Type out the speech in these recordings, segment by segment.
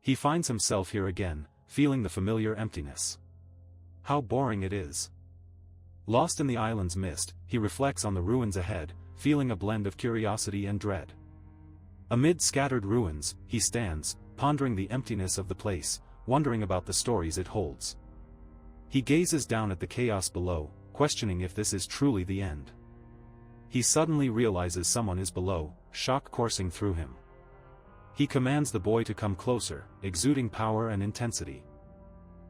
He finds himself here again, feeling the familiar emptiness. How boring it is. Lost in the island's mist, he reflects on the ruins ahead, feeling a blend of curiosity and dread. Amid scattered ruins, he stands, pondering the emptiness of the place, wondering about the stories it holds. He gazes down at the chaos below, questioning if this is truly the end. He suddenly realizes someone is below, shock coursing through him. He commands the boy to come closer, exuding power and intensity.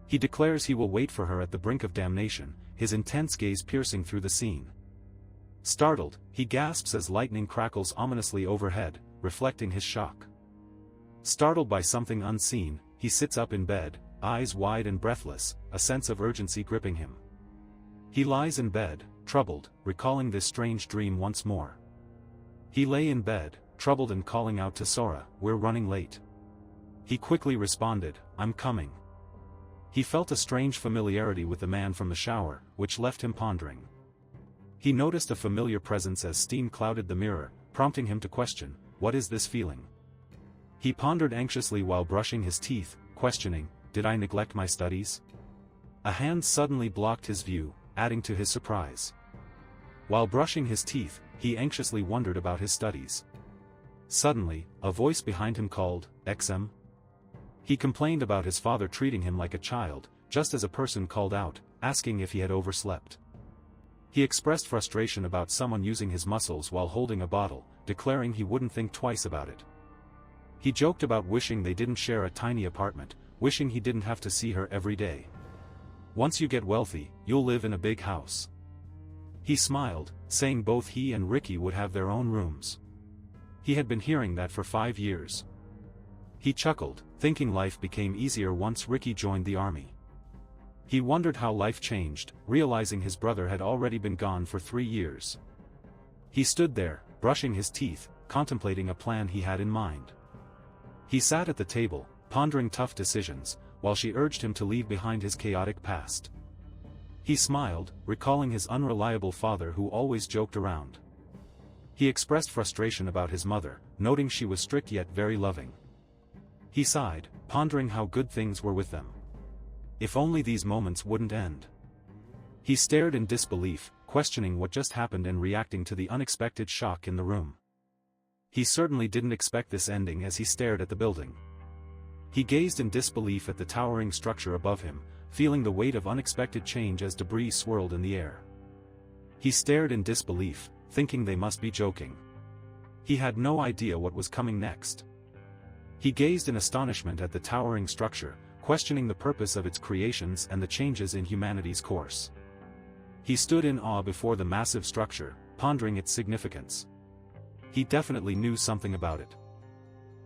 He declares he will wait for her at the brink of damnation, his intense gaze piercing through the scene. Startled, he gasps as lightning crackles ominously overhead, reflecting his shock. Startled by something unseen, he sits up in bed, eyes wide and breathless, a sense of urgency gripping him. He lies in bed, troubled, recalling this strange dream once more. He lay in bed, troubled and calling out to Sora, "We're running late." He quickly responded, "I'm coming." He felt a strange familiarity with the man from the shower, which left him pondering. He noticed a familiar presence as steam clouded the mirror, prompting him to question, "What is this feeling?" He pondered anxiously while brushing his teeth, questioning, "Did I neglect my studies?" A hand suddenly blocked his view, adding to his surprise. While brushing his teeth, he anxiously wondered about his studies. Suddenly, a voice behind him called, "XM?" He complained about his father treating him like a child, just as a person called out, asking if he had overslept. He expressed frustration about someone using his muscles while holding a bottle, declaring he wouldn't think twice about it. He joked about wishing they didn't share a tiny apartment, wishing he didn't have to see her every day. "Once you get wealthy, you'll live in a big house." He smiled, saying both he and Ricky would have their own rooms. He had been hearing that for 5 years. He chuckled, thinking life became easier once Ricky joined the army. He wondered how life changed, realizing his brother had already been gone for 3 years. He stood there, brushing his teeth, contemplating a plan he had in mind. He sat at the table, pondering tough decisions, while she urged him to leave behind his chaotic past. He smiled, recalling his unreliable father who always joked around. He expressed frustration about his mother, noting she was strict yet very loving. He sighed, pondering how good things were with them. If only these moments wouldn't end. He stared in disbelief, questioning what just happened and reacting to the unexpected shock in the room. He certainly didn't expect this ending as he stared at the building. He gazed in disbelief at the towering structure above him, feeling the weight of unexpected change as debris swirled in the air. He stared in disbelief, thinking they must be joking. He had no idea what was coming next. He gazed in astonishment at the towering structure, questioning the purpose of its creations and the changes in humanity's course. He stood in awe before the massive structure, pondering its significance. He definitely knew something about it.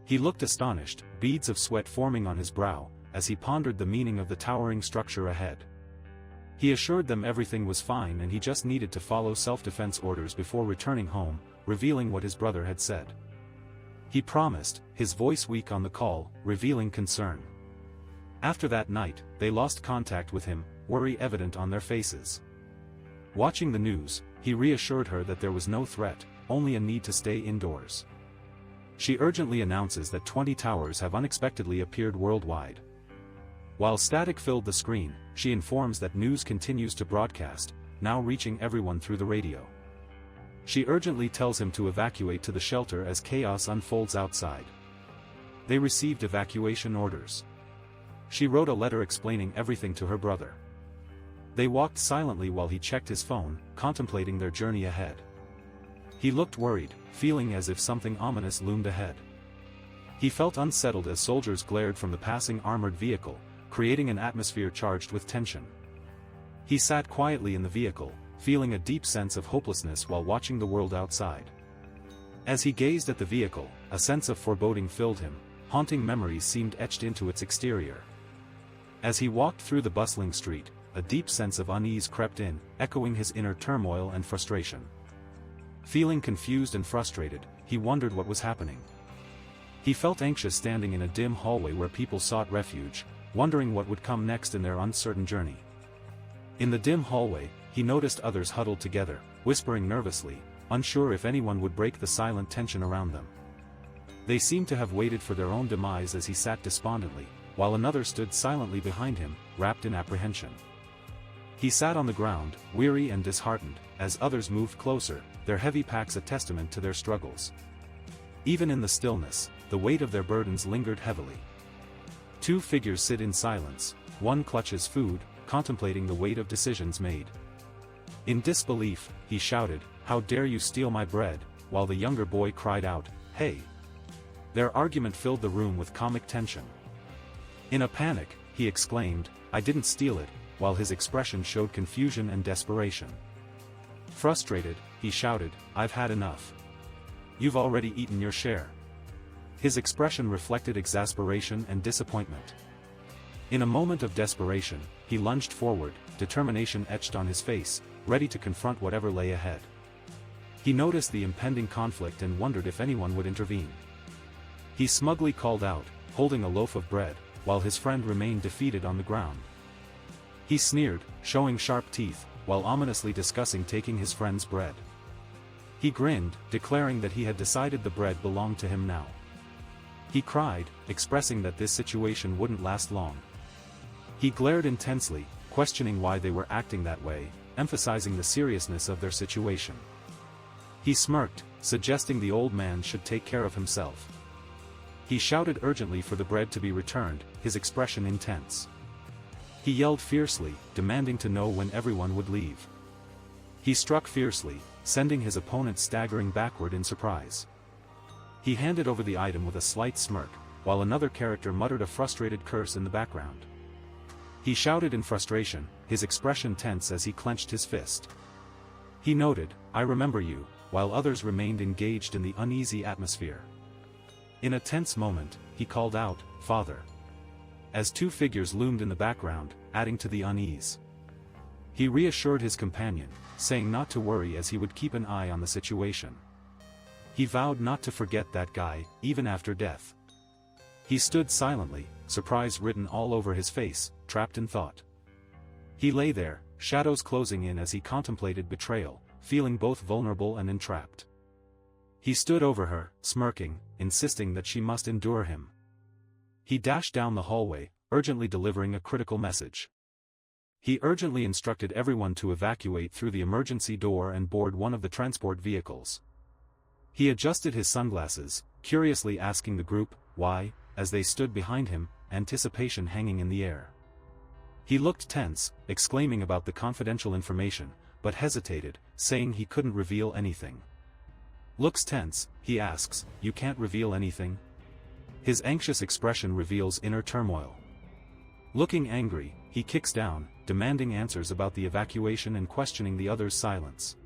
He looked astonished, beads of sweat forming on his brow, as he pondered the meaning of the towering structure ahead. He assured them everything was fine and he just needed to follow self-defense orders before returning home, revealing what his brother had said. He promised, his voice weak on the call, revealing concern. After that night, they lost contact with him, worry evident on their faces. Watching the news, he reassured her that there was no threat, only a need to stay indoors. She urgently announces that 20 towers have unexpectedly appeared worldwide. While static filled the screen, she informs that news continues to broadcast, now reaching everyone through the radio. She urgently tells him to evacuate to the shelter as chaos unfolds outside. They received evacuation orders. She wrote a letter explaining everything to her brother. They walked silently while he checked his phone, contemplating their journey ahead. He looked worried, feeling as if something ominous loomed ahead. He felt unsettled as soldiers glared from the passing armored vehicle, creating an atmosphere charged with tension. He sat quietly in the vehicle, feeling a deep sense of hopelessness while watching the world outside. As he gazed at the vehicle, a sense of foreboding filled him, haunting memories seemed etched into its exterior. As he walked through the bustling street, a deep sense of unease crept in, echoing his inner turmoil and frustration. Feeling confused and frustrated, he wondered what was happening. He felt anxious standing in a dim hallway where people sought refuge, wondering what would come next in their uncertain journey. In the dim hallway, he noticed others huddled together, whispering nervously, unsure if anyone would break the silent tension around them. They seemed to have waited for their own demise as he sat despondently, while another stood silently behind him, wrapped in apprehension. He sat on the ground, weary and disheartened, as others moved closer, their heavy packs a testament to their struggles. Even in the stillness, the weight of their burdens lingered heavily. Two figures sit in silence, one clutches food, contemplating the weight of decisions made. In disbelief, he shouted, "How dare you steal my bread," while the younger boy cried out, "Hey!" Their argument filled the room with comic tension. In a panic, he exclaimed, "I didn't steal it," while his expression showed confusion and desperation. Frustrated, he shouted, "I've had enough. You've already eaten your share." His expression reflected exasperation and disappointment. In a moment of desperation, he lunged forward, determination etched on his face, ready to confront whatever lay ahead. He noticed the impending conflict and wondered if anyone would intervene. He smugly called out, holding a loaf of bread, while his friend remained defeated on the ground. He sneered, showing sharp teeth, while ominously discussing taking his friend's bread. He grinned, declaring that he had decided the bread belonged to him now. He cried, expressing that this situation wouldn't last long. He glared intensely, questioning why they were acting that way, emphasizing the seriousness of their situation. He smirked, suggesting the old man should take care of himself. He shouted urgently for the bread to be returned, his expression intense. He yelled fiercely, demanding to know when everyone would leave. He struck fiercely, sending his opponent staggering backward in surprise. He handed over the item with a slight smirk, while another character muttered a frustrated curse in the background. He shouted in frustration, his expression tense as he clenched his fist. He noted, "I remember you," while others remained engaged in the uneasy atmosphere. In a tense moment, he called out, "Father," as two figures loomed in the background, adding to the unease. He reassured his companion, saying not to worry as he would keep an eye on the situation. He vowed not to forget that guy, even after death. He stood silently, surprise written all over his face, trapped in thought. He lay there, shadows closing in as he contemplated betrayal, feeling both vulnerable and entrapped. He stood over her, smirking, insisting that she must endure him. He dashed down the hallway, urgently delivering a critical message. He urgently instructed everyone to evacuate through the emergency door and board one of the transport vehicles. He adjusted his sunglasses, curiously asking the group, why, as they stood behind him, anticipation hanging in the air. He looked tense, exclaiming about the confidential information, but hesitated, saying he couldn't reveal anything. Looks tense, he asks, "You can't reveal anything?" His anxious expression reveals inner turmoil. Looking angry, he kicks down, demanding answers about the evacuation and questioning the others' silence.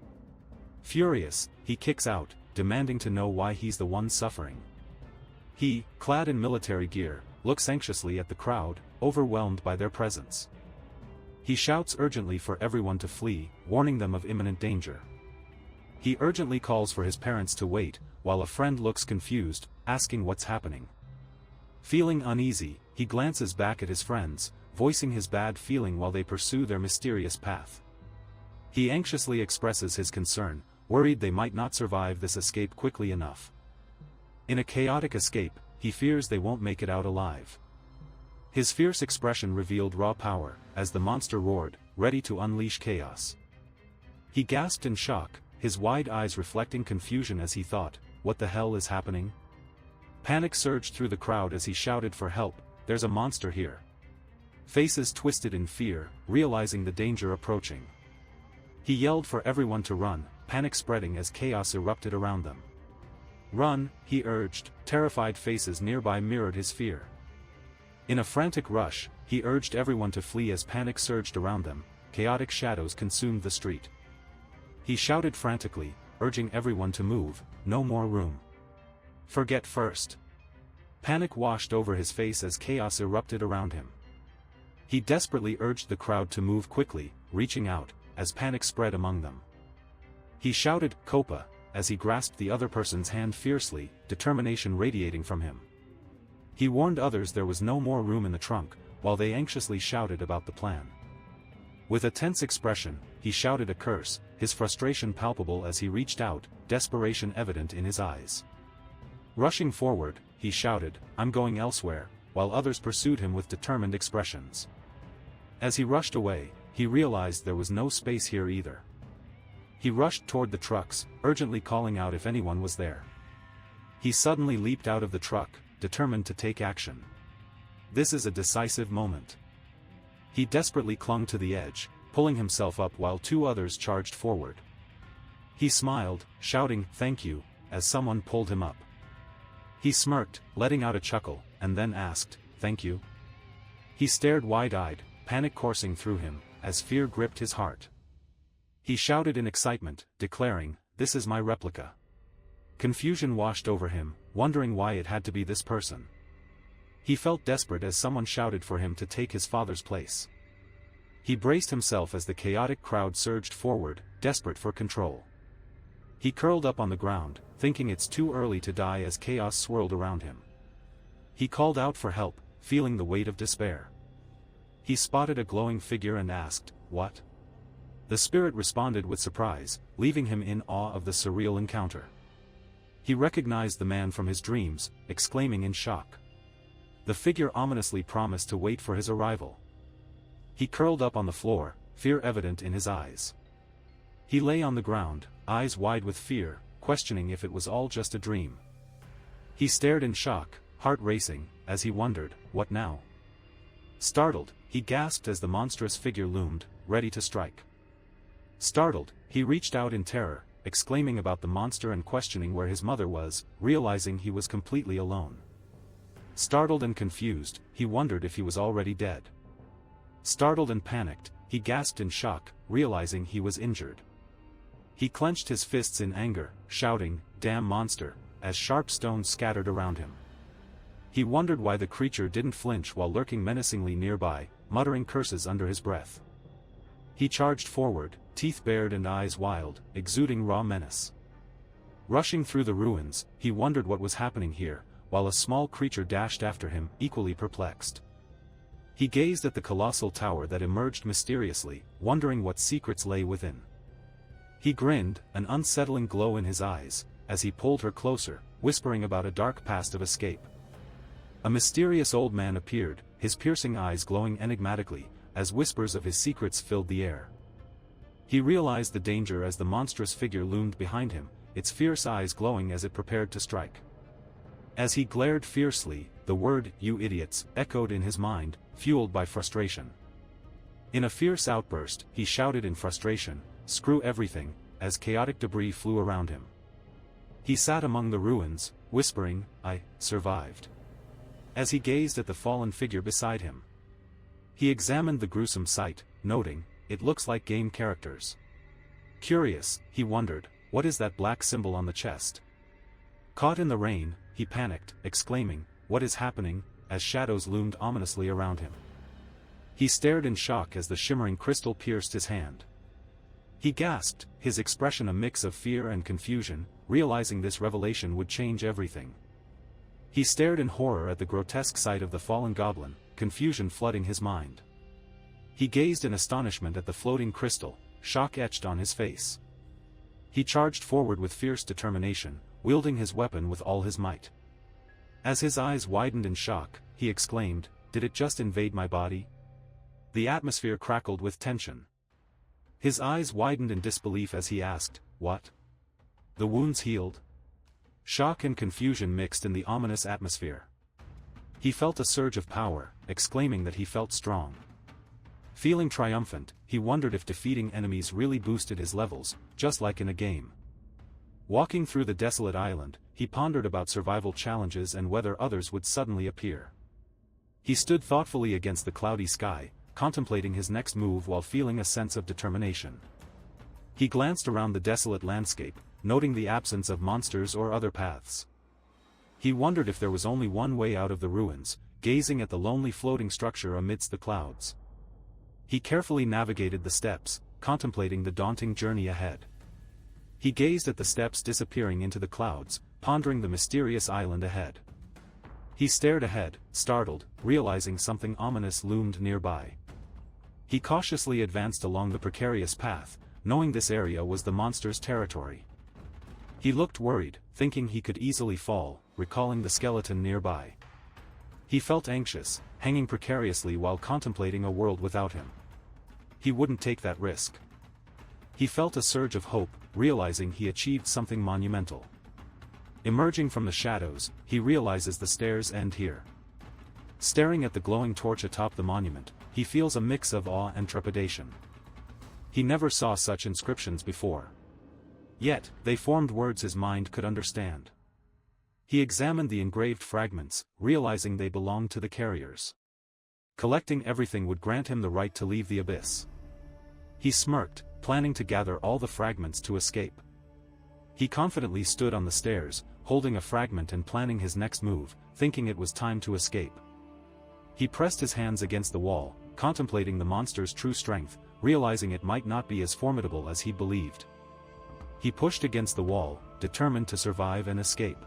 Furious, he kicks out, demanding to know why he's the one suffering. He, clad in military gear, looks anxiously at the crowd, overwhelmed by their presence. He shouts urgently for everyone to flee, warning them of imminent danger. He urgently calls for his parents to wait, while a friend looks confused, asking what's happening. Feeling uneasy, he glances back at his friends, voicing his bad feeling while they pursue their mysterious path. He anxiously expresses his concern, worried they might not survive this escape quickly enough. In a chaotic escape, he fears they won't make it out alive. His fierce expression revealed raw power, as the monster roared, ready to unleash chaos. He gasped in shock, his wide eyes reflecting confusion as he thought, what the hell is happening? Panic surged through the crowd as he shouted for help, "There's a monster here." Faces twisted in fear, realizing the danger approaching. He yelled for everyone to run, panic spreading as chaos erupted around them. "Run," he urged, terrified faces nearby mirrored his fear. In a frantic rush, he urged everyone to flee as panic surged around them, chaotic shadows consumed the street. He shouted frantically, urging everyone to move, no more room. Forget first. Panic washed over his face as chaos erupted around him. He desperately urged the crowd to move quickly, reaching out, as panic spread among them. He shouted, "Copa," as he grasped the other person's hand fiercely, determination radiating from him. He warned others there was no more room in the trunk, while they anxiously shouted about the plan. With a tense expression, he shouted a curse, his frustration palpable as he reached out, desperation evident in his eyes. Rushing forward, he shouted, "I'm going elsewhere," while others pursued him with determined expressions. As he rushed away, he realized there was no space here either. He rushed toward the trucks, urgently calling out if anyone was there. He suddenly leaped out of the truck, determined to take action. This is a decisive moment. He desperately clung to the edge, pulling himself up while two others charged forward. He smiled, shouting, "Thank you," as someone pulled him up. He smirked, letting out a chuckle, and then asked, "Thank you?" He stared wide-eyed, panic coursing through him, as fear gripped his heart. He shouted in excitement, declaring, "This is my replica." Confusion washed over him, wondering why it had to be this person. He felt desperate as someone shouted for him to take his father's place. He braced himself as the chaotic crowd surged forward, desperate for control. He curled up on the ground, thinking it's too early to die as chaos swirled around him. He called out for help, feeling the weight of despair. He spotted a glowing figure and asked, "What?" The spirit responded with surprise, leaving him in awe of the surreal encounter. He recognized the man from his dreams, exclaiming in shock. The figure ominously promised to wait for his arrival. He curled up on the floor, fear evident in his eyes. He lay on the ground, eyes wide with fear, questioning if it was all just a dream. He stared in shock, heart racing, as he wondered, what now? Startled, he gasped as the monstrous figure loomed, ready to strike. Startled, he reached out in terror, exclaiming about the monster and questioning where his mother was, realizing he was completely alone. Startled and confused, he wondered if he was already dead. Startled and panicked, he gasped in shock, realizing he was injured. He clenched his fists in anger, shouting, "Damn monster," as sharp stones scattered around him. He wondered why the creature didn't flinch while lurking menacingly nearby, muttering curses under his breath. He charged forward, teeth bared and eyes wild, exuding raw menace. Rushing through the ruins, he wondered what was happening here, while a small creature dashed after him, equally perplexed. He gazed at the colossal tower that emerged mysteriously, wondering what secrets lay within. He grinned, an unsettling glow in his eyes, as he pulled her closer, whispering about a dark past of escape. A mysterious old man appeared, his piercing eyes glowing enigmatically, as whispers of his secrets filled the air. He realized the danger as the monstrous figure loomed behind him, its fierce eyes glowing as it prepared to strike. As he glared fiercely, the word, "You idiots," echoed in his mind, fueled by frustration. In a fierce outburst, he shouted in frustration, "Screw everything," as chaotic debris flew around him. He sat among the ruins, whispering, "I survived," as he gazed at the fallen figure beside him. He examined the gruesome sight, noting, "It looks like game characters." Curious, he wondered, what is that black symbol on the chest? Caught in the rain, he panicked, exclaiming, "What is happening?" as shadows loomed ominously around him. He stared in shock as the shimmering crystal pierced his hand. He gasped, his expression a mix of fear and confusion, realizing this revelation would change everything. He stared in horror at the grotesque sight of the fallen goblin, confusion flooding his mind. He gazed in astonishment at the floating crystal, shock etched on his face. He charged forward with fierce determination, wielding his weapon with all his might. As his eyes widened in shock, he exclaimed, "Did it just invade my body?" The atmosphere crackled with tension. His eyes widened in disbelief as he asked, "What? The wounds healed?" Shock and confusion mixed in the ominous atmosphere. He felt a surge of power, exclaiming that he felt strong. Feeling triumphant, he wondered if defeating enemies really boosted his levels, just like in a game. Walking through the desolate island, he pondered about survival challenges and whether others would suddenly appear. He stood thoughtfully against the cloudy sky, contemplating his next move while feeling a sense of determination. He glanced around the desolate landscape, noting the absence of monsters or other paths. He wondered if there was only one way out of the ruins, gazing at the lonely floating structure amidst the clouds. He carefully navigated the steps, contemplating the daunting journey ahead. He gazed at the steps disappearing into the clouds, pondering the mysterious island ahead. He stared ahead, startled, realizing something ominous loomed nearby. He cautiously advanced along the precarious path, knowing this area was the monster's territory. He looked worried, thinking he could easily fall, recalling the skeleton nearby. He felt anxious, hanging precariously while contemplating a world without him. He wouldn't take that risk. He felt a surge of hope, realizing he achieved something monumental. Emerging from the shadows, he realizes the stairs end here. Staring at the glowing torch atop the monument, he feels a mix of awe and trepidation. He never saw such inscriptions before. Yet, they formed words his mind could understand. He examined the engraved fragments, realizing they belonged to the carriers. Collecting everything would grant him the right to leave the abyss. He smirked, planning to gather all the fragments to escape. He confidently stood on the stairs, holding a fragment and planning his next move, thinking it was time to escape. He pressed his hands against the wall, contemplating the monster's true strength, realizing it might not be as formidable as he believed. He pushed against the wall, determined to survive and escape.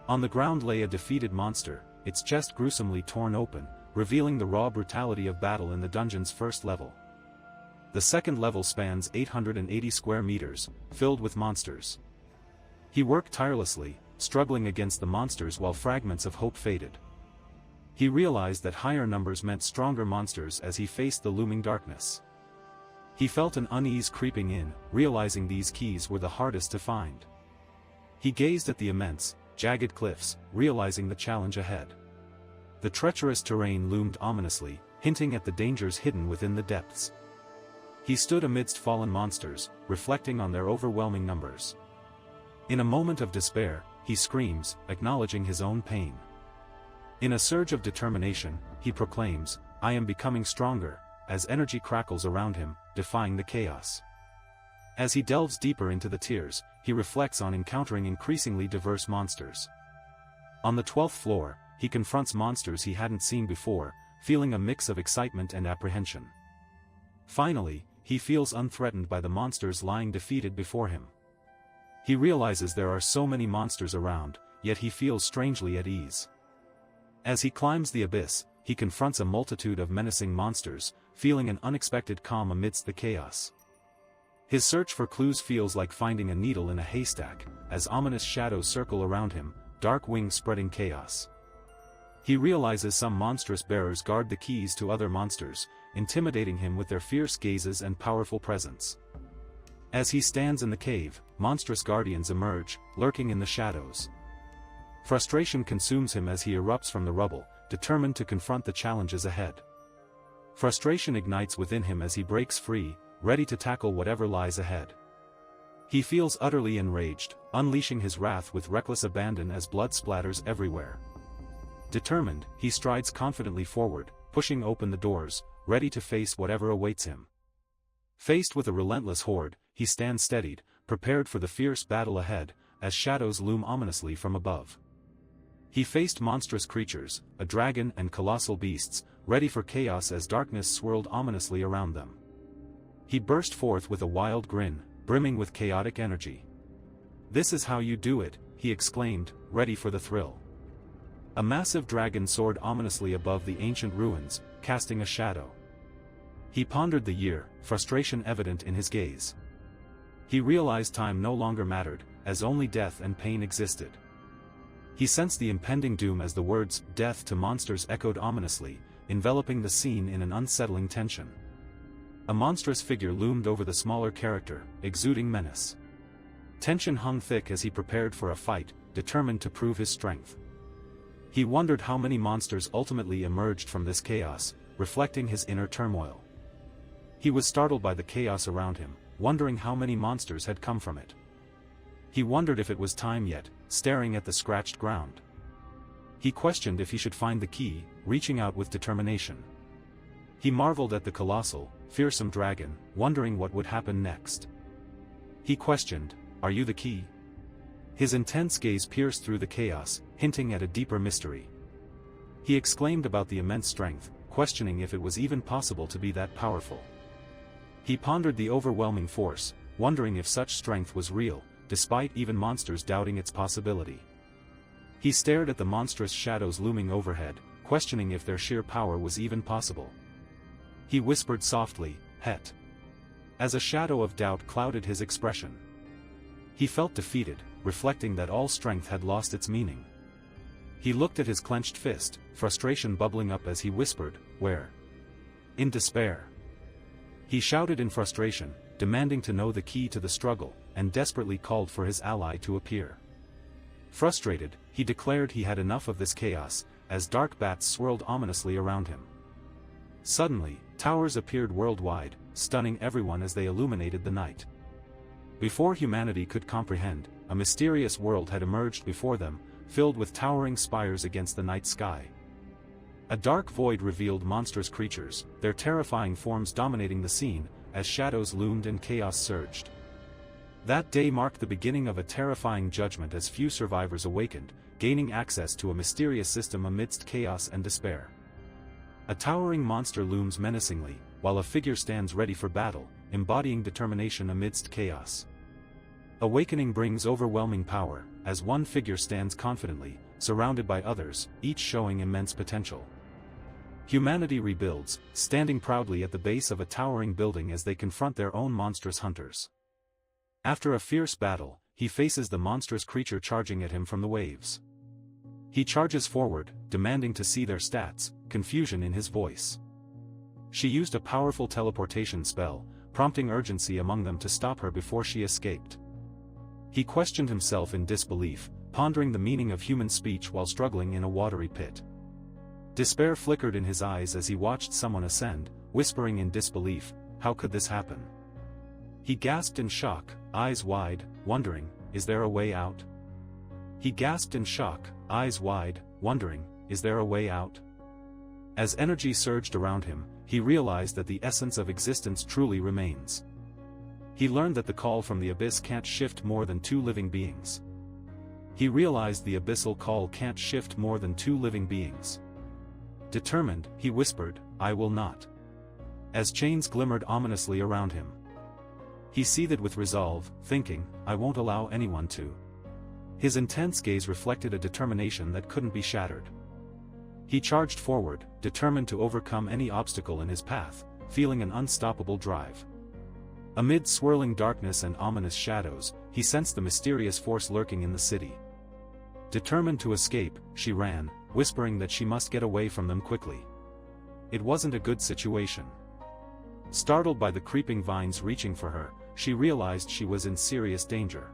On the ground lay a defeated monster, its chest gruesomely torn open, revealing the raw brutality of battle in the dungeon's first level. The second level spans 880 square meters, filled with monsters. He worked tirelessly, struggling against the monsters while fragments of hope faded. He realized that higher numbers meant stronger monsters as he faced the looming darkness. He felt an unease creeping in, realizing these keys were the hardest to find. He gazed at the immense, jagged cliffs, realizing the challenge ahead. The treacherous terrain loomed ominously, hinting at the dangers hidden within the depths. He stood amidst fallen monsters, reflecting on their overwhelming numbers. In a moment of despair, he screams, acknowledging his own pain. In a surge of determination, he proclaims, "I am becoming stronger," as energy crackles around him, defying the chaos. As he delves deeper into the tiers, he reflects on encountering increasingly diverse monsters. On the 12th floor, he confronts monsters he hadn't seen before, feeling a mix of excitement and apprehension. Finally, he feels unthreatened by the monsters lying defeated before him. He realizes there are so many monsters around, yet he feels strangely at ease. As he climbs the abyss, he confronts a multitude of menacing monsters, feeling an unexpected calm amidst the chaos. His search for clues feels like finding a needle in a haystack, as ominous shadows circle around him, dark wings spreading chaos. He realizes some monstrous bearers guard the keys to other monsters, intimidating him with their fierce gazes and powerful presence. As he stands in the cave, monstrous guardians emerge, lurking in the shadows. Frustration consumes him as he erupts from the rubble, determined to confront the challenges ahead. Frustration ignites within him as he breaks free, ready to tackle whatever lies ahead. He feels utterly enraged, unleashing his wrath with reckless abandon as blood splatters everywhere. Determined, he strides confidently forward, pushing open the doors, ready to face whatever awaits him. Faced with a relentless horde, he stands steadied, prepared for the fierce battle ahead, as shadows loom ominously from above. He faced monstrous creatures, a dragon and colossal beasts, ready for chaos as darkness swirled ominously around them. He burst forth with a wild grin, brimming with chaotic energy. "This is how you do it," he exclaimed, ready for the thrill. A massive dragon soared ominously above the ancient ruins, casting a shadow. He pondered the year, frustration evident in his gaze. He realized time no longer mattered, as only death and pain existed. He sensed the impending doom as the words, "death to monsters," echoed ominously, enveloping the scene in an unsettling tension. A monstrous figure loomed over the smaller character, exuding menace. Tension hung thick as he prepared for a fight, determined to prove his strength. He wondered how many monsters ultimately emerged from this chaos, reflecting his inner turmoil. He was startled by the chaos around him, wondering how many monsters had come from it. He wondered if it was time yet, staring at the scratched ground. He questioned if he should find the key, reaching out with determination. He marveled at the colossal, fearsome dragon, wondering what would happen next. He questioned, "Are you the key?" His intense gaze pierced through the chaos, hinting at a deeper mystery. He exclaimed about the immense strength, questioning if it was even possible to be that powerful. He pondered the overwhelming force, wondering if such strength was real, despite even monsters doubting its possibility. He stared at the monstrous shadows looming overhead, questioning if their sheer power was even possible. He whispered softly, "Het," as a shadow of doubt clouded his expression. He felt defeated, reflecting that all strength had lost its meaning. He looked at his clenched fist, frustration bubbling up as he whispered, "Where?" In despair. He shouted in frustration, demanding to know the key to the struggle, and desperately called for his ally to appear. Frustrated, he declared he had enough of this chaos, as dark bats swirled ominously around him. Suddenly, towers appeared worldwide, stunning everyone as they illuminated the night. Before humanity could comprehend, a mysterious world had emerged before them, filled with towering spires against the night sky. A dark void revealed monstrous creatures, their terrifying forms dominating the scene, as shadows loomed and chaos surged. That day marked the beginning of a terrifying judgment as few survivors awakened, gaining access to a mysterious system amidst chaos and despair. A towering monster looms menacingly, while a figure stands ready for battle, embodying determination amidst chaos. Awakening brings overwhelming power, as one figure stands confidently, surrounded by others, each showing immense potential. Humanity rebuilds, standing proudly at the base of a towering building as they confront their own monstrous hunters. After a fierce battle, he faces the monstrous creature charging at him from the waves. He charges forward, demanding to see their stats, confusion in his voice. She used a powerful teleportation spell, prompting urgency among them to stop her before she escaped. He questioned himself in disbelief, pondering the meaning of human speech while struggling in a watery pit. Despair flickered in his eyes as he watched someone ascend, whispering in disbelief, "How could this happen?" He gasped in shock, eyes wide, wondering, "Is there a way out?" He gasped in shock, eyes wide, wondering, "Is there a way out?" As energy surged around him, he realized that the essence of existence truly remains. He learned that the call from the abyss can't shift more than two living beings. He realized the abyssal call can't shift more than two living beings. Determined, he whispered, "I will not." As chains glimmered ominously around him. He seethed with resolve, thinking, "I won't allow anyone to." His intense gaze reflected a determination that couldn't be shattered. He charged forward, determined to overcome any obstacle in his path, feeling an unstoppable drive. Amid swirling darkness and ominous shadows, he sensed the mysterious force lurking in the city. Determined to escape, she ran, whispering that she must get away from them quickly. It wasn't a good situation. Startled by the creeping vines reaching for her, she realized she was in serious danger.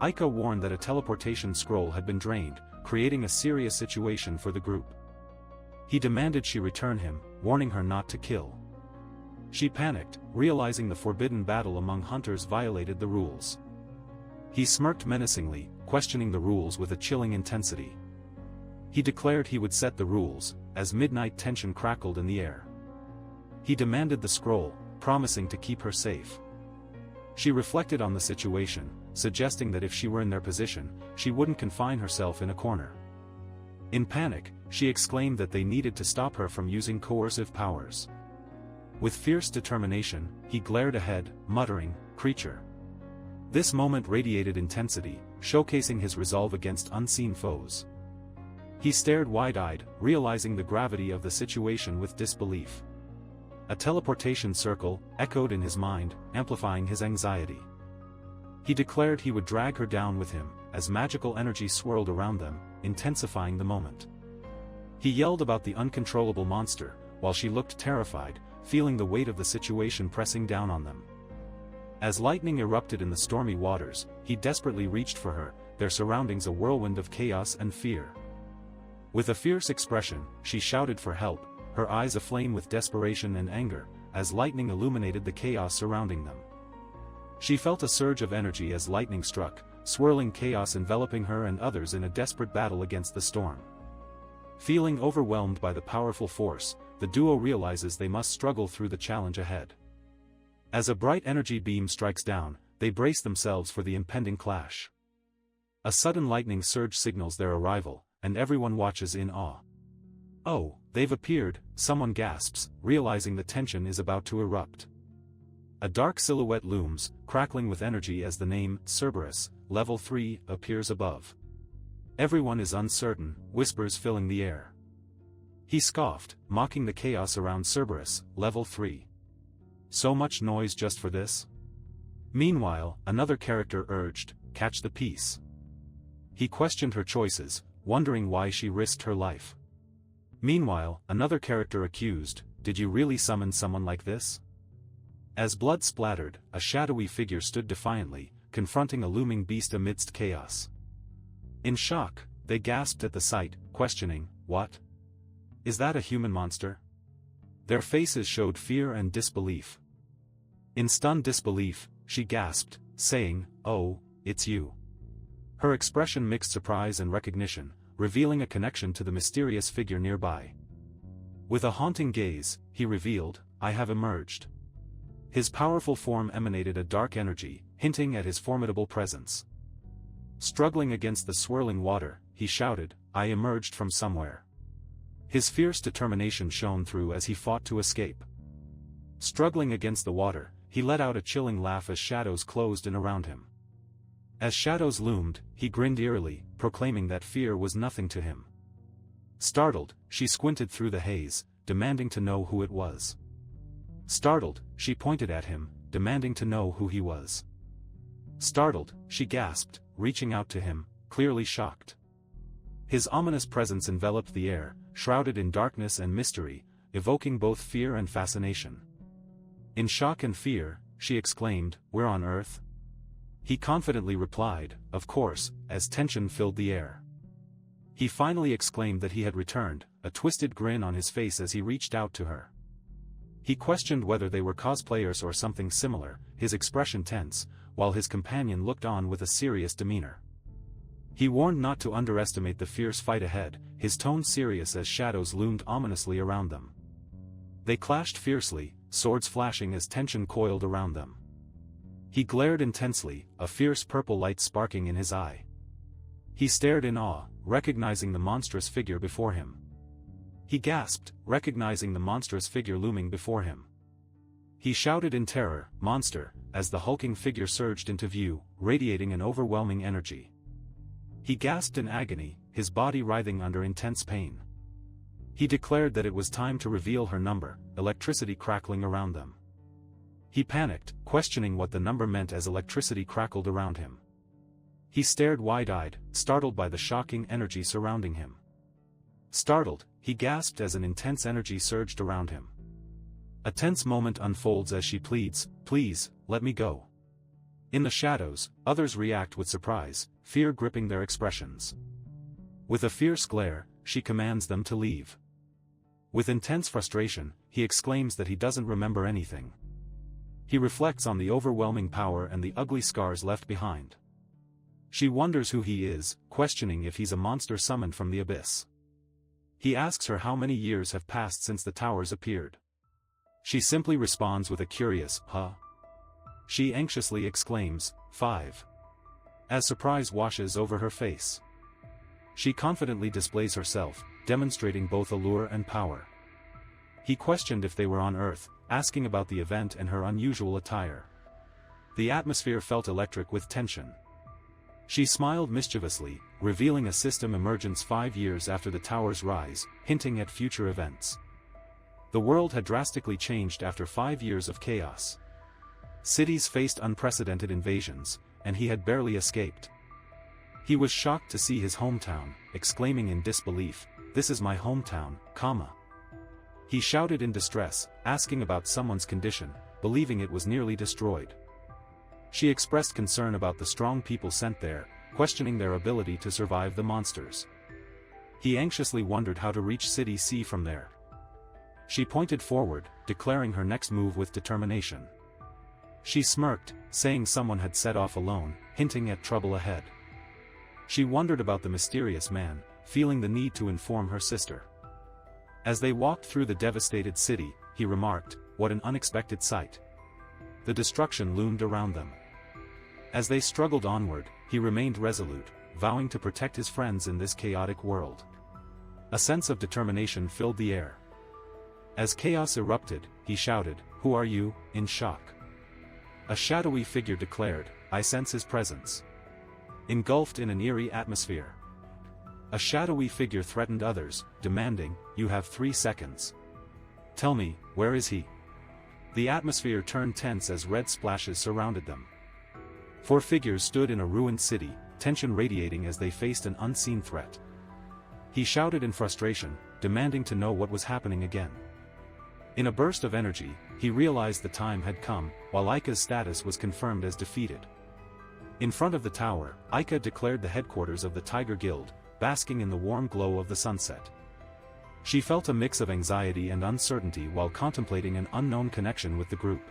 Aika warned that a teleportation scroll had been drained, creating a serious situation for the group. He demanded she return him, warning her not to kill. She panicked, realizing the forbidden battle among hunters violated the rules. He smirked menacingly, questioning the rules with a chilling intensity. He declared he would set the rules, as midnight tension crackled in the air. He demanded the scroll, promising to keep her safe. She reflected on the situation, suggesting that if she were in their position, she wouldn't confine herself in a corner. In panic, she exclaimed that they needed to stop her from using coercive powers. With fierce determination, he glared ahead, muttering, "Creature." This moment radiated intensity, showcasing his resolve against unseen foes. He stared wide-eyed, realizing the gravity of the situation with disbelief. A teleportation circle echoed in his mind, amplifying his anxiety. He declared he would drag her down with him, as magical energy swirled around them, intensifying the moment. He yelled about the uncontrollable monster, while she looked terrified, feeling the weight of the situation pressing down on them. As lightning erupted in the stormy waters, he desperately reached for her, their surroundings a whirlwind of chaos and fear. With a fierce expression, she shouted for help, her eyes aflame with desperation and anger, as lightning illuminated the chaos surrounding them. She felt a surge of energy as lightning struck, swirling chaos enveloping her and others in a desperate battle against the storm. Feeling overwhelmed by the powerful force, the duo realizes they must struggle through the challenge ahead. As a bright energy beam strikes down, they brace themselves for the impending clash. A sudden lightning surge signals their arrival, and everyone watches in awe. "Oh, they've appeared," someone gasps, realizing the tension is about to erupt. A dark silhouette looms, crackling with energy as the name, Cerberus, Level 3, appears above. Everyone is uncertain, whispers filling the air. He scoffed, mocking the chaos around Cerberus, Level 3. So much noise just for this? Meanwhile, another character urged, "Catch the piece." He questioned her choices, wondering why she risked her life. Meanwhile, another character accused, "Did you really summon someone like this?" As blood splattered, a shadowy figure stood defiantly, confronting a looming beast amidst chaos. In shock, they gasped at the sight, questioning, "What? Is that a human monster?" Their faces showed fear and disbelief. In stunned disbelief, she gasped, saying, "Oh, it's you." Her expression mixed surprise and recognition, revealing a connection to the mysterious figure nearby. With a haunting gaze, he revealed, "I have emerged." His powerful form emanated a dark energy, hinting at his formidable presence. Struggling against the swirling water, he shouted, "I emerged from somewhere." His fierce determination shone through as he fought to escape. Struggling against the water, he let out a chilling laugh as shadows closed in around him. As shadows loomed, he grinned eerily, proclaiming that fear was nothing to him. Startled, she squinted through the haze, demanding to know who it was. Startled, she pointed at him, demanding to know who he was. Startled, she gasped, reaching out to him, clearly shocked. His ominous presence enveloped the air, shrouded in darkness and mystery, evoking both fear and fascination. In shock and fear, she exclaimed, "We're on Earth?" He confidently replied, "Of course," as tension filled the air. He finally exclaimed that he had returned, a twisted grin on his face as he reached out to her. He questioned whether they were cosplayers or something similar, his expression tense, while his companion looked on with a serious demeanor. He warned not to underestimate the fierce fight ahead, his tone serious as shadows loomed ominously around them. They clashed fiercely, swords flashing as tension coiled around them. He glared intensely, a fierce purple light sparking in his eye. He stared in awe, recognizing the monstrous figure before him. He gasped, recognizing the monstrous figure looming before him. He shouted in terror, "Monster," as the hulking figure surged into view, radiating an overwhelming energy. He gasped in agony, his body writhing under intense pain. He declared that it was time to reveal her number, electricity crackling around them. He panicked, questioning what the number meant as electricity crackled around him. He stared wide-eyed, startled by the shocking energy surrounding him. Startled, he gasped as an intense energy surged around him. A tense moment unfolds as she pleads, "Please, let me go." In the shadows, others react with surprise, fear gripping their expressions. With a fierce glare, she commands them to leave. With intense frustration, he exclaims that he doesn't remember anything. He reflects on the overwhelming power and the ugly scars left behind. She wonders who he is, questioning if he's a monster summoned from the abyss. He asks her how many years have passed since the towers appeared. She simply responds with a curious, "Huh?" She anxiously exclaims, "5." As surprise washes over her face. She confidently displays herself, demonstrating both allure and power. He questioned if they were on Earth, asking about the event and her unusual attire. The atmosphere felt electric with tension. She smiled mischievously, revealing a system emergence 5 years after the tower's rise, hinting at future events. The world had drastically changed after 5 years of chaos. Cities faced unprecedented invasions, and he had barely escaped. He was shocked to see his hometown, exclaiming in disbelief, "This is my hometown, comma." He shouted in distress, asking about someone's condition, believing it was nearly destroyed. She expressed concern about the strong people sent there, questioning their ability to survive the monsters. He anxiously wondered how to reach City C from there. She pointed forward, declaring her next move with determination. She smirked, saying someone had set off alone, hinting at trouble ahead. She wondered about the mysterious man, feeling the need to inform her sister. As they walked through the devastated city, he remarked, "What an unexpected sight." The destruction loomed around them. As they struggled onward, he remained resolute, vowing to protect his friends in this chaotic world. A sense of determination filled the air. As chaos erupted, he shouted, "Who are you?" in shock. A shadowy figure declared, "I sense his presence." Engulfed in an eerie atmosphere. A shadowy figure threatened others, demanding, "You have 3 seconds. Tell me, where is he?" The atmosphere turned tense as red splashes surrounded them. 4 figures stood in a ruined city, tension radiating as they faced an unseen threat. He shouted in frustration, demanding to know what was happening again. In a burst of energy, he realized the time had come, while Aika's status was confirmed as defeated. In front of the tower, Aika declared the headquarters of the Tiger Guild, basking in the warm glow of the sunset. She felt a mix of anxiety and uncertainty while contemplating an unknown connection with the group.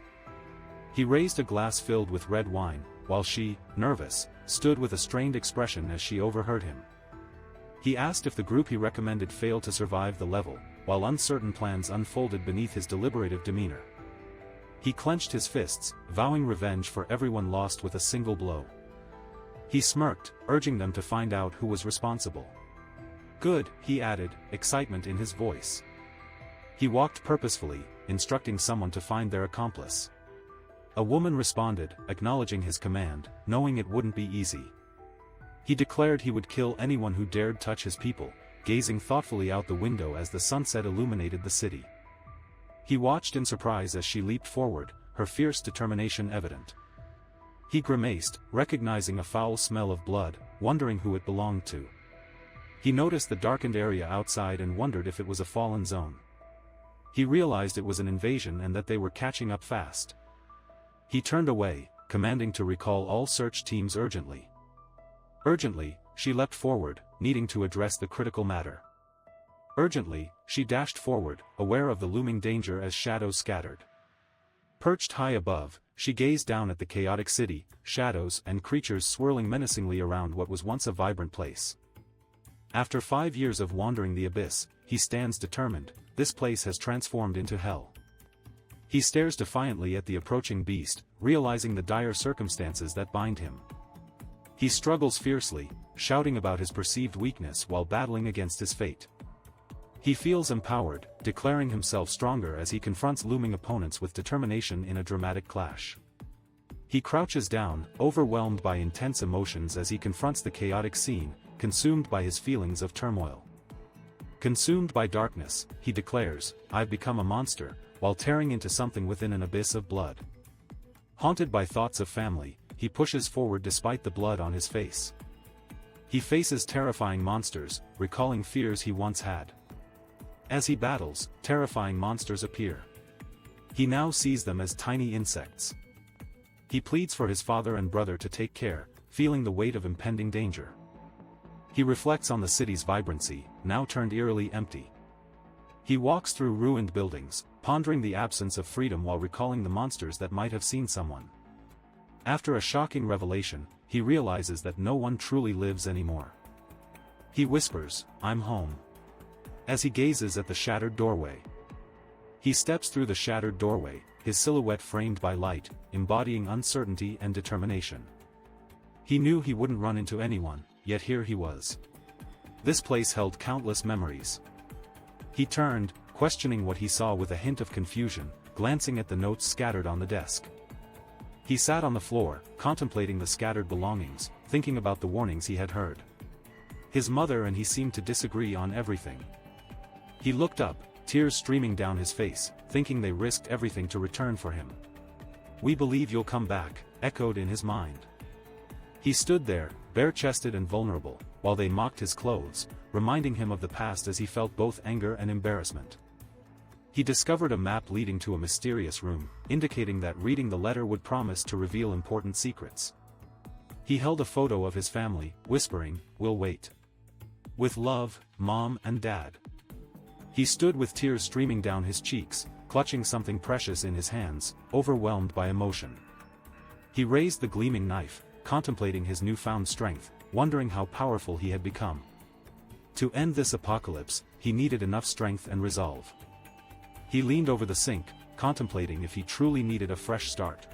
He raised a glass filled with red wine, while she, nervous, stood with a strained expression as she overheard him. He asked if the group he recommended failed to survive the level, while uncertain plans unfolded beneath his deliberative demeanor. He clenched his fists, vowing revenge for everyone lost with a single blow. He smirked, urging them to find out who was responsible. "Good," he added, excitement in his voice. He walked purposefully, instructing someone to find their accomplice. A woman responded, acknowledging his command, knowing it wouldn't be easy. He declared he would kill anyone who dared touch his people, gazing thoughtfully out the window as the sunset illuminated the city. He watched in surprise as she leaped forward, her fierce determination evident. He grimaced, recognizing a foul smell of blood, wondering who it belonged to. He noticed the darkened area outside and wondered if it was a fallen zone. He realized it was an invasion and that they were catching up fast. He turned away, commanding to recall all search teams urgently. Urgently, she leapt forward, needing to address the critical matter. Urgently, she dashed forward, aware of the looming danger as shadows scattered. Perched high above, she gazed down at the chaotic city, shadows and creatures swirling menacingly around what was once a vibrant place. After 5 years of wandering the abyss, he stands determined, this place has transformed into hell. He stares defiantly at the approaching beast, realizing the dire circumstances that bind him. He struggles fiercely, shouting about his perceived weakness while battling against his fate. He feels empowered, declaring himself stronger as he confronts looming opponents with determination in a dramatic clash. He crouches down, overwhelmed by intense emotions as he confronts the chaotic scene, consumed by his feelings of turmoil. Consumed by darkness, he declares, "I've become a monster," while tearing into something within an abyss of blood. Haunted by thoughts of family, he pushes forward despite the blood on his face. He faces terrifying monsters, recalling fears he once had. As he battles, terrifying monsters appear. He now sees them as tiny insects. He pleads for his father and brother to take care, feeling the weight of impending danger. He reflects on the city's vibrancy, now turned eerily empty. He walks through ruined buildings, pondering the absence of freedom while recalling the monsters that might have seen someone. After a shocking revelation, he realizes that no one truly lives anymore. He whispers, "I'm home," as he gazes at the shattered doorway. He steps through the shattered doorway, his silhouette framed by light, embodying uncertainty and determination. He knew he wouldn't run into anyone, yet here he was. This place held countless memories. He turned, questioning what he saw with a hint of confusion, glancing at the notes scattered on the desk. He sat on the floor, contemplating the scattered belongings, thinking about the warnings he had heard. His mother and he seemed to disagree on everything. He looked up, tears streaming down his face, thinking they risked everything to return for him. "We believe you'll come back," echoed in his mind. He stood there, bare-chested and vulnerable, while they mocked his clothes, reminding him of the past as he felt both anger and embarrassment. He discovered a map leading to a mysterious room, indicating that reading the letter would promise to reveal important secrets. He held a photo of his family, whispering, "We'll wait. With love, Mom and Dad." He stood with tears streaming down his cheeks, clutching something precious in his hands, overwhelmed by emotion. He raised the gleaming knife, contemplating his newfound strength, wondering how powerful he had become. To end this apocalypse, he needed enough strength and resolve. He leaned over the sink, contemplating if he truly needed a fresh start.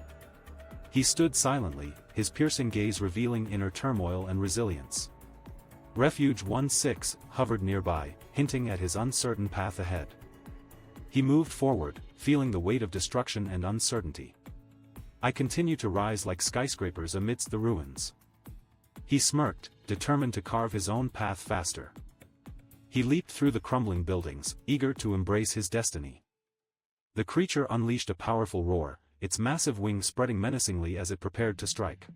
He stood silently, his piercing gaze revealing inner turmoil and resilience. Refuge 16 hovered nearby, hinting at his uncertain path ahead. He moved forward, feeling the weight of destruction and uncertainty. "I continue to rise like skyscrapers amidst the ruins." He smirked, determined to carve his own path faster. He leaped through the crumbling buildings, eager to embrace his destiny. The creature unleashed a powerful roar, its massive wings spreading menacingly as it prepared to strike.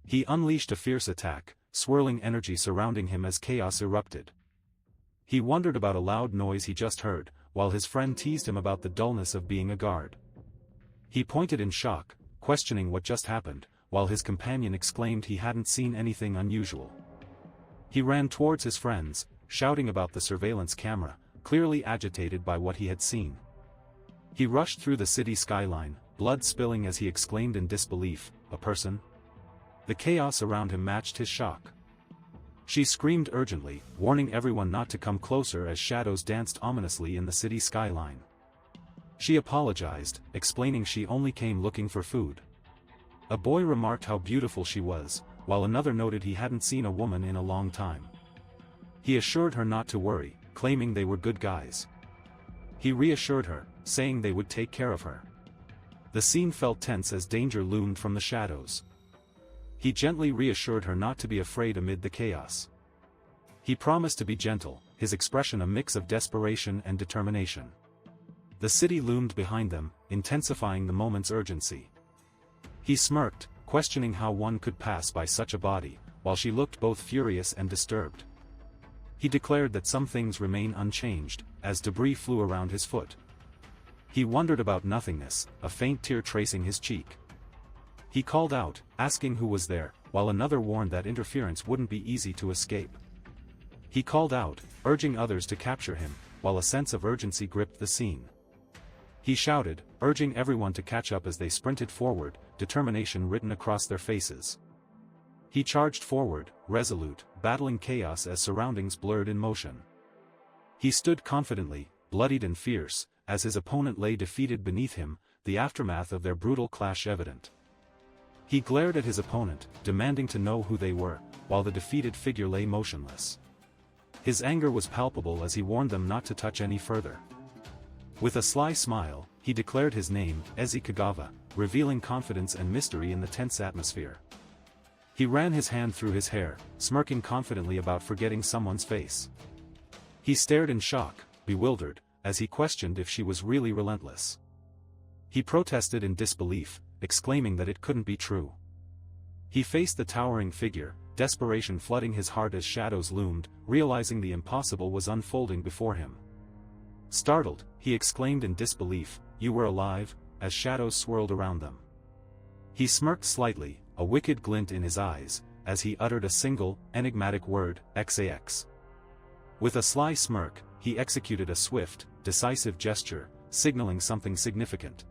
He unleashed a fierce attack, swirling energy surrounding him as chaos erupted. He wondered about a loud noise he just heard, while his friend teased him about the dullness of being a guard. He pointed in shock, questioning what just happened, while his companion exclaimed he hadn't seen anything unusual. He ran towards his friends, shouting about the surveillance camera, clearly agitated by what he had seen. He rushed through the city skyline, blood spilling as he exclaimed in disbelief, "A person?" The chaos around him matched his shock. She screamed urgently, warning everyone not to come closer as shadows danced ominously in the city skyline. She apologized, explaining she only came looking for food. A boy remarked how beautiful she was, while another noted he hadn't seen a woman in a long time. He assured her not to worry, claiming they were good guys. He reassured her, saying they would take care of her. The scene felt tense as danger loomed from the shadows. He gently reassured her not to be afraid amid the chaos. He promised to be gentle, his expression a mix of desperation and determination. The city loomed behind them, intensifying the moment's urgency. He smirked, questioning how one could pass by such a body, while she looked both furious and disturbed. He declared that some things remain unchanged, as debris flew around his foot. He wondered about nothingness, a faint tear tracing his cheek. He called out, asking who was there, while another warned that interference wouldn't be easy to escape. He called out, urging others to capture him, while a sense of urgency gripped the scene. He shouted, urging everyone to catch up as they sprinted forward, determination written across their faces. He charged forward, resolute, battling chaos as surroundings blurred in motion. He stood confidently, bloodied and fierce, as his opponent lay defeated beneath him, the aftermath of their brutal clash evident. He glared at his opponent, demanding to know who they were, while the defeated figure lay motionless. His anger was palpable as he warned them not to touch any further. With a sly smile, he declared his name, Ezi Kagawa, revealing confidence and mystery in the tense atmosphere. He ran his hand through his hair, smirking confidently about forgetting someone's face. He stared in shock, bewildered, as he questioned if she was really relentless. He protested in disbelief, exclaiming that it couldn't be true. He faced the towering figure, desperation flooding his heart as shadows loomed, realizing the impossible was unfolding before him. Startled, he exclaimed in disbelief, "You were alive," as shadows swirled around them. He smirked slightly, a wicked glint in his eyes, as he uttered a single, enigmatic word, "XAX." With a sly smirk, he executed a swift, decisive gesture, signaling something significant.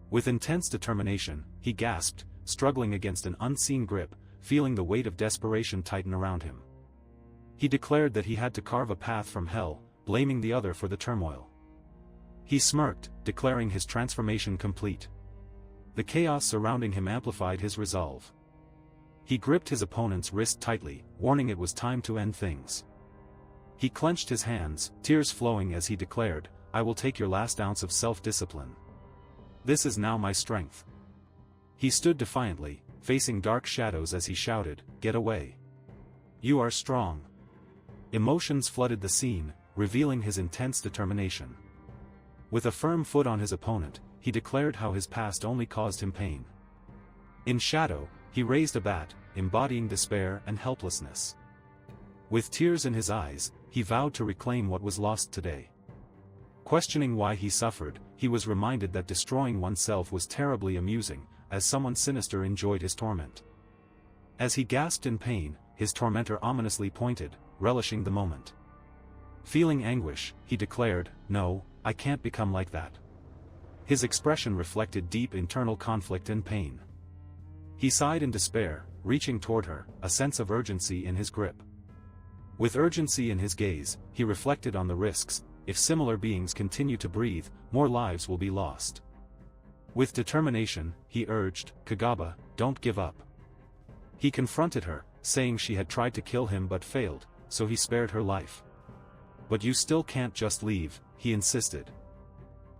With intense determination, he gasped, struggling against an unseen grip, feeling the weight of desperation tighten around him. He declared that he had to carve a path from hell, blaming the other for the turmoil. He smirked, declaring his transformation complete. The chaos surrounding him amplified his resolve. He gripped his opponent's wrist tightly, warning it was time to end things. He clenched his hands, tears flowing as he declared, "I will take your last ounce of self-discipline. This is now my strength." He stood defiantly, facing dark shadows as he shouted, "Get away. You are strong." Emotions flooded the scene, revealing his intense determination. With a firm foot on his opponent, he declared how his past only caused him pain. In shadow, he raised a bat, embodying despair and helplessness. With tears in his eyes, he vowed to reclaim what was lost today. Questioning why he suffered, he was reminded that destroying oneself was terribly amusing, as someone sinister enjoyed his torment. As he gasped in pain, his tormentor ominously pointed, relishing the moment. Feeling anguish, he declared, "No, I can't become like that." His expression reflected deep internal conflict and pain. He sighed in despair, reaching toward her, a sense of urgency in his grip. With urgency in his gaze, he reflected on the risks. If similar beings continue to breathe, more lives will be lost. With determination, he urged, "Kagawa, don't give up." He confronted her, saying she had tried to kill him but failed, so he spared her life. "But you still can't just leave," he insisted.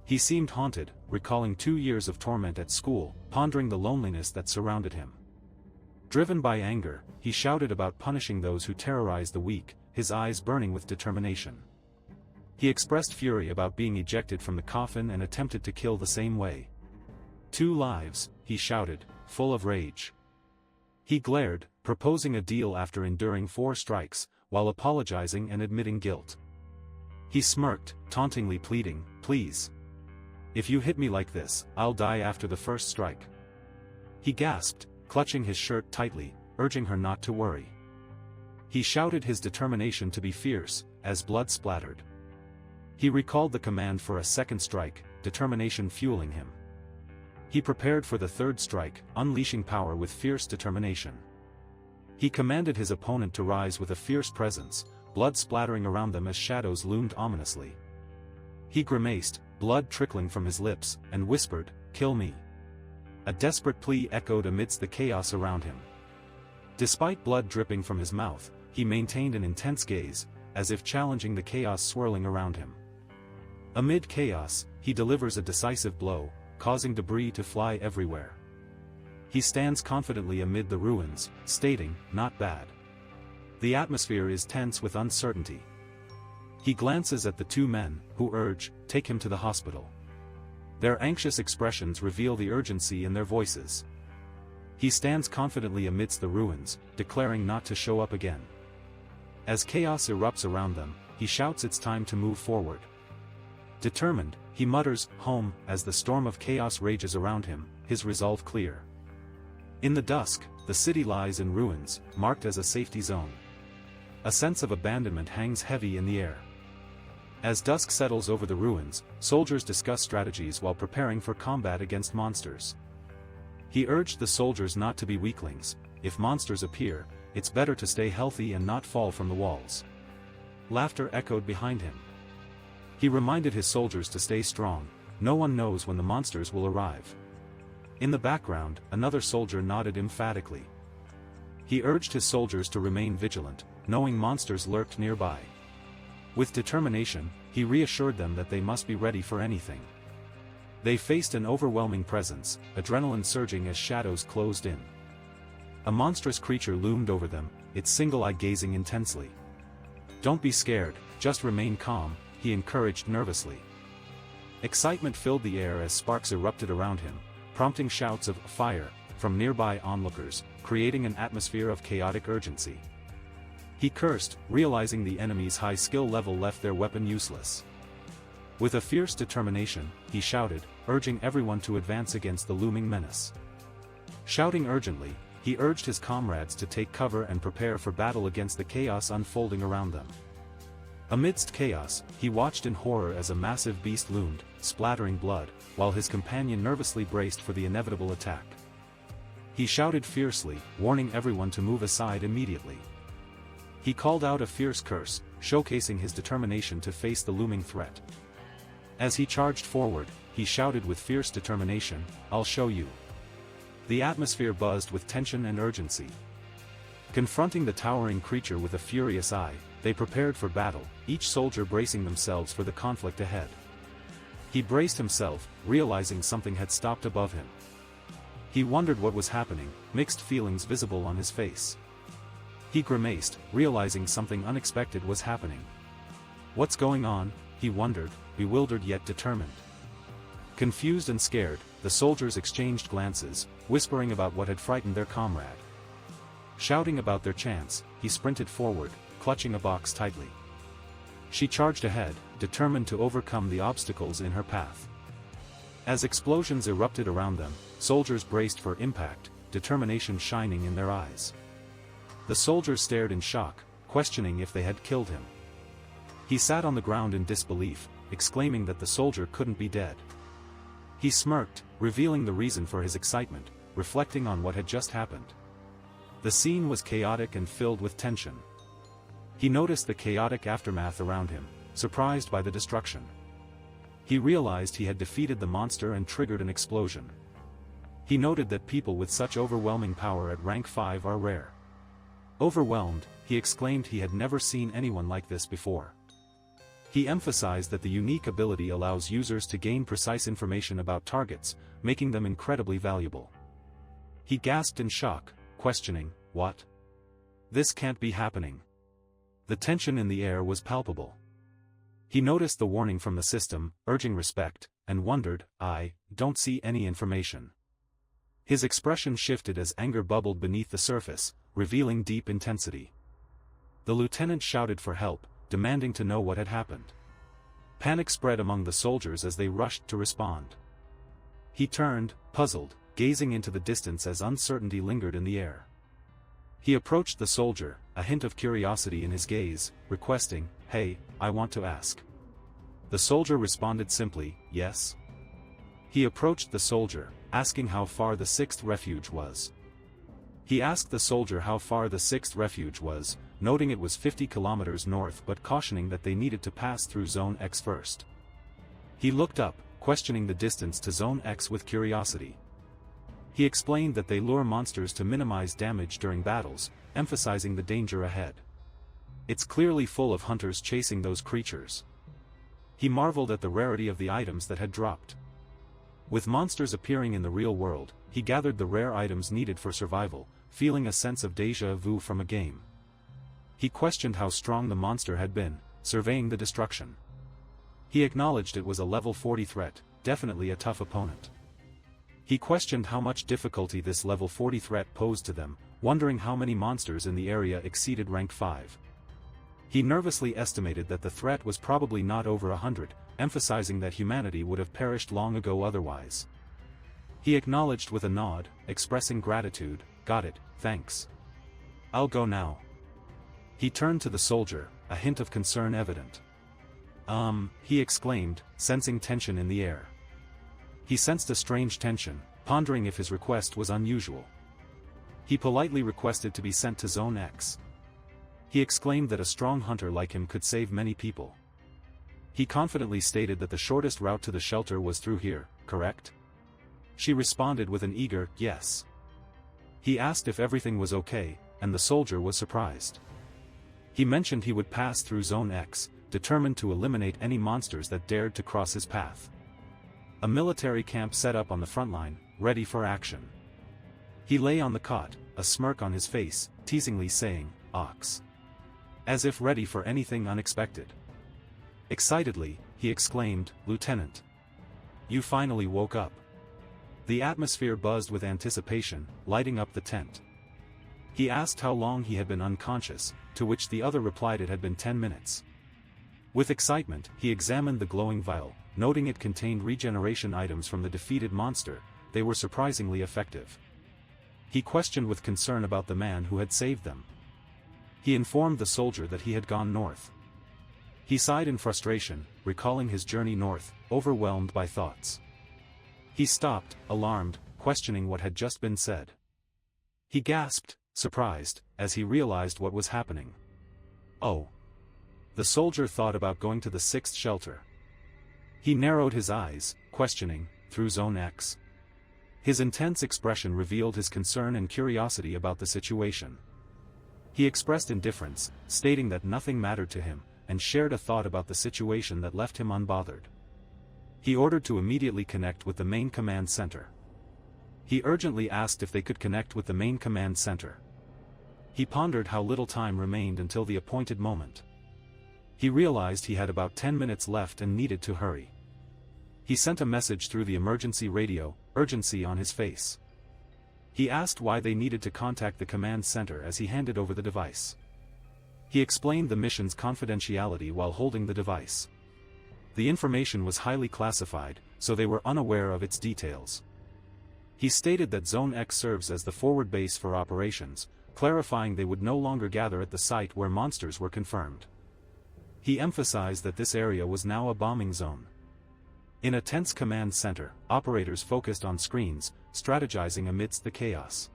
He seemed haunted, recalling 2 years of torment at school, pondering the loneliness that surrounded him. Driven by anger, he shouted about punishing those who terrorize the weak, his eyes burning with determination. He expressed fury about being ejected from the coffin and attempted to kill the same way. 2 lives, he shouted, full of rage. He glared, proposing a deal after enduring 4 strikes, while apologizing and admitting guilt. He smirked, tauntingly pleading, "Please. If you hit me like this, I'll die after the first strike." He gasped, clutching his shirt tightly, urging her not to worry. He shouted his determination to be fierce, as blood splattered. He recalled the command for a second strike, determination fueling him. He prepared for the third strike, unleashing power with fierce determination. He commanded his opponent to rise with a fierce presence, blood splattering around them as shadows loomed ominously. He grimaced, blood trickling from his lips, and whispered, "Kill me." A desperate plea echoed amidst the chaos around him. Despite blood dripping from his mouth, he maintained an intense gaze, as if challenging the chaos swirling around him. Amid chaos, he delivers a decisive blow, causing debris to fly everywhere. He stands confidently amid the ruins, stating, "Not bad." The atmosphere is tense with uncertainty. He glances at the two men, who urge, "Take him to the hospital." Their anxious expressions reveal the urgency in their voices. He stands confidently amidst the ruins, declaring not to show up again. As chaos erupts around them, he shouts it's time to move forward. Determined, he mutters, "Home," as the storm of chaos rages around him, his resolve clear. In the dusk, the city lies in ruins, marked as a safety zone. A sense of abandonment hangs heavy in the air. As dusk settles over the ruins, soldiers discuss strategies while preparing for combat against monsters. He urged the soldiers not to be weaklings. If monsters appear, it's better to stay healthy and not fall from the walls. Laughter echoed behind him. He reminded his soldiers to stay strong. No one knows when the monsters will arrive. In the background, another soldier nodded emphatically. He urged his soldiers to remain vigilant, knowing monsters lurked nearby. With determination, he reassured them that they must be ready for anything. They faced an overwhelming presence, adrenaline surging as shadows closed in. A monstrous creature loomed over them, its single eye gazing intensely. "Don't be scared, just remain calm," he encouraged nervously. Excitement filled the air as sparks erupted around him, prompting shouts of "Fire" from nearby onlookers, creating an atmosphere of chaotic urgency. He cursed, realizing the enemy's high skill level left their weapon useless. With a fierce determination, he shouted, urging everyone to advance against the looming menace. Shouting urgently, he urged his comrades to take cover and prepare for battle against the chaos unfolding around them. Amidst chaos, he watched in horror as a massive beast loomed, splattering blood, while his companion nervously braced for the inevitable attack. He shouted fiercely, warning everyone to move aside immediately. He called out a fierce curse, showcasing his determination to face the looming threat. As he charged forward, he shouted with fierce determination, "I'll show you." The atmosphere buzzed with tension and urgency. Confronting the towering creature with a furious eye, they prepared for battle, each soldier bracing themselves for the conflict ahead. He braced himself, realizing something had stopped above him. He wondered what was happening, mixed feelings visible on his face. He grimaced, realizing something unexpected was happening. "What's going on?" he wondered, bewildered yet determined. Confused and scared, the soldiers exchanged glances, whispering about what had frightened their comrade. Shouting about their chance, he sprinted forward, clutching a box tightly. She charged ahead, determined to overcome the obstacles in her path. As explosions erupted around them, soldiers braced for impact, determination shining in their eyes. The soldiers stared in shock, questioning if they had killed him. He sat on the ground in disbelief, exclaiming that the soldier couldn't be dead. He smirked, revealing the reason for his excitement, reflecting on what had just happened. The scene was chaotic and filled with tension. He noticed the chaotic aftermath around him, surprised by the destruction. He realized he had defeated the monster and triggered an explosion. He noted that people with such overwhelming power at rank 5 are rare. Overwhelmed, he exclaimed he had never seen anyone like this before. He emphasized that the unique ability allows users to gain precise information about targets, making them incredibly valuable. He gasped in shock, questioning, "What? This can't be happening." The tension in the air was palpable. He noticed the warning from the system, urging respect, and wondered, "I don't see any information." His expression shifted as anger bubbled beneath the surface, revealing deep intensity. The lieutenant shouted for help, demanding to know what had happened. Panic spread among the soldiers as they rushed to respond. He turned, puzzled, gazing into the distance as uncertainty lingered in the air. He approached the soldier, a hint of curiosity in his gaze, requesting, "Hey, I want to ask." The soldier responded simply, "Yes." He approached the soldier, asking how far the sixth refuge was. He asked the soldier how far the sixth refuge was, noting it was 50 kilometers north but cautioning that they needed to pass through Zone X first. He looked up, questioning the distance to Zone X with curiosity. He explained that they lure monsters to minimize damage during battles, emphasizing the danger ahead. It's clearly full of hunters chasing those creatures. He marveled at the rarity of the items that had dropped. With monsters appearing in the real world, he gathered the rare items needed for survival, feeling a sense of déjà vu from a game. He questioned how strong the monster had been, surveying the destruction. He acknowledged it was a level 40 threat, definitely a tough opponent. He questioned how much difficulty this level 40 threat posed to them, wondering how many monsters in the area exceeded rank 5. He nervously estimated that the threat was probably not over 100, emphasizing that humanity would have perished long ago otherwise. He acknowledged with a nod, expressing gratitude, "Got it, thanks. I'll go now." He turned to the soldier, a hint of concern evident. He exclaimed, sensing tension in the air. He sensed a strange tension, pondering if his request was unusual. He politely requested to be sent to Zone X. He exclaimed that a strong hunter like him could save many people. He confidently stated that the shortest route to the shelter was through here, correct? She responded with an eager, "Yes." He asked if everything was okay, and the soldier was surprised. He mentioned he would pass through Zone X, determined to eliminate any monsters that dared to cross his path. A military camp set up on the front line, ready for action. He lay on the cot, a smirk on his face, teasingly saying, "Ox." As if ready for anything unexpected. Excitedly, he exclaimed, "Lieutenant! You finally woke up." The atmosphere buzzed with anticipation, lighting up the tent. He asked how long he had been unconscious, to which the other replied it had been 10 minutes. With excitement, he examined the glowing vial, noting it contained regeneration items from the defeated monster. They were surprisingly effective. He questioned with concern about the man who had saved them. He informed the soldier that he had gone north. He sighed in frustration, recalling his journey north, overwhelmed by thoughts. He stopped, alarmed, questioning what had just been said. He gasped, surprised, as he realized what was happening. Oh. The soldier thought about going to the sixth shelter. He narrowed his eyes, questioning, "Through Zone X?" His intense expression revealed his concern and curiosity about the situation. He expressed indifference, stating that nothing mattered to him, and shared a thought about the situation that left him unbothered. He ordered to immediately connect with the main command center. He urgently asked if they could connect with the main command center. He pondered how little time remained until the appointed moment. He realized he had about 10 minutes left and needed to hurry. He sent a message through the emergency radio, urgency on his face. He asked why they needed to contact the command center as he handed over the device. He explained the mission's confidentiality while holding the device. The information was highly classified, so they were unaware of its details. He stated that Zone X serves as the forward base for operations, clarifying they would no longer gather at the site where monsters were confirmed. He emphasized that this area was now a bombing zone. In a tense command center, operators focused on screens, strategizing amidst the chaos.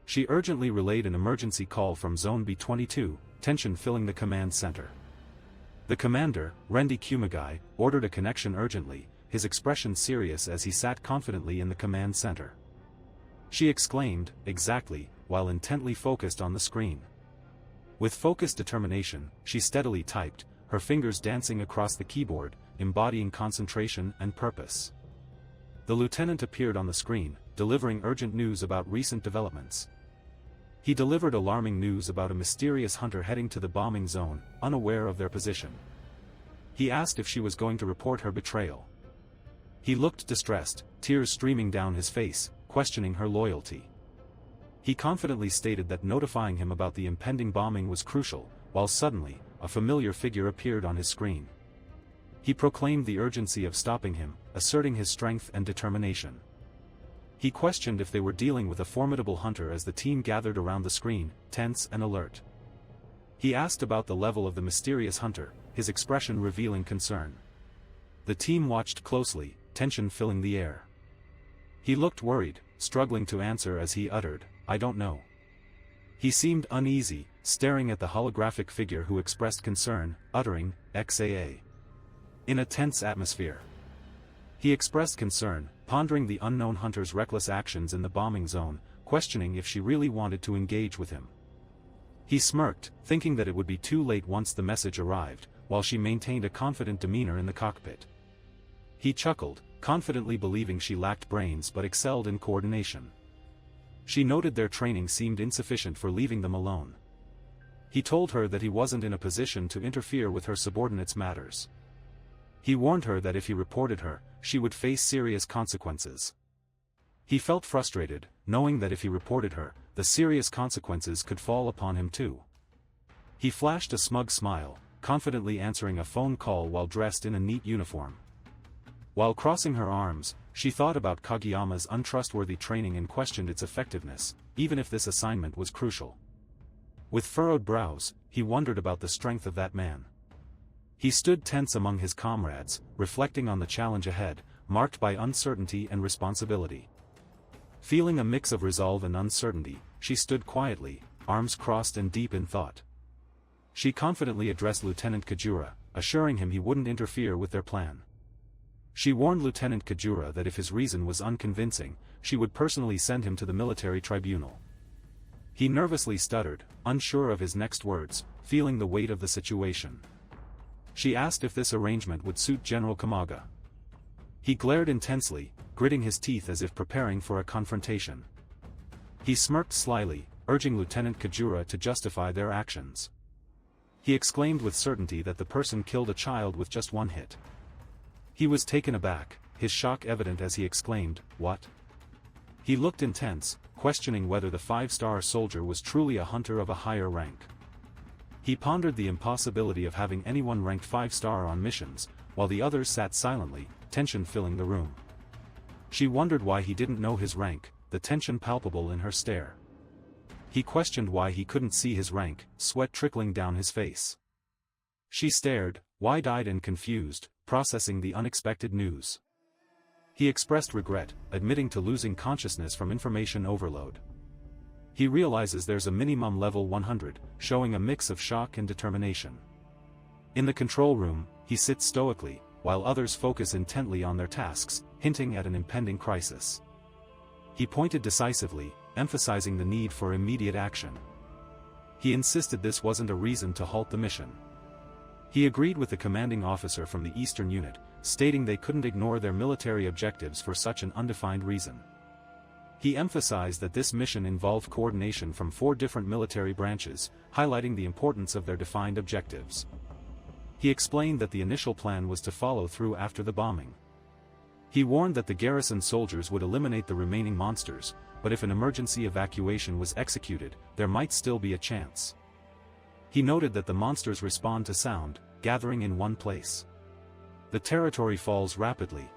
She urgently relayed an emergency call from Zone B-22, tension filling the command center. The commander, Rendi Kumagai, ordered a connection urgently, his expression serious as he sat confidently in the command center. She exclaimed, "Exactly," while intently focused on the screen. With focused determination, she steadily typed, her fingers dancing across the keyboard, embodying concentration and purpose. The lieutenant appeared on the screen, delivering urgent news about recent developments. He delivered alarming news about a mysterious hunter heading to the bombing zone, unaware of their position. He asked if she was going to report her betrayal. He looked distressed, tears streaming down his face, questioning her loyalty. He confidently stated that notifying him about the impending bombing was crucial, while suddenly, a familiar figure appeared on his screen. He proclaimed the urgency of stopping him, asserting his strength and determination. He questioned if they were dealing with a formidable hunter as the team gathered around the screen, tense and alert. He asked about the level of the mysterious hunter, his expression revealing concern. The team watched closely, tension filling the air. He looked worried, struggling to answer as he uttered, "I don't know." He seemed uneasy, staring at the holographic figure who expressed concern, uttering, "XAA." In a tense atmosphere. He expressed concern, pondering the unknown hunter's reckless actions in the bombing zone, questioning if she really wanted to engage with him. He smirked, thinking that it would be too late once the message arrived, while she maintained a confident demeanor in the cockpit. He chuckled, confidently believing she lacked brains but excelled in coordination. She noted their training seemed insufficient for leaving them alone. He told her that he wasn't in a position to interfere with her subordinates' matters. He warned her that if he reported her, she would face serious consequences. He felt frustrated, knowing that if he reported her, the serious consequences could fall upon him too. He flashed a smug smile, confidently answering a phone call while dressed in a neat uniform. While crossing her arms, she thought about Kageyama's untrustworthy training and questioned its effectiveness, even if this assignment was crucial. With furrowed brows, he wondered about the strength of that man. He stood tense among his comrades, reflecting on the challenge ahead, marked by uncertainty and responsibility. Feeling a mix of resolve and uncertainty, she stood quietly, arms crossed and deep in thought. She confidently addressed Lieutenant Kajura, assuring him he wouldn't interfere with their plan. She warned Lieutenant Kajura that if his reason was unconvincing, she would personally send him to the military tribunal. He nervously stuttered, unsure of his next words, feeling the weight of the situation. She asked if this arrangement would suit General Kamaga. He glared intensely, gritting his teeth as if preparing for a confrontation. He smirked slyly, urging Lieutenant Kajura to justify their actions. He exclaimed with certainty that the person killed a child with just one hit. He was taken aback, his shock evident as he exclaimed, "What?" He looked intense, questioning whether the five-star soldier was truly a hunter of a higher rank. He pondered the impossibility of having anyone ranked 5-star on missions, while the others sat silently, tension filling the room. She wondered why he didn't know his rank, the tension palpable in her stare. He questioned why he couldn't see his rank, sweat trickling down his face. She stared, wide-eyed and confused, processing the unexpected news. He expressed regret, admitting to losing consciousness from information overload. He realizes there's a minimum level 100, showing a mix of shock and determination. In the control room, he sits stoically, while others focus intently on their tasks, hinting at an impending crisis. He pointed decisively, emphasizing the need for immediate action. He insisted this wasn't a reason to halt the mission. He agreed with the commanding officer from the Eastern Unit, stating they couldn't ignore their military objectives for such an undefined reason. He emphasized that this mission involved coordination from 4 different military branches, highlighting the importance of their defined objectives. He explained that the initial plan was to follow through after the bombing. He warned that the garrison soldiers would eliminate the remaining monsters, but if an emergency evacuation was executed, there might still be a chance. He noted that the monsters respond to sound, gathering in one place. The territory falls rapidly.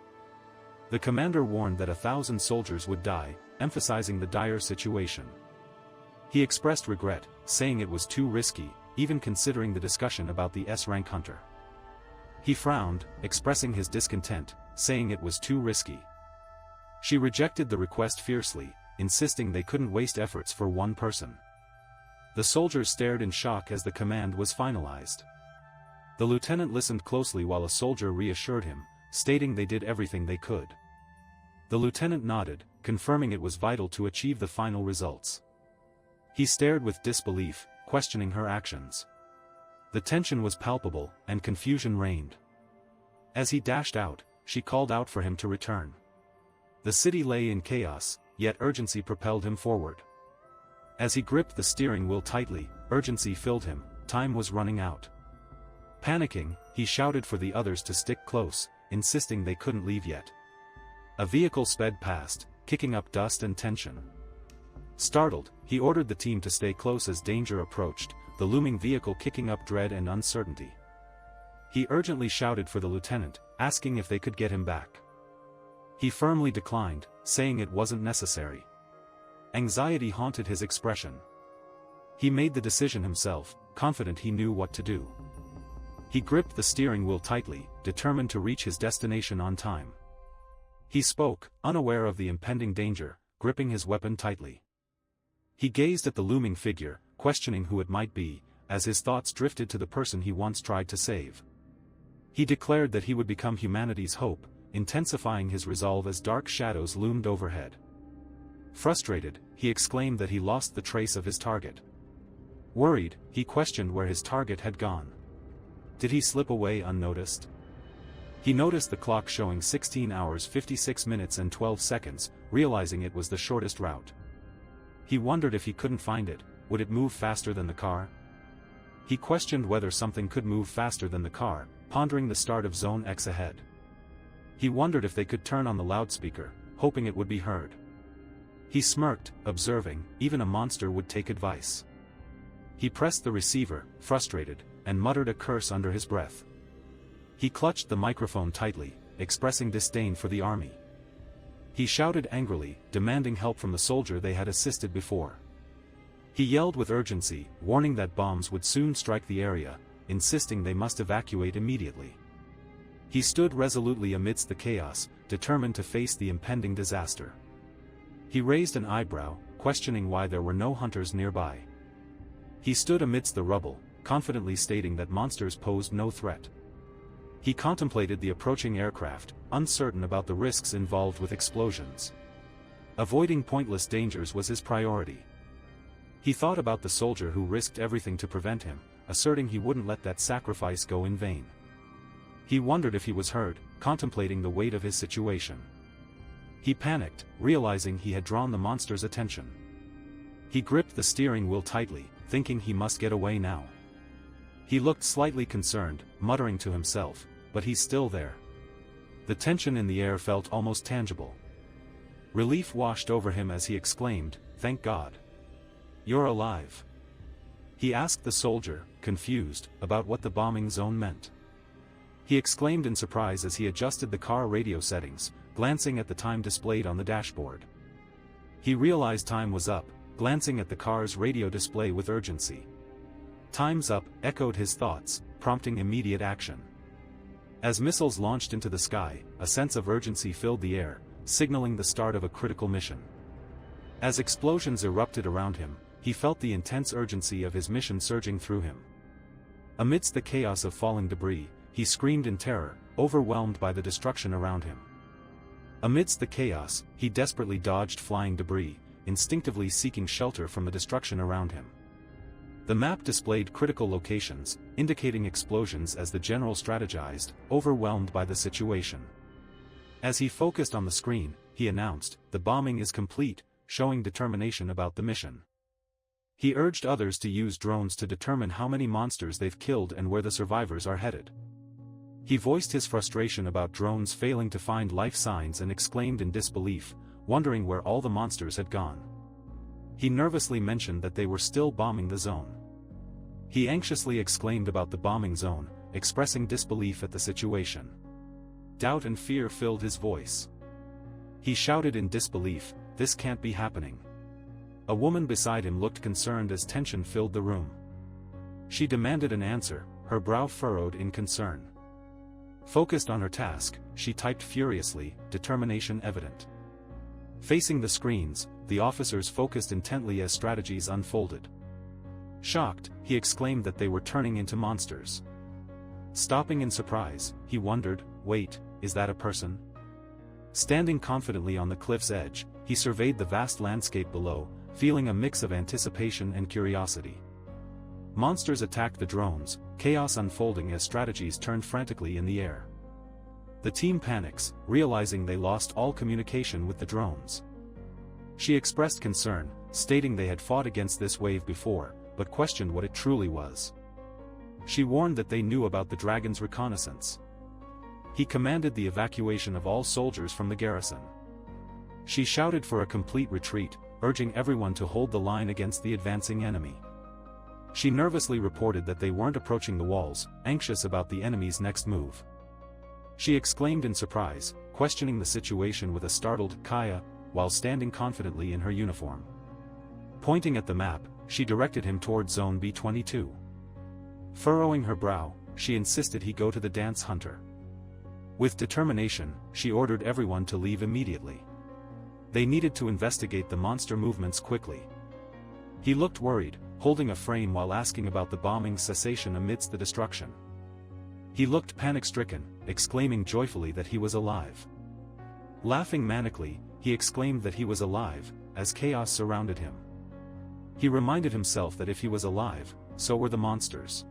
The commander warned that 1,000 soldiers would die, emphasizing the dire situation. He expressed regret, saying it was too risky, even considering the discussion about the S-rank hunter. He frowned, expressing his discontent, saying it was too risky. She rejected the request fiercely, insisting they couldn't waste efforts for one person. The soldiers stared in shock as the command was finalized. The lieutenant listened closely while a soldier reassured him, stating they did everything they could. The lieutenant nodded, confirming it was vital to achieve the final results. He stared with disbelief, questioning her actions. The tension was palpable, and confusion reigned. As he dashed out, she called out for him to return. The city lay in chaos, yet urgency propelled him forward. As he gripped the steering wheel tightly, urgency filled him, time was running out. Panicking, he shouted for the others to stick close, insisting they couldn't leave yet. A vehicle sped past, kicking up dust and tension. Startled, he ordered the team to stay close as danger approached, the looming vehicle kicking up dread and uncertainty. He urgently shouted for the lieutenant, asking if they could get him back. He firmly declined, saying it wasn't necessary. Anxiety haunted his expression. He made the decision himself, confident he knew what to do. He gripped the steering wheel tightly, determined to reach his destination on time. He spoke, unaware of the impending danger, gripping his weapon tightly. He gazed at the looming figure, questioning who it might be, as his thoughts drifted to the person he once tried to save. He declared that he would become humanity's hope, intensifying his resolve as dark shadows loomed overhead. Frustrated, he exclaimed that he lost the trace of his target. Worried, he questioned where his target had gone. Did he slip away unnoticed? He noticed the clock showing 16 hours 56 minutes and 12 seconds, realizing it was the shortest route. He wondered if he couldn't find it, would it move faster than the car? He questioned whether something could move faster than the car, pondering the start of Zone X ahead. He wondered if they could turn on the loudspeaker, hoping it would be heard. He smirked, observing, even a monster would take advice. He pressed the receiver, frustrated, and muttered a curse under his breath. He clutched the microphone tightly, expressing disdain for the army. He shouted angrily, demanding help from the soldier they had assisted before. He yelled with urgency, warning that bombs would soon strike the area, insisting they must evacuate immediately. He stood resolutely amidst the chaos, determined to face the impending disaster. He raised an eyebrow, questioning why there were no hunters nearby. He stood amidst the rubble, confidently stating that monsters posed no threat. He contemplated the approaching aircraft, uncertain about the risks involved with explosions. Avoiding pointless dangers was his priority. He thought about the soldier who risked everything to prevent him, asserting he wouldn't let that sacrifice go in vain. He wondered if he was heard, contemplating the weight of his situation. He panicked, realizing he had drawn the monster's attention. He gripped the steering wheel tightly, thinking he must get away now. He looked slightly concerned, muttering to himself, but he's still there. The tension in the air felt almost tangible. Relief washed over him as he exclaimed, "Thank God. You're alive." He asked the soldier, confused, about what the bombing zone meant. He exclaimed in surprise as he adjusted the car radio settings, glancing at the time displayed on the dashboard. He realized time was up, glancing at the car's radio display with urgency. "Time's up," echoed his thoughts, prompting immediate action. As missiles launched into the sky, a sense of urgency filled the air, signaling the start of a critical mission. As explosions erupted around him, he felt the intense urgency of his mission surging through him. Amidst the chaos of falling debris, he screamed in terror, overwhelmed by the destruction around him. Amidst the chaos, he desperately dodged flying debris, instinctively seeking shelter from the destruction around him. The map displayed critical locations, indicating explosions as the general strategized, overwhelmed by the situation. As he focused on the screen, he announced, "The bombing is complete," showing determination about the mission. He urged others to use drones to determine how many monsters they've killed and where the survivors are headed. He voiced his frustration about drones failing to find life signs and exclaimed in disbelief, wondering where all the monsters had gone. He nervously mentioned that they were still bombing the zone. He anxiously exclaimed about the bombing zone, expressing disbelief at the situation. Doubt and fear filled his voice. He shouted in disbelief, "This can't be happening." A woman beside him looked concerned as tension filled the room. She demanded an answer, her brow furrowed in concern. Focused on her task, she typed furiously, determination evident. Facing the screens, the officers focused intently as strategies unfolded. Shocked, he exclaimed that they were turning into monsters. Stopping in surprise, he wondered, "Wait, is that a person?" Standing confidently on the cliff's edge, he surveyed the vast landscape below, feeling a mix of anticipation and curiosity. Monsters attacked the drones, chaos unfolding as strategies turned frantically in the air. The team panics, realizing they lost all communication with the drones. She expressed concern, stating they had fought against this wave before, but questioned what it truly was. She warned that they knew about the dragon's reconnaissance. He commanded the evacuation of all soldiers from the garrison. She shouted for a complete retreat, urging everyone to hold the line against the advancing enemy. She nervously reported that they weren't approaching the walls, anxious about the enemy's next move. She exclaimed in surprise, questioning the situation with a startled Kaya, while standing confidently in her uniform. Pointing at the map, she directed him toward Zone B22. Furrowing her brow, she insisted he go to the dance hunter. With determination, she ordered everyone to leave immediately. They needed to investigate the monster movements quickly. He looked worried, holding a frame while asking about the bombing's cessation amidst the destruction. He looked panic-stricken, exclaiming joyfully that he was alive. Laughing manically, he exclaimed that he was alive, as chaos surrounded him. He reminded himself that if he was alive, so were the monsters.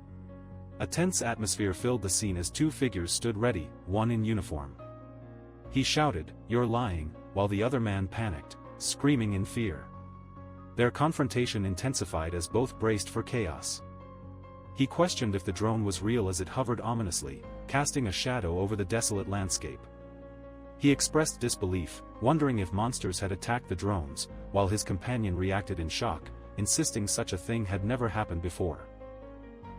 A tense atmosphere filled the scene as two figures stood ready, one in uniform. He shouted, "You're lying," while the other man panicked, screaming in fear. Their confrontation intensified as both braced for chaos. He questioned if the drone was real as it hovered ominously, casting a shadow over the desolate landscape. He expressed disbelief, wondering if monsters had attacked the drones, while his companion reacted in shock, insisting such a thing had never happened before.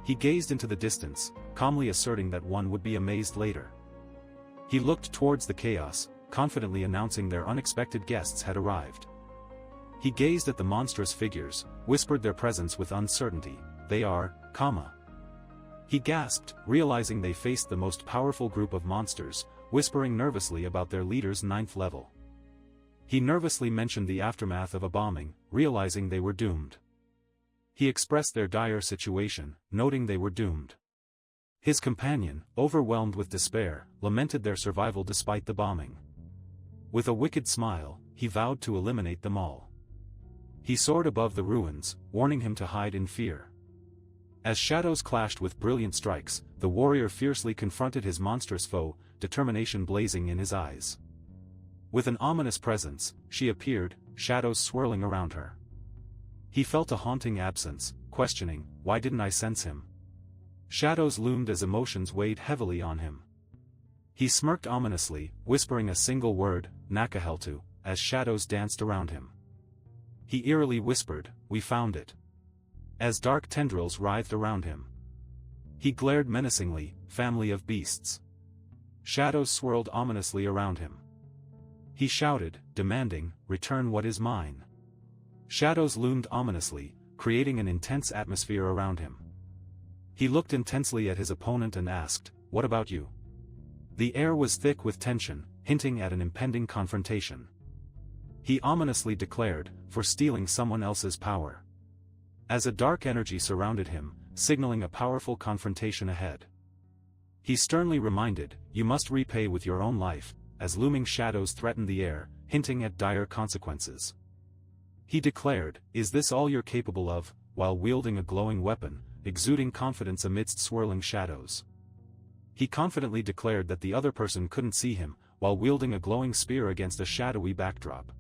He gazed into the distance, calmly asserting that one would be amazed later. He looked towards the chaos, confidently announcing their unexpected guests had arrived. He gazed at the monstrous figures, whispered their presence with uncertainty, "They are, comma." He gasped, realizing they faced the most powerful group of monsters, whispering nervously about their leader's 9th level. He nervously mentioned the aftermath of a bombing, realizing they were doomed. He expressed their dire situation, noting they were doomed. His companion, overwhelmed with despair, lamented their survival despite the bombing. With a wicked smile, he vowed to eliminate them all. He soared above the ruins, warning him to hide in fear. As shadows clashed with brilliant strikes, the warrior fiercely confronted his monstrous foe, determination blazing in his eyes. With an ominous presence, she appeared, shadows swirling around her. He felt a haunting absence, questioning, "Why didn't I sense him?" Shadows loomed as emotions weighed heavily on him. He smirked ominously, whispering a single word, "Nakaheltu," as shadows danced around him. He eerily whispered, "We found it," as dark tendrils writhed around him. He glared menacingly, "Family of beasts." Shadows swirled ominously around him. He shouted, demanding, "Return what is mine." Shadows loomed ominously, creating an intense atmosphere around him. He looked intensely at his opponent and asked, "What about you?" The air was thick with tension, hinting at an impending confrontation. He ominously declared, "For stealing someone else's power." As a dark energy surrounded him, signaling a powerful confrontation ahead. He sternly reminded, "You must repay with your own life," as looming shadows threatened the air, hinting at dire consequences. He declared, "Is this all you're capable of?" while wielding a glowing weapon, exuding confidence amidst swirling shadows. He confidently declared that the other person couldn't see him, while wielding a glowing spear against a shadowy backdrop.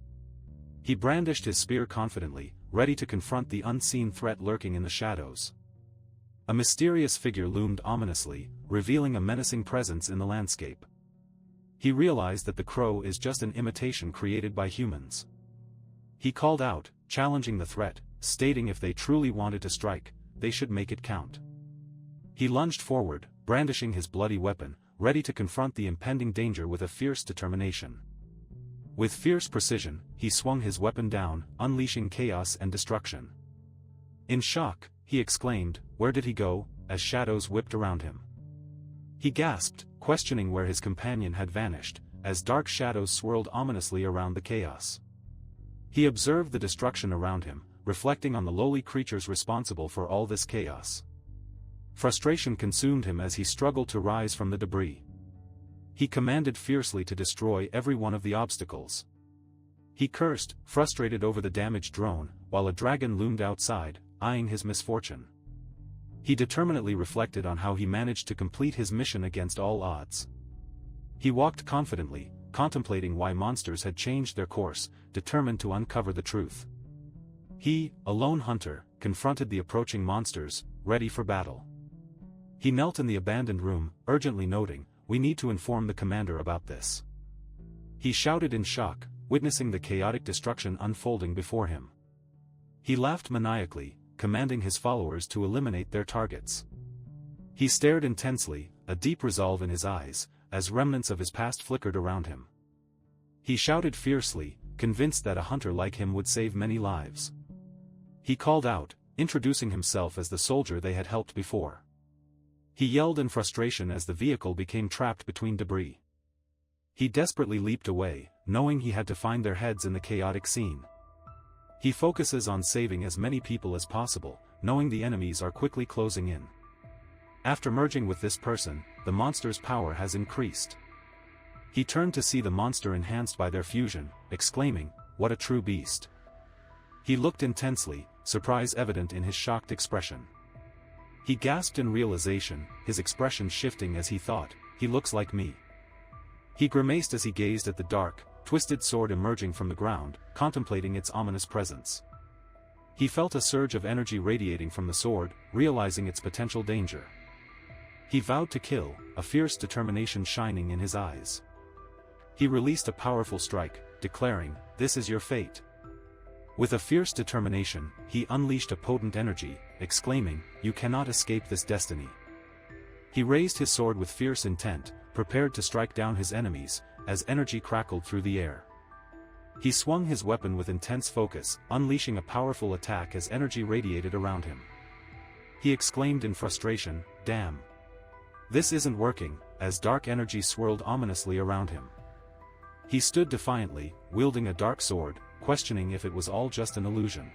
He brandished his spear confidently, ready to confront the unseen threat lurking in the shadows. A mysterious figure loomed ominously, revealing a menacing presence in the landscape. He realized that the crow is just an imitation created by humans. He called out, challenging the threat, stating if they truly wanted to strike, they should make it count. He lunged forward, brandishing his bloody weapon, ready to confront the impending danger with a fierce determination. With fierce precision, he swung his weapon down, unleashing chaos and destruction. In shock, he exclaimed, "Where did he go?" as shadows whipped around him. He gasped, questioning where his companion had vanished, as dark shadows swirled ominously around the chaos. He observed the destruction around him, reflecting on the lowly creatures responsible for all this chaos. Frustration consumed him as he struggled to rise from the debris. He commanded fiercely to destroy every one of the obstacles. He cursed, frustrated over the damaged drone, while a dragon loomed outside, eyeing his misfortune. He determinedly reflected on how he managed to complete his mission against all odds. He walked confidently, contemplating why monsters had changed their course, determined to uncover the truth. He, a lone hunter, confronted the approaching monsters, ready for battle. He knelt in the abandoned room, urgently noting, "We need to inform the commander about this." He shouted in shock, witnessing the chaotic destruction unfolding before him. He laughed maniacally, commanding his followers to eliminate their targets. He stared intensely, a deep resolve in his eyes, as remnants of his past flickered around him. He shouted fiercely, convinced that a hunter like him would save many lives. He called out, introducing himself as the soldier they had helped before. He yelled in frustration as the vehicle became trapped between debris. He desperately leaped away, knowing he had to find their heads in the chaotic scene. He focuses on saving as many people as possible, knowing the enemies are quickly closing in. After merging with this person, the monster's power has increased. He turned to see the monster enhanced by their fusion, exclaiming, "What a true beast." He looked intensely, surprise evident in his shocked expression. He gasped in realization, his expression shifting as he thought, "He looks like me." He grimaced as he gazed at the dark, twisted sword emerging from the ground, contemplating its ominous presence. He felt a surge of energy radiating from the sword, realizing its potential danger. He vowed to kill, a fierce determination shining in his eyes. He released a powerful strike, declaring, "This is your fate." With a fierce determination, he unleashed a potent energy, exclaiming, "You cannot escape this destiny." He raised his sword with fierce intent, prepared to strike down his enemies, as energy crackled through the air. He swung his weapon with intense focus, unleashing a powerful attack as energy radiated around him. He exclaimed in frustration, "Damn! This isn't working," as dark energy swirled ominously around him. He stood defiantly, wielding a dark sword, questioning if it was all just an illusion.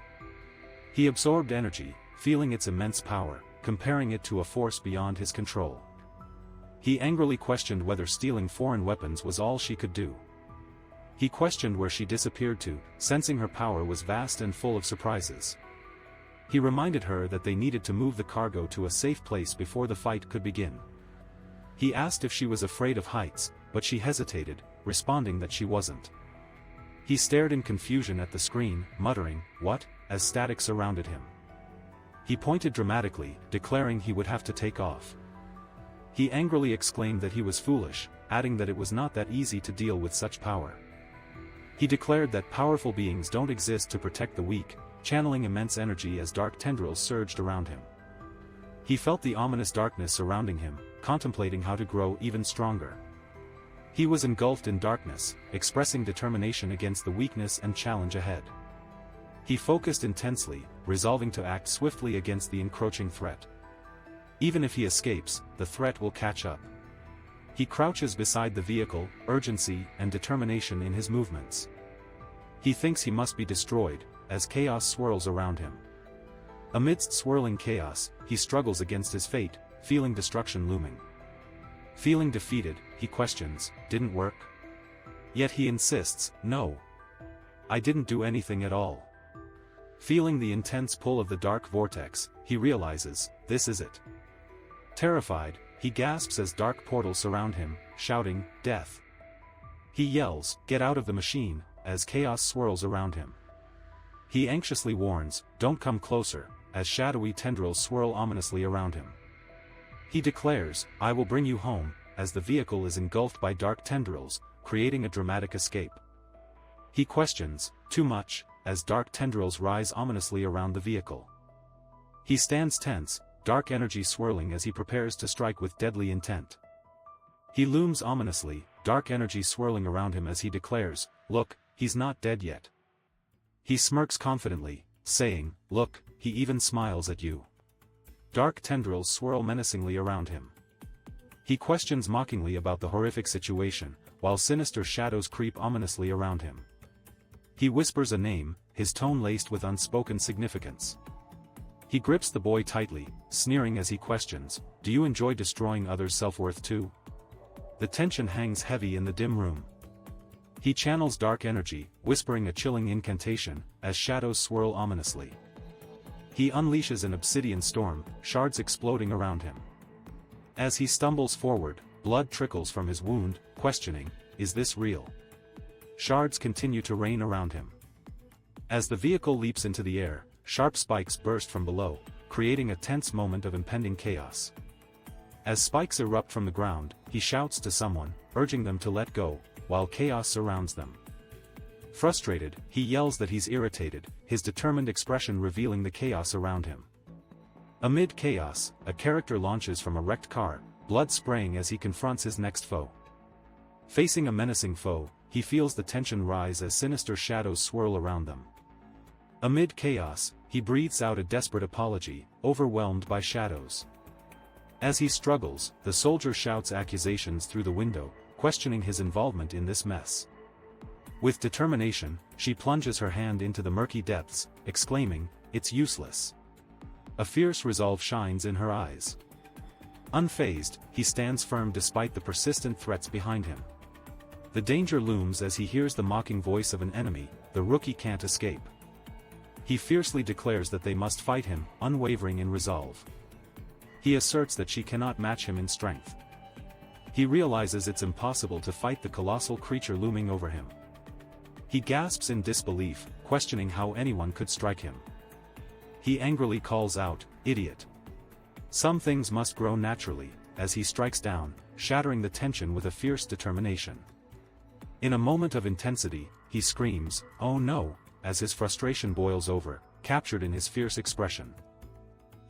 He absorbed energy, feeling its immense power, comparing it to a force beyond his control. He angrily questioned whether stealing foreign weapons was all she could do. He questioned where she disappeared to, sensing her power was vast and full of surprises. He reminded her that they needed to move the cargo to a safe place before the fight could begin. He asked if she was afraid of heights, but she hesitated, responding that she wasn't. He stared in confusion at the screen, muttering, "What?" as static surrounded him. He pointed dramatically, declaring he would have to take off. He angrily exclaimed that he was foolish, adding that it was not that easy to deal with such power. He declared that powerful beings don't exist to protect the weak, channeling immense energy as dark tendrils surged around him. He felt the ominous darkness surrounding him, contemplating how to grow even stronger. He was engulfed in darkness, expressing determination against the weakness and challenge ahead. He focused intensely, resolving to act swiftly against the encroaching threat. Even if he escapes, the threat will catch up. He crouches beside the vehicle, urgency and determination in his movements. He thinks he must be destroyed, as chaos swirls around him. Amidst swirling chaos, he struggles against his fate, feeling destruction looming. Feeling defeated, he questions, "Didn't work?" Yet he insists, "No. I didn't do anything at all." Feeling the intense pull of the dark vortex, he realizes, this is it. Terrified, he gasps as dark portals surround him, shouting, "Death!" He yells, "Get out of the machine," as chaos swirls around him. He anxiously warns, "Don't come closer," as shadowy tendrils swirl ominously around him. He declares, "I will bring you home," as the vehicle is engulfed by dark tendrils, creating a dramatic escape. He questions, "Too much," as dark tendrils rise ominously around the vehicle. He stands tense, dark energy swirling as he prepares to strike with deadly intent. He looms ominously, dark energy swirling around him as he declares, "Look, he's not dead yet." He smirks confidently, saying, "Look, he even smiles at you." Dark tendrils swirl menacingly around him. He questions mockingly about the horrific situation, while sinister shadows creep ominously around him. He whispers a name, his tone laced with unspoken significance. He grips the boy tightly, sneering as he questions, "Do you enjoy destroying others' self-worth too?" The tension hangs heavy in the dim room. He channels dark energy, whispering a chilling incantation, as shadows swirl ominously. He unleashes an obsidian storm, shards exploding around him. As he stumbles forward, blood trickles from his wound, questioning, "Is this real?" Shards continue to rain around him. As the vehicle leaps into the air, sharp spikes burst from below, creating a tense moment of impending chaos. As spikes erupt from the ground, he shouts to someone, urging them to let go, while chaos surrounds them. Frustrated, he yells that he's irritated, his determined expression revealing the chaos around him. Amid chaos, a character launches from a wrecked car, blood spraying as he confronts his next foe. Facing a menacing foe, he feels the tension rise as sinister shadows swirl around them. Amid chaos, he breathes out a desperate apology, overwhelmed by shadows. As he struggles, the soldier shouts accusations through the window, questioning his involvement in this mess. With determination, she plunges her hand into the murky depths, exclaiming, "It's useless." A fierce resolve shines in her eyes. Unfazed, he stands firm despite the persistent threats behind him. The danger looms as he hears the mocking voice of an enemy, the rookie can't escape. He fiercely declares that they must fight him, unwavering in resolve. He asserts that she cannot match him in strength. He realizes it's impossible to fight the colossal creature looming over him. He gasps in disbelief, questioning how anyone could strike him. He angrily calls out, "Idiot." Some things must grow naturally, as he strikes down, shattering the tension with a fierce determination. In a moment of intensity, he screams, "Oh no," as his frustration boils over, captured in his fierce expression.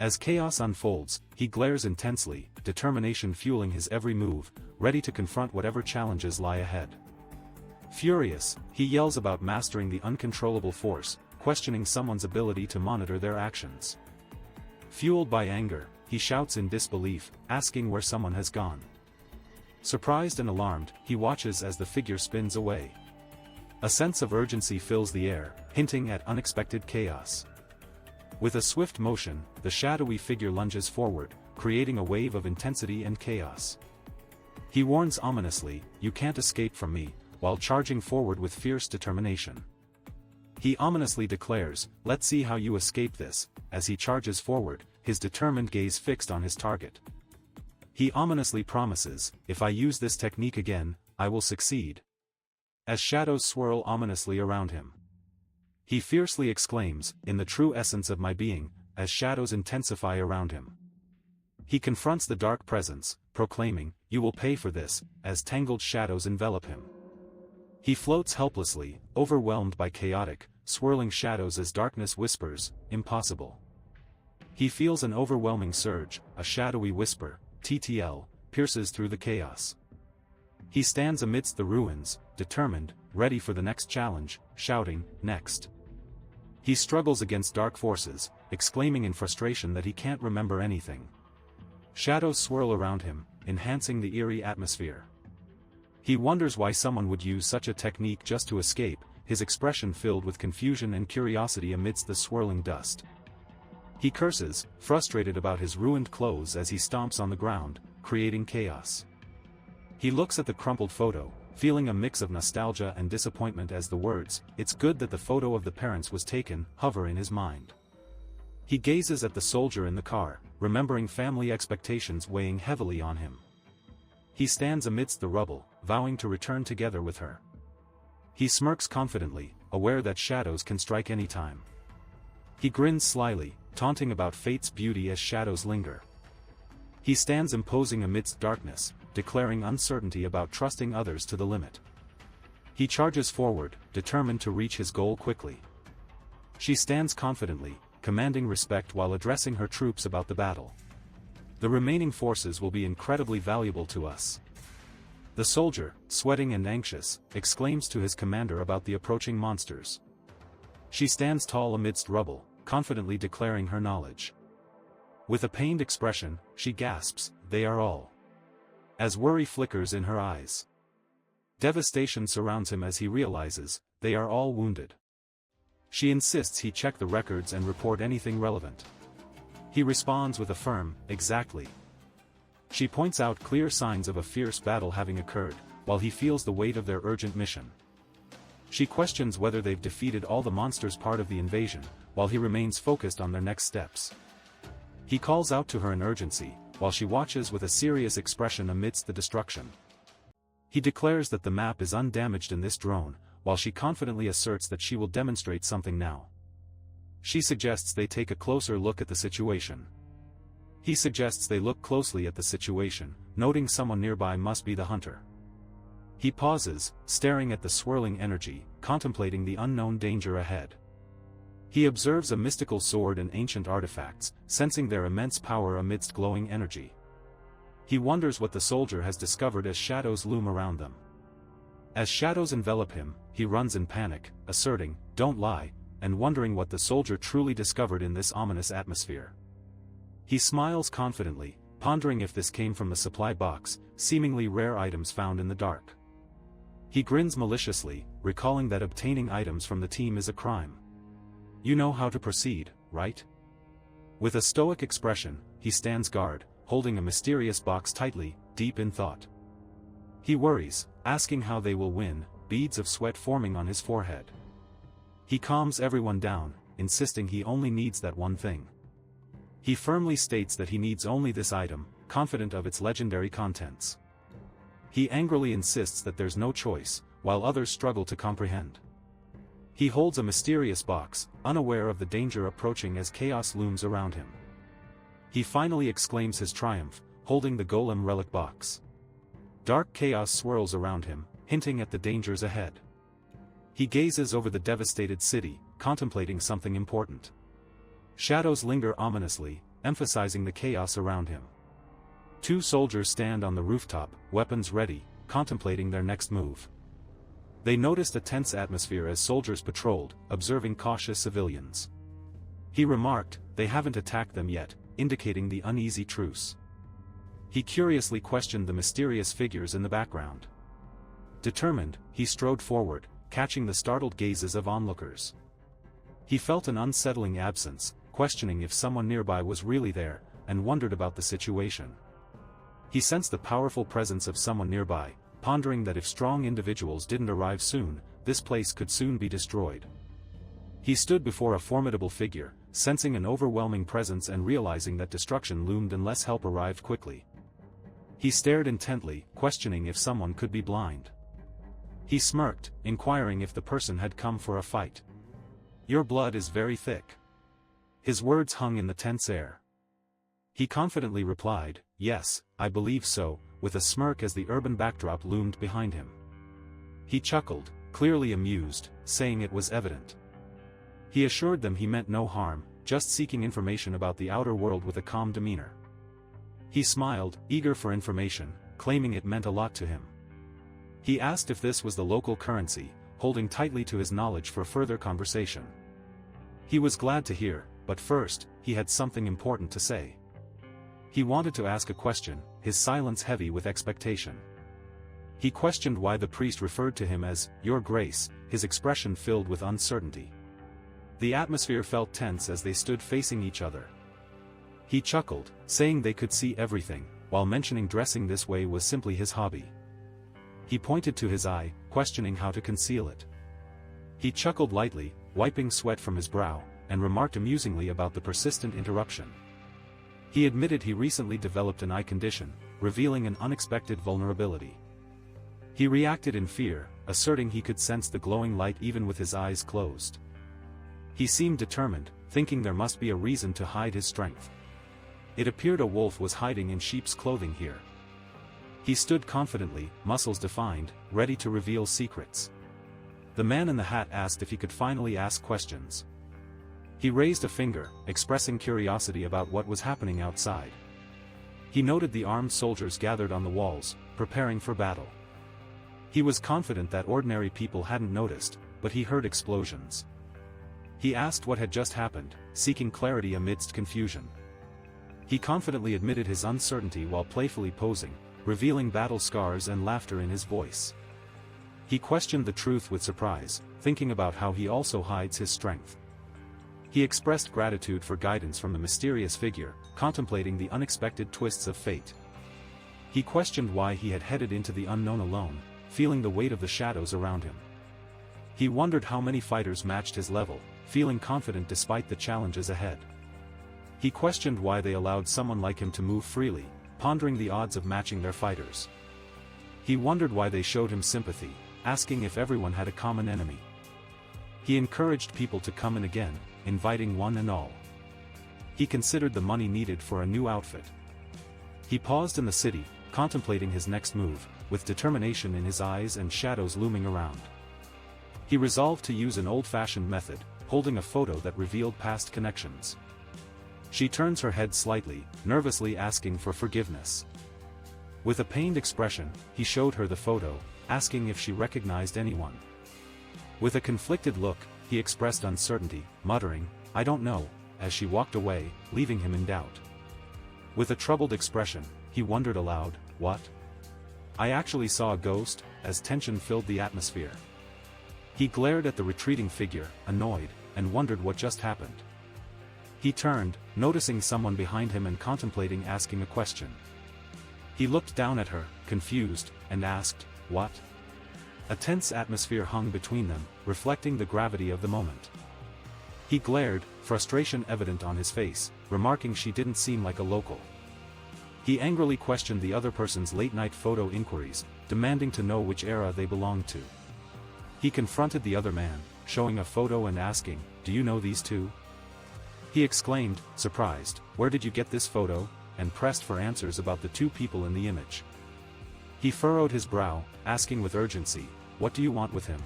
As chaos unfolds, he glares intensely, determination fueling his every move, ready to confront whatever challenges lie ahead. Furious, he yells about mastering the uncontrollable force, questioning someone's ability to monitor their actions. Fueled by anger, he shouts in disbelief, asking where someone has gone. Surprised and alarmed, he watches as the figure spins away. A sense of urgency fills the air, hinting at unexpected chaos. With a swift motion, the shadowy figure lunges forward, creating a wave of intensity and chaos. He warns ominously, "You can't escape from me," while charging forward with fierce determination. He ominously declares, "Let's see how you escape this," as he charges forward, his determined gaze fixed on his target. He ominously promises, "If I use this technique again, I will succeed." As shadows swirl ominously around him, he fiercely exclaims, "In the true essence of my being," as shadows intensify around him. He confronts the dark presence, proclaiming, "You will pay for this," as tangled shadows envelop him. He floats helplessly, overwhelmed by chaotic, swirling shadows as darkness whispers, "Impossible." He feels an overwhelming surge, a shadowy whisper, "TTL," pierces through the chaos. He stands amidst the ruins, determined, ready for the next challenge, shouting, "Next." He struggles against dark forces, exclaiming in frustration that he can't remember anything. Shadows swirl around him, enhancing the eerie atmosphere. He wonders why someone would use such a technique just to escape, his expression filled with confusion and curiosity amidst the swirling dust. He curses, frustrated about his ruined clothes as he stomps on the ground, creating chaos. He looks at the crumpled photo, feeling a mix of nostalgia and disappointment as the words, "It's good that the photo of the parents was taken," hover in his mind. He gazes at the soldier in the car, remembering family expectations weighing heavily on him. He stands amidst the rubble, vowing to return together with her. He smirks confidently, aware that shadows can strike any time. He grins slyly, taunting about fate's beauty as shadows linger. He stands imposing amidst darkness, declaring uncertainty about trusting others to the limit. He charges forward, determined to reach his goal quickly. She stands confidently, commanding respect while addressing her troops about the battle. "The remaining forces will be incredibly valuable to us." The soldier, sweating and anxious, exclaims to his commander about the approaching monsters. She stands tall amidst rubble, confidently declaring her knowledge. With a pained expression, she gasps, "They are all." As worry flickers in her eyes. Devastation surrounds him as he realizes, they are all wounded. She insists he check the records and report anything relevant. He responds with a firm, "Exactly." She points out clear signs of a fierce battle having occurred, while he feels the weight of their urgent mission. She questions whether they've defeated all the monsters part of the invasion, while he remains focused on their next steps. He calls out to her in urgency, while she watches with a serious expression amidst the destruction. He declares that the map is undamaged in this drone, while she confidently asserts that she will demonstrate something now. She suggests they take a closer look at the situation. He suggests they look closely at the situation, noting someone nearby must be the hunter. He pauses, staring at the swirling energy, contemplating the unknown danger ahead. He observes a mystical sword and ancient artifacts, sensing their immense power amidst glowing energy. He wonders what the soldier has discovered as shadows loom around them. As shadows envelop him, he runs in panic, asserting, "Don't lie," and wondering what the soldier truly discovered in this ominous atmosphere. He smiles confidently, pondering if this came from the supply box, seemingly rare items found in the dark. He grins maliciously, recalling that obtaining items from the team is a crime. "You know how to proceed, right?" With a stoic expression, he stands guard, holding a mysterious box tightly, deep in thought. He worries, asking how they will win, beads of sweat forming on his forehead. He calms everyone down, insisting he only needs that one thing. He firmly states that he needs only this item, confident of its legendary contents. He angrily insists that there's no choice, while others struggle to comprehend. He holds a mysterious box, unaware of the danger approaching as chaos looms around him. He finally exclaims his triumph, holding the golem relic box. Dark chaos swirls around him, hinting at the dangers ahead. He gazes over the devastated city, contemplating something important. Shadows linger ominously, emphasizing the chaos around him. Two soldiers stand on the rooftop, weapons ready, contemplating their next move. They noticed a tense atmosphere as soldiers patrolled, observing cautious civilians. He remarked, "They haven't attacked them yet," indicating the uneasy truce. He curiously questioned the mysterious figures in the background. Determined, he strode forward, catching the startled gazes of onlookers. He felt an unsettling absence, questioning if someone nearby was really there, and wondered about the situation. He sensed the powerful presence of someone nearby, pondering that if strong individuals didn't arrive soon, this place could soon be destroyed. He stood before a formidable figure, sensing an overwhelming presence and realizing that destruction loomed unless help arrived quickly. He stared intently, questioning if someone could be blind. He smirked, inquiring if the person had come for a fight. "Your blood is very thick." His words hung in the tense air. He confidently replied, "Yes, I believe so," with a smirk as the urban backdrop loomed behind him. He chuckled, clearly amused, saying it was evident. He assured them he meant no harm, just seeking information about the outer world with a calm demeanor. He smiled, eager for information, claiming it meant a lot to him. He asked if this was the local currency, holding tightly to his knowledge for further conversation. He was glad to hear, but first, he had something important to say. He wanted to ask a question, his silence heavy with expectation. He questioned why the priest referred to him as, "Your Grace," his expression filled with uncertainty. The atmosphere felt tense as they stood facing each other. He chuckled, saying they could see everything, while mentioning dressing this way was simply his hobby. He pointed to his eye, questioning how to conceal it. He chuckled lightly, wiping sweat from his brow, and remarked amusingly about the persistent interruption. He admitted he recently developed an eye condition, revealing an unexpected vulnerability. He reacted in fear, asserting he could sense the glowing light even with his eyes closed. He seemed determined, thinking there must be a reason to hide his strength. It appeared a wolf was hiding in sheep's clothing here. He stood confidently, muscles defined, ready to reveal secrets. The man in the hat asked if he could finally ask questions. He raised a finger, expressing curiosity about what was happening outside. He noted the armed soldiers gathered on the walls, preparing for battle. He was confident that ordinary people hadn't noticed, but he heard explosions. He asked what had just happened, seeking clarity amidst confusion. He confidently admitted his uncertainty while playfully posing, revealing battle scars and laughter in his voice. He questioned the truth with surprise, thinking about how he also hides his strength. He expressed gratitude for guidance from the mysterious figure, contemplating the unexpected twists of fate. He questioned why he had headed into the unknown alone, feeling the weight of the shadows around him. He wondered how many fighters matched his level, feeling confident despite the challenges ahead. He questioned why they allowed someone like him to move freely, pondering the odds of matching their fighters. He wondered why they showed him sympathy, asking if everyone had a common enemy. He encouraged people to come in again, inviting one and all. He considered the money needed for a new outfit. He paused in the city, contemplating his next move, with determination in his eyes and shadows looming around. He resolved to use an old-fashioned method, holding a photo that revealed past connections. She turns her head slightly, nervously asking for forgiveness. With a pained expression, he showed her the photo, asking if she recognized anyone. With a conflicted look, he expressed uncertainty, muttering, "I don't know," as she walked away, leaving him in doubt. With a troubled expression, he wondered aloud, "What? I actually saw a ghost," as tension filled the atmosphere. He glared at the retreating figure, annoyed, and wondered what just happened. He turned, noticing someone behind him and contemplating asking a question. He looked down at her, confused, and asked, "What?" A tense atmosphere hung between them, reflecting the gravity of the moment. He glared, frustration evident on his face, remarking she didn't seem like a local. He angrily questioned the other person's late-night photo inquiries, demanding to know which era they belonged to. He confronted the other man, showing a photo and asking, "Do you know these two?" He exclaimed, surprised, "Where did you get this photo?" and pressed for answers about the two people in the image. He furrowed his brow, asking with urgency, "What do you want with him?"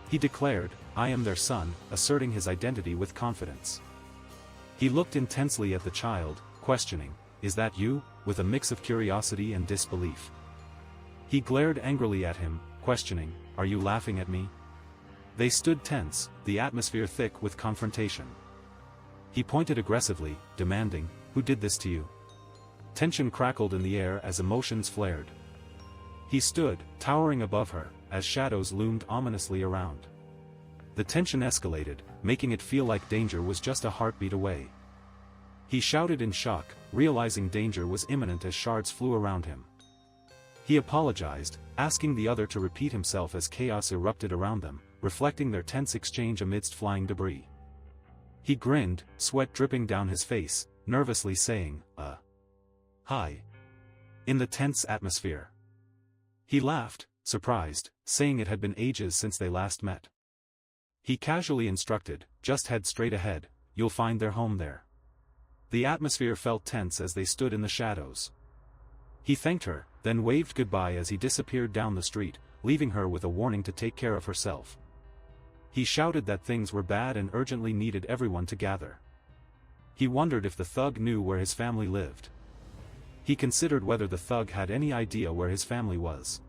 He declared, "I am their son," asserting his identity with confidence. He looked intensely at the child, questioning, "Is that you?" with a mix of curiosity and disbelief. He glared angrily at him, questioning, "Are you laughing at me?" They stood tense, the atmosphere thick with confrontation. He pointed aggressively, demanding, "Who did this to you?" Tension crackled in the air as emotions flared. He stood, towering above her, as shadows loomed ominously around. The tension escalated, making it feel like danger was just a heartbeat away. He shouted in shock, realizing danger was imminent as shards flew around him. He apologized, asking the other to repeat himself as chaos erupted around them, reflecting their tense exchange amidst flying debris. He grinned, sweat dripping down his face, nervously saying, "Hi," in the tense atmosphere. He laughed, surprised, saying it had been ages since they last met. He casually instructed, "Just head straight ahead, you'll find their home there." The atmosphere felt tense as they stood in the shadows. He thanked her, then waved goodbye as he disappeared down the street, leaving her with a warning to take care of herself. He shouted that things were bad and urgently needed everyone to gather. He wondered if the thug knew where his family lived. He considered whether the thug had any idea where his family was.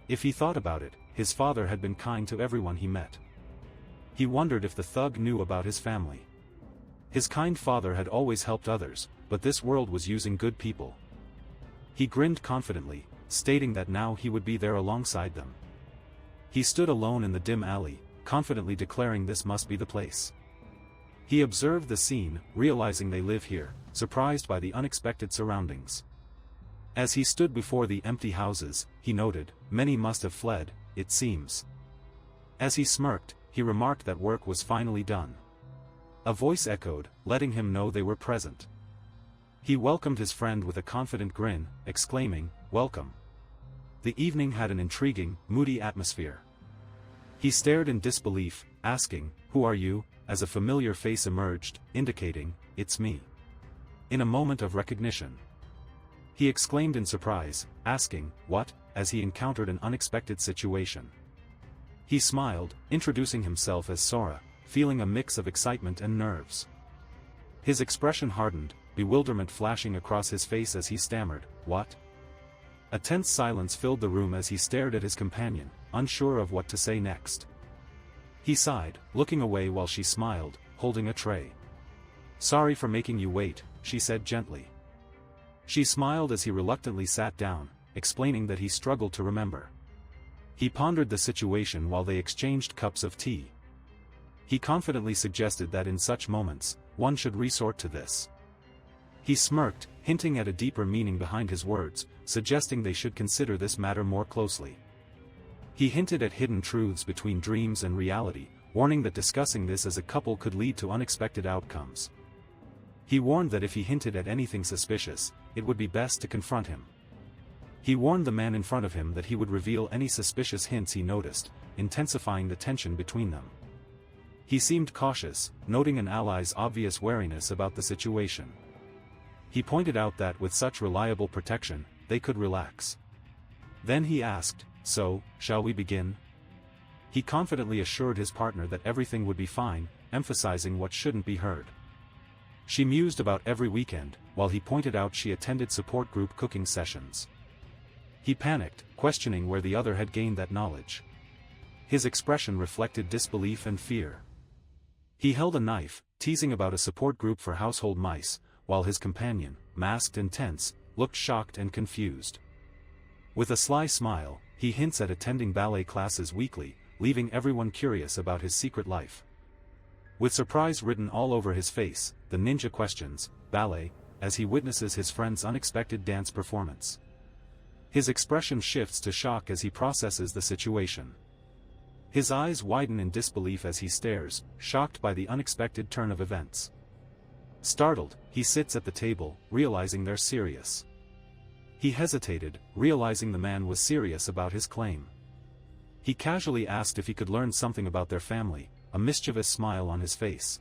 If he thought about it, his father had been kind to everyone he met. He wondered if the thug knew about his family. His kind father had always helped others, but this world was using good people. He grinned confidently, stating that now he would be there alongside them. He stood alone in the dim alley, confidently declaring this must be the place. He observed the scene, realizing they live here, surprised by the unexpected surroundings. As he stood before the empty houses, he noted, many must have fled, it seems. As he smirked, he remarked that work was finally done. A voice echoed, letting him know they were present. He welcomed his friend with a confident grin, exclaiming, "Welcome." The evening had an intriguing, moody atmosphere. He stared in disbelief, asking, "Who are you?" as a familiar face emerged, indicating, "It's me." In a moment of recognition. He exclaimed in surprise, asking, "What?" as he encountered an unexpected situation. He smiled, introducing himself as Sora, feeling a mix of excitement and nerves. His expression hardened, bewilderment flashing across his face as he stammered, "What?" A tense silence filled the room as he stared at his companion, unsure of what to say next. He sighed, looking away while she smiled, holding a tray. "Sorry for making you wait," she said gently. She smiled as he reluctantly sat down, explaining that he struggled to remember. He pondered the situation while they exchanged cups of tea. He confidently suggested that in such moments, one should resort to this. He smirked, hinting at a deeper meaning behind his words, suggesting they should consider this matter more closely. He hinted at hidden truths between dreams and reality, warning that discussing this as a couple could lead to unexpected outcomes. He warned that if he hinted at anything suspicious, it would be best to confront him. He warned the man in front of him that he would reveal any suspicious hints he noticed, intensifying the tension between them. He seemed cautious, noting an ally's obvious wariness about the situation. He pointed out that with such reliable protection, they could relax. Then he asked, "So, shall we begin?" He confidently assured his partner that everything would be fine, emphasizing what shouldn't be heard. She mused about every weekend, while he pointed out she attended support group cooking sessions. He panicked, questioning where the other had gained that knowledge. His expression reflected disbelief and fear. He held a knife, teasing about a support group for household mice, while his companion, masked and tense, looked shocked and confused. With a sly smile, he hints at attending ballet classes weekly, leaving everyone curious about his secret life. With surprise written all over his face, the ninja questions, "Ballet?" as he witnesses his friend's unexpected dance performance. His expression shifts to shock as he processes the situation. His eyes widen in disbelief as he stares, shocked by the unexpected turn of events. Startled, he sits at the table, realizing they're serious. He hesitated, realizing the man was serious about his claim. He casually asked if he could learn something about their family, a mischievous smile on his face.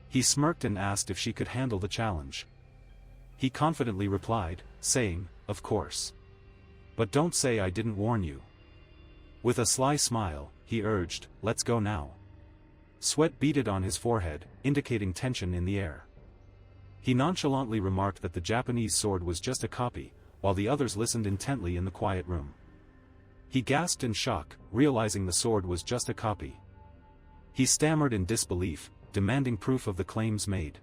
He smirked and asked if she could handle the challenge. He confidently replied, saying, "Of course. But don't say I didn't warn you." With a sly smile, he urged, "Let's go now." Sweat beaded on his forehead, indicating tension in the air. He nonchalantly remarked that the Japanese sword was just a copy, while the others listened intently in the quiet room. He gasped in shock, realizing the sword was just a copy. He stammered in disbelief, demanding proof of the claims made.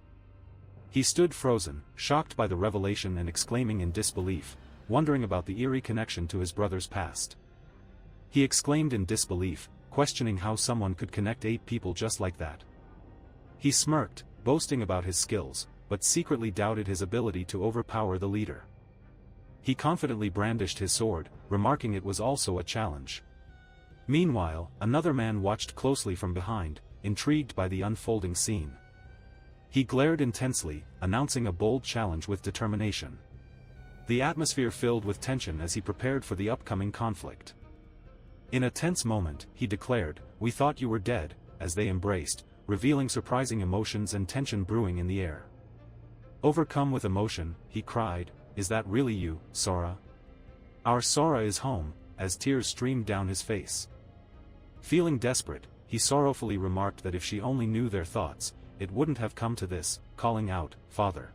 He stood frozen, shocked by the revelation and exclaiming in disbelief, wondering about the eerie connection to his brother's past. He exclaimed in disbelief, questioning how someone could connect 8 people just like that. He smirked, boasting about his skills, but secretly doubted his ability to overpower the leader. He confidently brandished his sword, remarking it was also a challenge. Meanwhile, another man watched closely from behind, intrigued by the unfolding scene. He glared intensely, announcing a bold challenge with determination. The atmosphere filled with tension as he prepared for the upcoming conflict. In a tense moment, he declared, "We thought you were dead," as they embraced, revealing surprising emotions and tension brewing in the air. Overcome with emotion, he cried, "Is that really you, Sora? Our Sora is home," as tears streamed down his face. Feeling desperate, he sorrowfully remarked that if she only knew their thoughts, it wouldn't have come to this, calling out, "Father."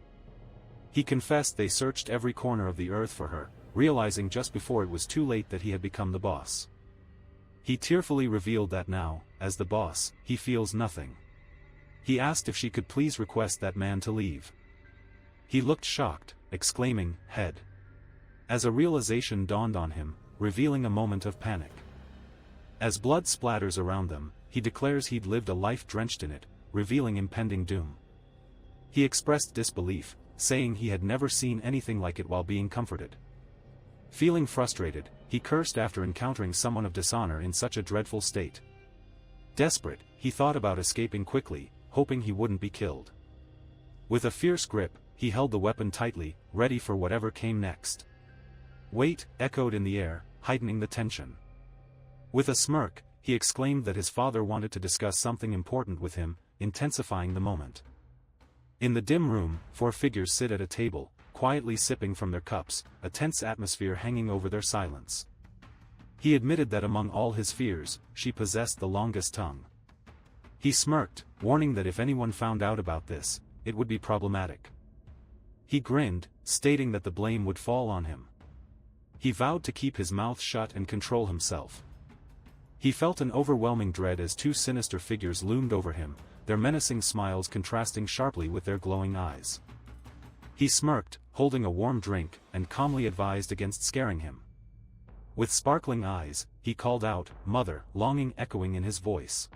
He confessed they searched every corner of the earth for her, realizing just before it was too late that he had become the boss. He tearfully revealed that now, as the boss, he feels nothing. He asked if she could please request that man to leave. He looked shocked, exclaiming, "Head." As a realization dawned on him, revealing a moment of panic. As blood splatters around them, he declares he'd lived a life drenched in it, revealing impending doom. He expressed disbelief, saying he had never seen anything like it while being comforted. Feeling frustrated, he cursed after encountering someone of dishonor in such a dreadful state. Desperate, he thought about escaping quickly, hoping he wouldn't be killed. With a fierce grip, he held the weapon tightly, ready for whatever came next. "Wait," echoed in the air, heightening the tension. With a smirk, he exclaimed that his father wanted to discuss something important with him, intensifying the moment. In the dim room, 4 figures sit at a table, quietly sipping from their cups, a tense atmosphere hanging over their silence. He admitted that among all his fears, she possessed the longest tongue. He smirked, warning that if anyone found out about this, it would be problematic. He grinned, stating that the blame would fall on him. He vowed to keep his mouth shut and control himself. He felt an overwhelming dread as 2 sinister figures loomed over him, their menacing smiles contrasting sharply with their glowing eyes. He smirked, holding a warm drink, and calmly advised against scaring him. With sparkling eyes, he called out, "Mother," longing echoing in his voice.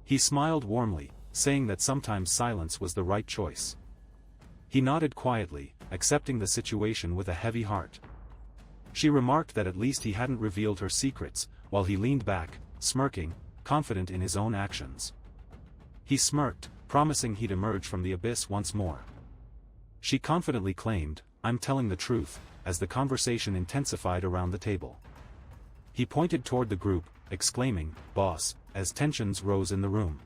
He smiled warmly, saying that sometimes silence was the right choice. He nodded quietly, accepting the situation with a heavy heart. She remarked that at least he hadn't revealed her secrets, while he leaned back, smirking, confident in his own actions. He smirked, promising he'd emerge from the abyss once more. She confidently claimed, "I'm telling the truth," as the conversation intensified around the table. He pointed toward the group, exclaiming, "Boss," as tensions rose in the room.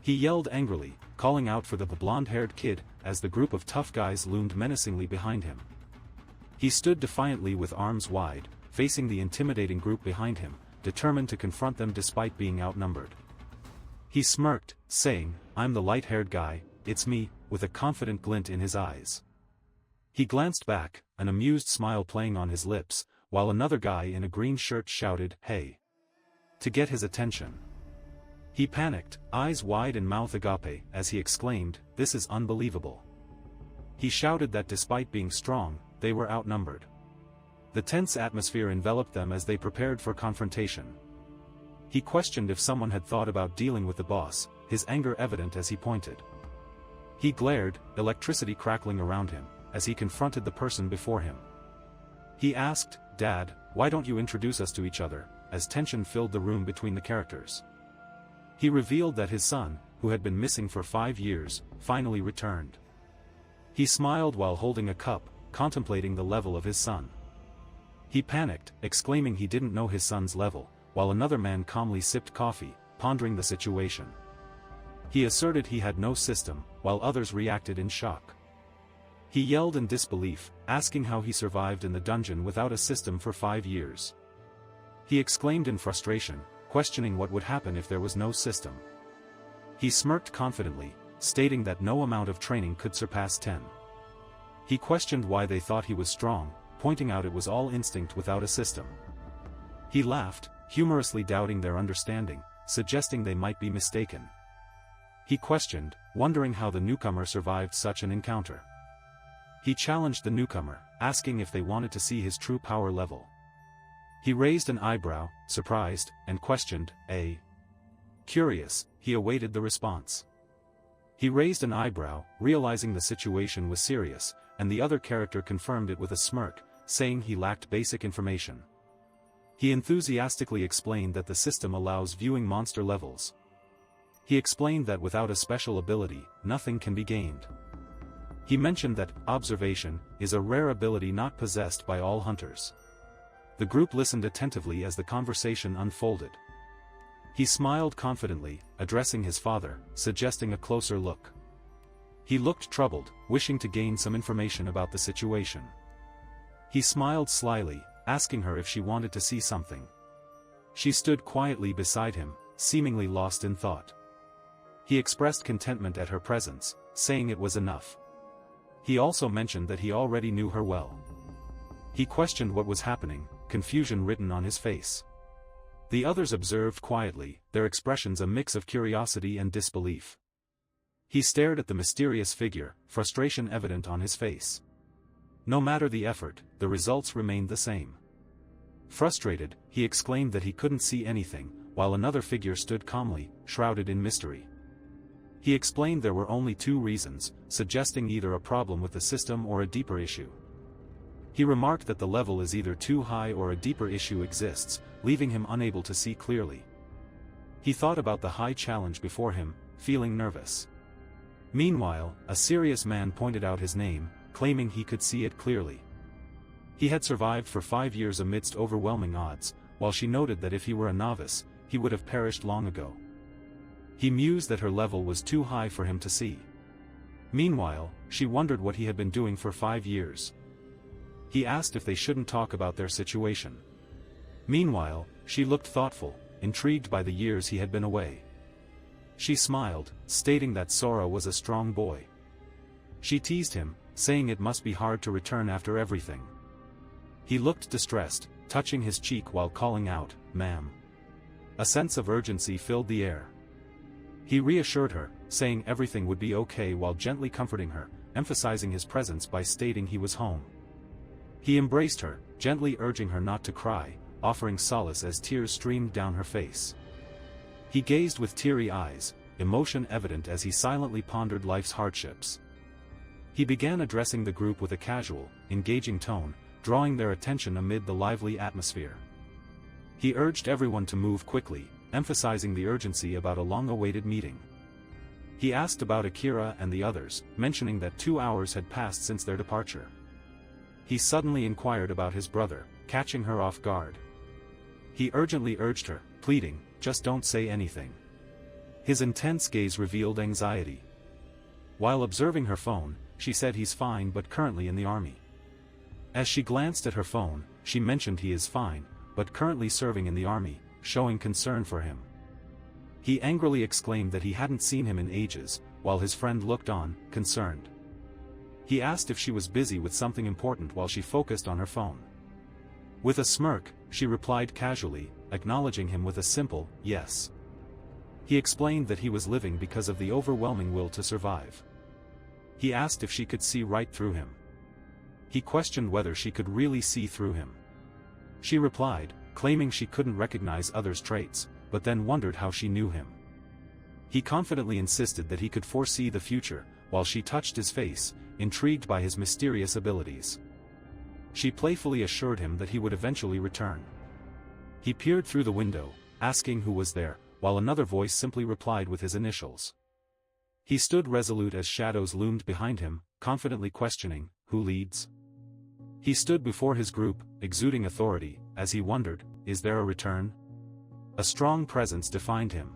He yelled angrily, calling out for the blonde-haired kid, as the group of tough guys loomed menacingly behind him. He stood defiantly with arms wide, facing the intimidating group behind him, determined to confront them despite being outnumbered. He smirked, saying, "I'm the light-haired guy, it's me," with a confident glint in his eyes. He glanced back, an amused smile playing on his lips, while another guy in a green shirt shouted, "Hey!" to get his attention. He panicked, eyes wide and mouth agape, as he exclaimed, "This is unbelievable." He shouted that despite being strong, they were outnumbered. The tense atmosphere enveloped them as they prepared for confrontation. He questioned if someone had thought about dealing with the boss, his anger evident as he pointed. He glared, electricity crackling around him, as he confronted the person before him. He asked, "Dad, why don't you introduce us to each other?" as tension filled the room between the characters. He revealed that his son, who had been missing for 5 years, finally returned. He smiled while holding a cup, contemplating the level of his son. He panicked, exclaiming he didn't know his son's level, while another man calmly sipped coffee, pondering the situation. He asserted he had no system, while others reacted in shock. He yelled in disbelief, asking how he survived in the dungeon without a system for 5 years. He exclaimed in frustration, questioning what would happen if there was no system. He smirked confidently, stating that no amount of training could surpass 10. He questioned why they thought he was strong, pointing out it was all instinct without a system. He laughed, humorously doubting their understanding, suggesting they might be mistaken. He questioned, wondering how the newcomer survived such an encounter. He challenged the newcomer, asking if they wanted to see his true power level. He raised an eyebrow, surprised, and questioned, Curious, he awaited the response. He raised an eyebrow, realizing the situation was serious, and the other character confirmed it with a smirk, saying he lacked basic information. He enthusiastically explained that the system allows viewing monster levels. He explained that without a special ability, nothing can be gained. He mentioned that observation is a rare ability not possessed by all hunters. The group listened attentively as the conversation unfolded. He smiled confidently, addressing his father, suggesting a closer look. He looked troubled, wishing to gain some information about the situation. He smiled slyly, asking her if she wanted to see something. She stood quietly beside him, seemingly lost in thought. He expressed contentment at her presence, saying it was enough. He also mentioned that he already knew her well. He questioned what was happening, confusion written on his face. The others observed quietly, their expressions a mix of curiosity and disbelief. He stared at the mysterious figure, frustration evident on his face. No matter the effort, the results remained the same. Frustrated, he exclaimed that he couldn't see anything, while another figure stood calmly, shrouded in mystery. He explained there were only 2 reasons, suggesting either a problem with the system or a deeper issue. He remarked that the level is either too high or a deeper issue exists, leaving him unable to see clearly. He thought about the high challenge before him, feeling nervous. Meanwhile, a serious man pointed out his name, claiming he could see it clearly. He had survived for 5 years amidst overwhelming odds, while she noted that if he were a novice, he would have perished long ago. He mused that her level was too high for him to see. Meanwhile, she wondered what he had been doing for 5 years. He asked if they shouldn't talk about their situation. Meanwhile, she looked thoughtful, intrigued by the years he had been away. She smiled, stating that Sora was a strong boy. She teased him, saying it must be hard to return after everything. He looked distressed, touching his cheek while calling out, "Ma'am." A sense of urgency filled the air. He reassured her, saying everything would be okay while gently comforting her, emphasizing his presence by stating he was home. He embraced her, gently urging her not to cry, offering solace as tears streamed down her face. He gazed with teary eyes, emotion evident as he silently pondered life's hardships. He began addressing the group with a casual, engaging tone, drawing their attention amid the lively atmosphere. He urged everyone to move quickly, emphasizing the urgency about a long-awaited meeting. He asked about Akira and the others, mentioning that 2 hours had passed since their departure. He suddenly inquired about his brother, catching her off guard. He urgently urged her, pleading, "Just don't say anything." His intense gaze revealed anxiety. While observing her phone, she said he's fine but currently in the army. As she glanced at her phone, she mentioned he is fine, but currently serving in the army, showing concern for him. He angrily exclaimed that he hadn't seen him in ages, while his friend looked on, concerned. He asked if she was busy with something important while she focused on her phone. With a smirk, she replied casually, acknowledging him with a simple, yes. He explained that he was living because of the overwhelming will to survive. He asked if she could see right through him. He questioned whether she could really see through him. She replied, claiming she couldn't recognize others' traits, but then wondered how she knew him. He confidently insisted that he could foresee the future, while she touched his face, intrigued by his mysterious abilities. She playfully assured him that he would eventually return. He peered through the window, asking who was there, while another voice simply replied with his initials. He stood resolute as shadows loomed behind him, confidently questioning, who leads? He stood before his group, exuding authority, as he wondered, is there a return? A strong presence defined him.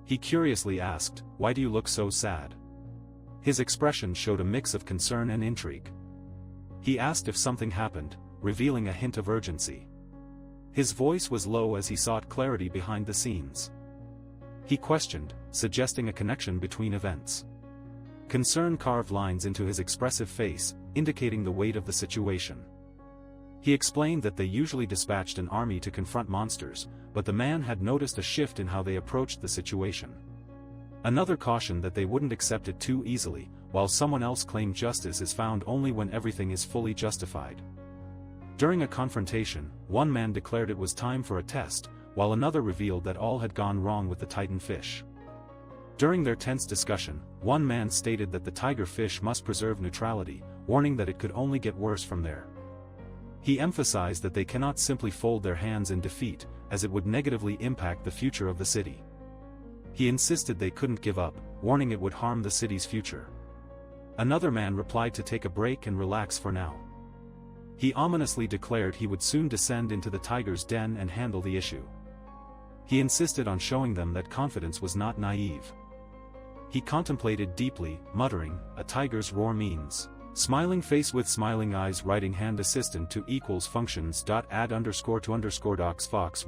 He curiously asked, why do you look so sad? His expression showed a mix of concern and intrigue. He asked if something happened, revealing a hint of urgency. His voice was low as he sought clarity behind the scenes. He questioned, suggesting a connection between events. Concern carved lines into his expressive face, indicating the weight of the situation. He explained that they usually dispatched an army to confront monsters, but the man had noticed a shift in how they approached the situation. Another cautioned that they wouldn't accept it too easily, while someone else claimed justice is found only when everything is fully justified. During a confrontation, one man declared it was time for a test, while another revealed that all had gone wrong with the titan fish. During their tense discussion, one man stated that the tiger fish must preserve neutrality, warning that it could only get worse from there. He emphasized that they cannot simply fold their hands in defeat, as it would negatively impact the future of the city. He insisted they couldn't give up, warning it would harm the city's future. Another man replied to take a break and relax for now. He ominously declared he would soon descend into the tiger's den and handle the issue. He insisted on showing them that confidence was not naive. He contemplated deeply, muttering, a tiger's roar means. Smiling face with smiling eyes. Writing hand assistant to equals functions. Add underscore to underscore docs fox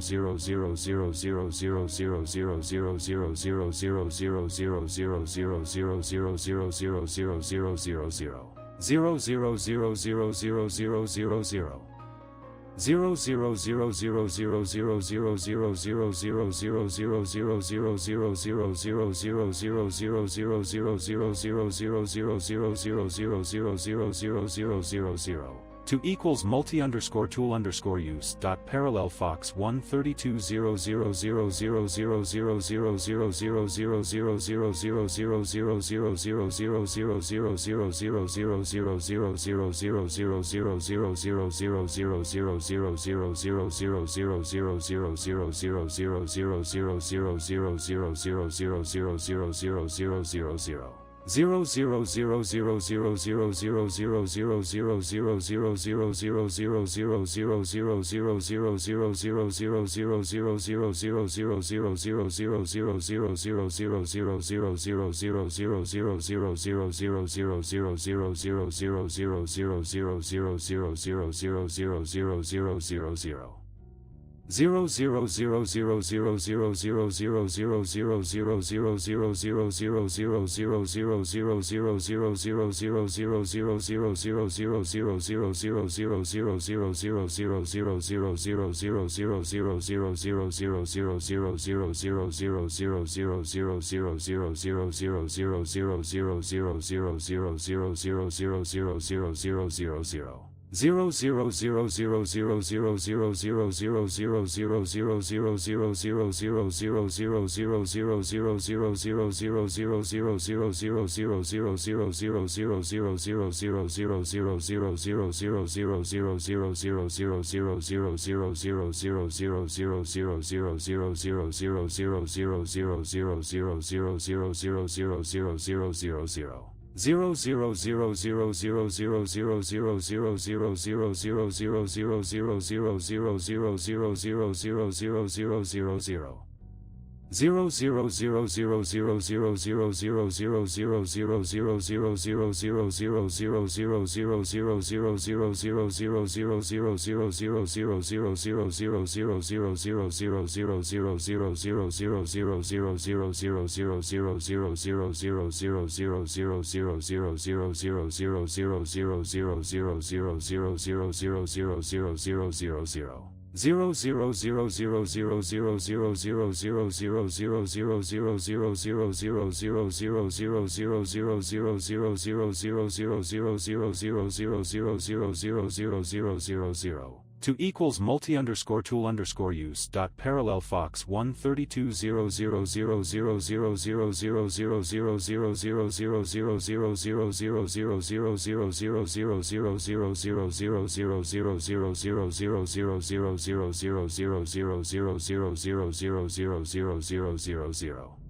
1320000000000000000000000000000000000000000000000000000000000000000000000000000000000000000000000000000000000000000000000000000000000000000000000000000000000000000000000000000000000000000000000000000000000000000000000000000000000000000000000000000000000 to equals multi underscore tool underscore use. Parallel fox 0 To equals multi underscore tool underscore use dot parallel fox 13200000000000000000000000000000000000000000000000000000000000000000000000000000000000000000000000000000000000000000000000000000000000000000000000000000000000000000000000000000000000000000000000000000000000000000000000000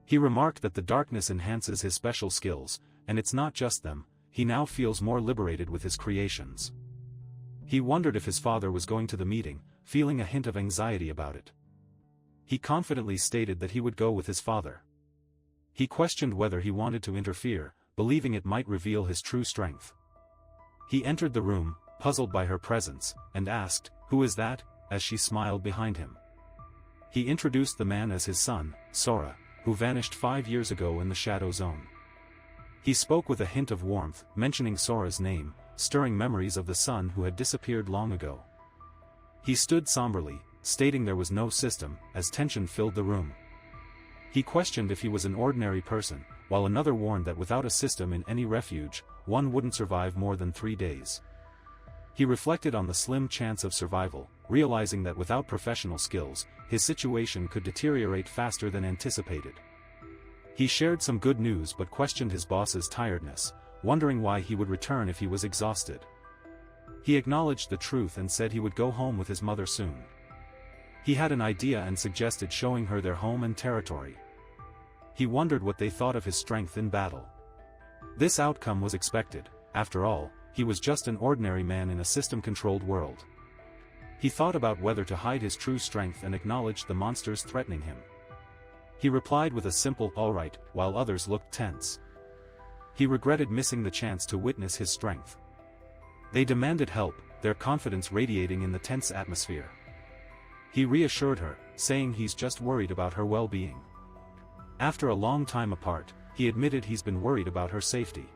He remarked that the darkness enhances his special skills, and it's not just them. He now feels more liberated with his creations. He wondered if his father was going to the meeting, feeling a hint of anxiety about it. He confidently stated that he would go with his father. He questioned whether he wanted to interfere, believing it might reveal his true strength. He entered the room, puzzled by her presence, and asked, "Who is that?" as she smiled behind him. He introduced the man as his son, Sora, who vanished 5 years ago in the Shadow Zone. He spoke with a hint of warmth, mentioning Sora's name, stirring memories of the son who had disappeared long ago. He stood somberly, stating there was no system, as tension filled the room. He questioned if he was an ordinary person, while another warned that without a system in any refuge, one wouldn't survive more than 3 days. He reflected on the slim chance of survival, realizing that without professional skills, his situation could deteriorate faster than anticipated. He shared some good news but questioned his boss's tiredness, wondering why he would return if he was exhausted. He acknowledged the truth and said he would go home with his mother soon. He had an idea and suggested showing her their home and territory. He wondered what they thought of his strength in battle. This outcome was expected. After all, he was just an ordinary man in a system-controlled world. He thought about whether to hide his true strength and acknowledge the monsters threatening him. He replied with a simple "all right," while others looked tense. He regretted missing the chance to witness his strength. They demanded help, their confidence radiating in the tense atmosphere. He reassured her, saying he's just worried about her well-being. After a long time apart, he admitted he's been worried about her safety.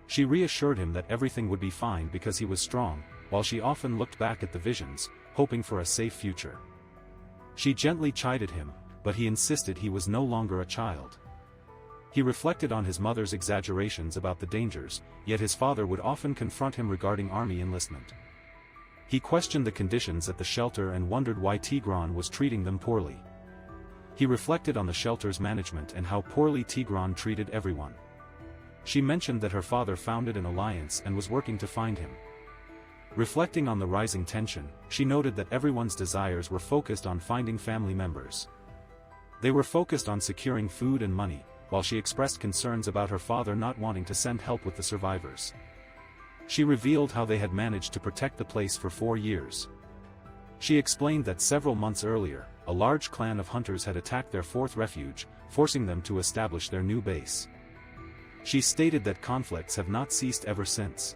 She reassured him that everything would be fine because he was strong, while she often looked back at the visions, hoping for a safe future. She gently chided him, but he insisted he was no longer a child. He reflected on his mother's exaggerations about the dangers, yet his father would often confront him regarding army enlistment. He questioned the conditions at the shelter and wondered why Tigran was treating them poorly. He reflected on the shelter's management and how poorly Tigran treated everyone. She mentioned that her father founded an alliance and was working to find him. Reflecting on the rising tension, she noted that everyone's desires were focused on finding family members. They were focused on securing food and money, while she expressed concerns about her father not wanting to send help with the survivors. She revealed how they had managed to protect the place for 4 years. She explained that several months earlier, a large clan of hunters had attacked their fourth refuge, forcing them to establish their new base. She stated that conflicts have not ceased ever since.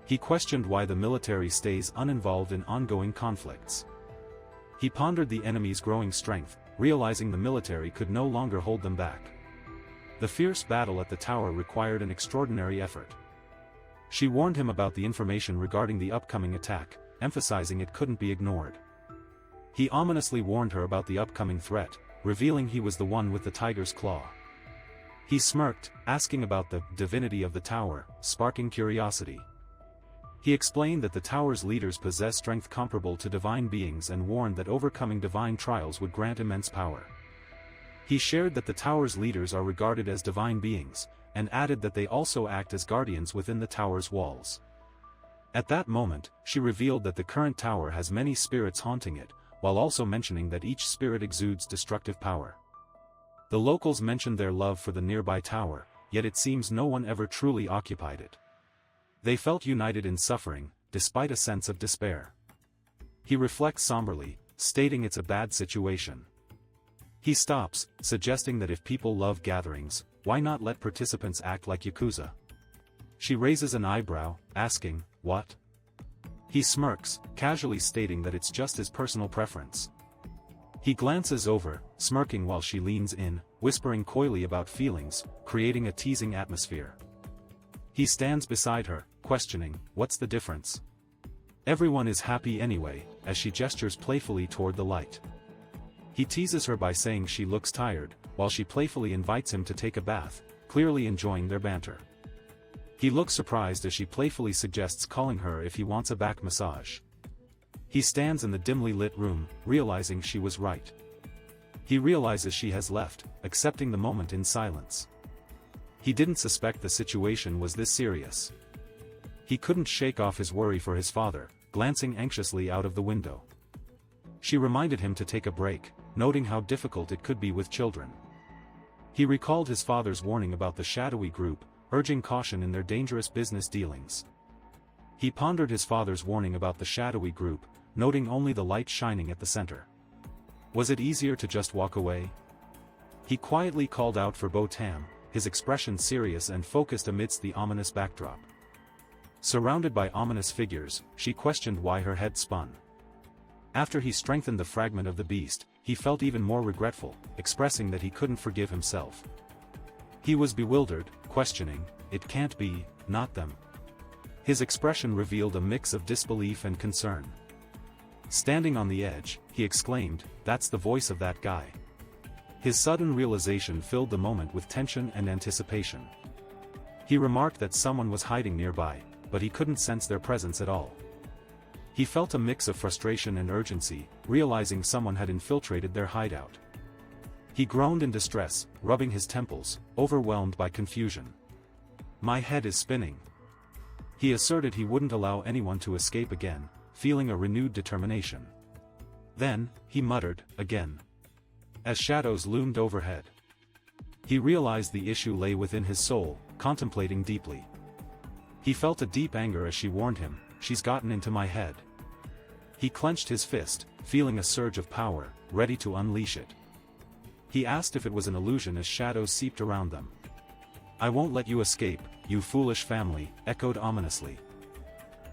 He questioned why the military stays uninvolved in ongoing conflicts. He pondered the enemy's growing strength, realizing the military could no longer hold them back. The fierce battle at the tower required an extraordinary effort. She warned him about the information regarding the upcoming attack, emphasizing it couldn't be ignored. He ominously warned her about the upcoming threat, revealing he was the one with the tiger's claw. He smirked, asking about the divinity of the tower, sparking curiosity. He explained that the tower's leaders possess strength comparable to divine beings and warned that overcoming divine trials would grant immense power. He shared that the tower's leaders are regarded as divine beings, and added that they also act as guardians within the tower's walls. At that moment, she revealed that the current tower has many spirits haunting it, while also mentioning that each spirit exudes destructive power. The locals mentioned their love for the nearby tower, yet it seems no one ever truly occupied it. They felt united in suffering, despite a sense of despair. He reflects somberly, stating it's a bad situation. He stops, suggesting that if people love gatherings, why not let participants act like Yakuza? She raises an eyebrow, asking, what? He smirks, casually stating that it's just his personal preference. He glances over, smirking while she leans in, whispering coyly about feelings, creating a teasing atmosphere. He stands beside her, questioning, what's the difference? Everyone is happy anyway, as she gestures playfully toward the light. He teases her by saying she looks tired, while she playfully invites him to take a bath, clearly enjoying their banter. He looks surprised as she playfully suggests calling her if he wants a back massage. He stands in the dimly lit room, realizing she was right. He realizes she has left, accepting the moment in silence. He didn't suspect the situation was this serious. He couldn't shake off his worry for his father, glancing anxiously out of the window. She reminded him to take a break, noting how difficult it could be with children. He recalled his father's warning about the shadowy group, urging caution in their dangerous business dealings. He pondered his father's warning about the shadowy group, noting only the light shining at the center. Was it easier to just walk away? He quietly called out for Bo-Tam, his expression serious and focused amidst the ominous backdrop. Surrounded by ominous figures, she questioned why her head spun. After he strengthened the fragment of the beast, he felt even more regretful, expressing that he couldn't forgive himself. He was bewildered, questioning, it can't be, not them. His expression revealed a mix of disbelief and concern. Standing on the edge, he exclaimed, that's the voice of that guy. His sudden realization filled the moment with tension and anticipation. He remarked that someone was hiding nearby, but he couldn't sense their presence at all. He felt a mix of frustration and urgency, realizing someone had infiltrated their hideout. He groaned in distress, rubbing his temples, overwhelmed by confusion. My head is spinning. He asserted he wouldn't allow anyone to escape again, feeling a renewed determination. Then, he muttered, again. As shadows loomed overhead. He realized the issue lay within his soul, contemplating deeply. He felt a deep anger as she warned him, she's gotten into my head. He clenched his fist, feeling a surge of power, ready to unleash it. He asked if it was an illusion as shadows seeped around them. I won't let you escape, you foolish family, echoed ominously.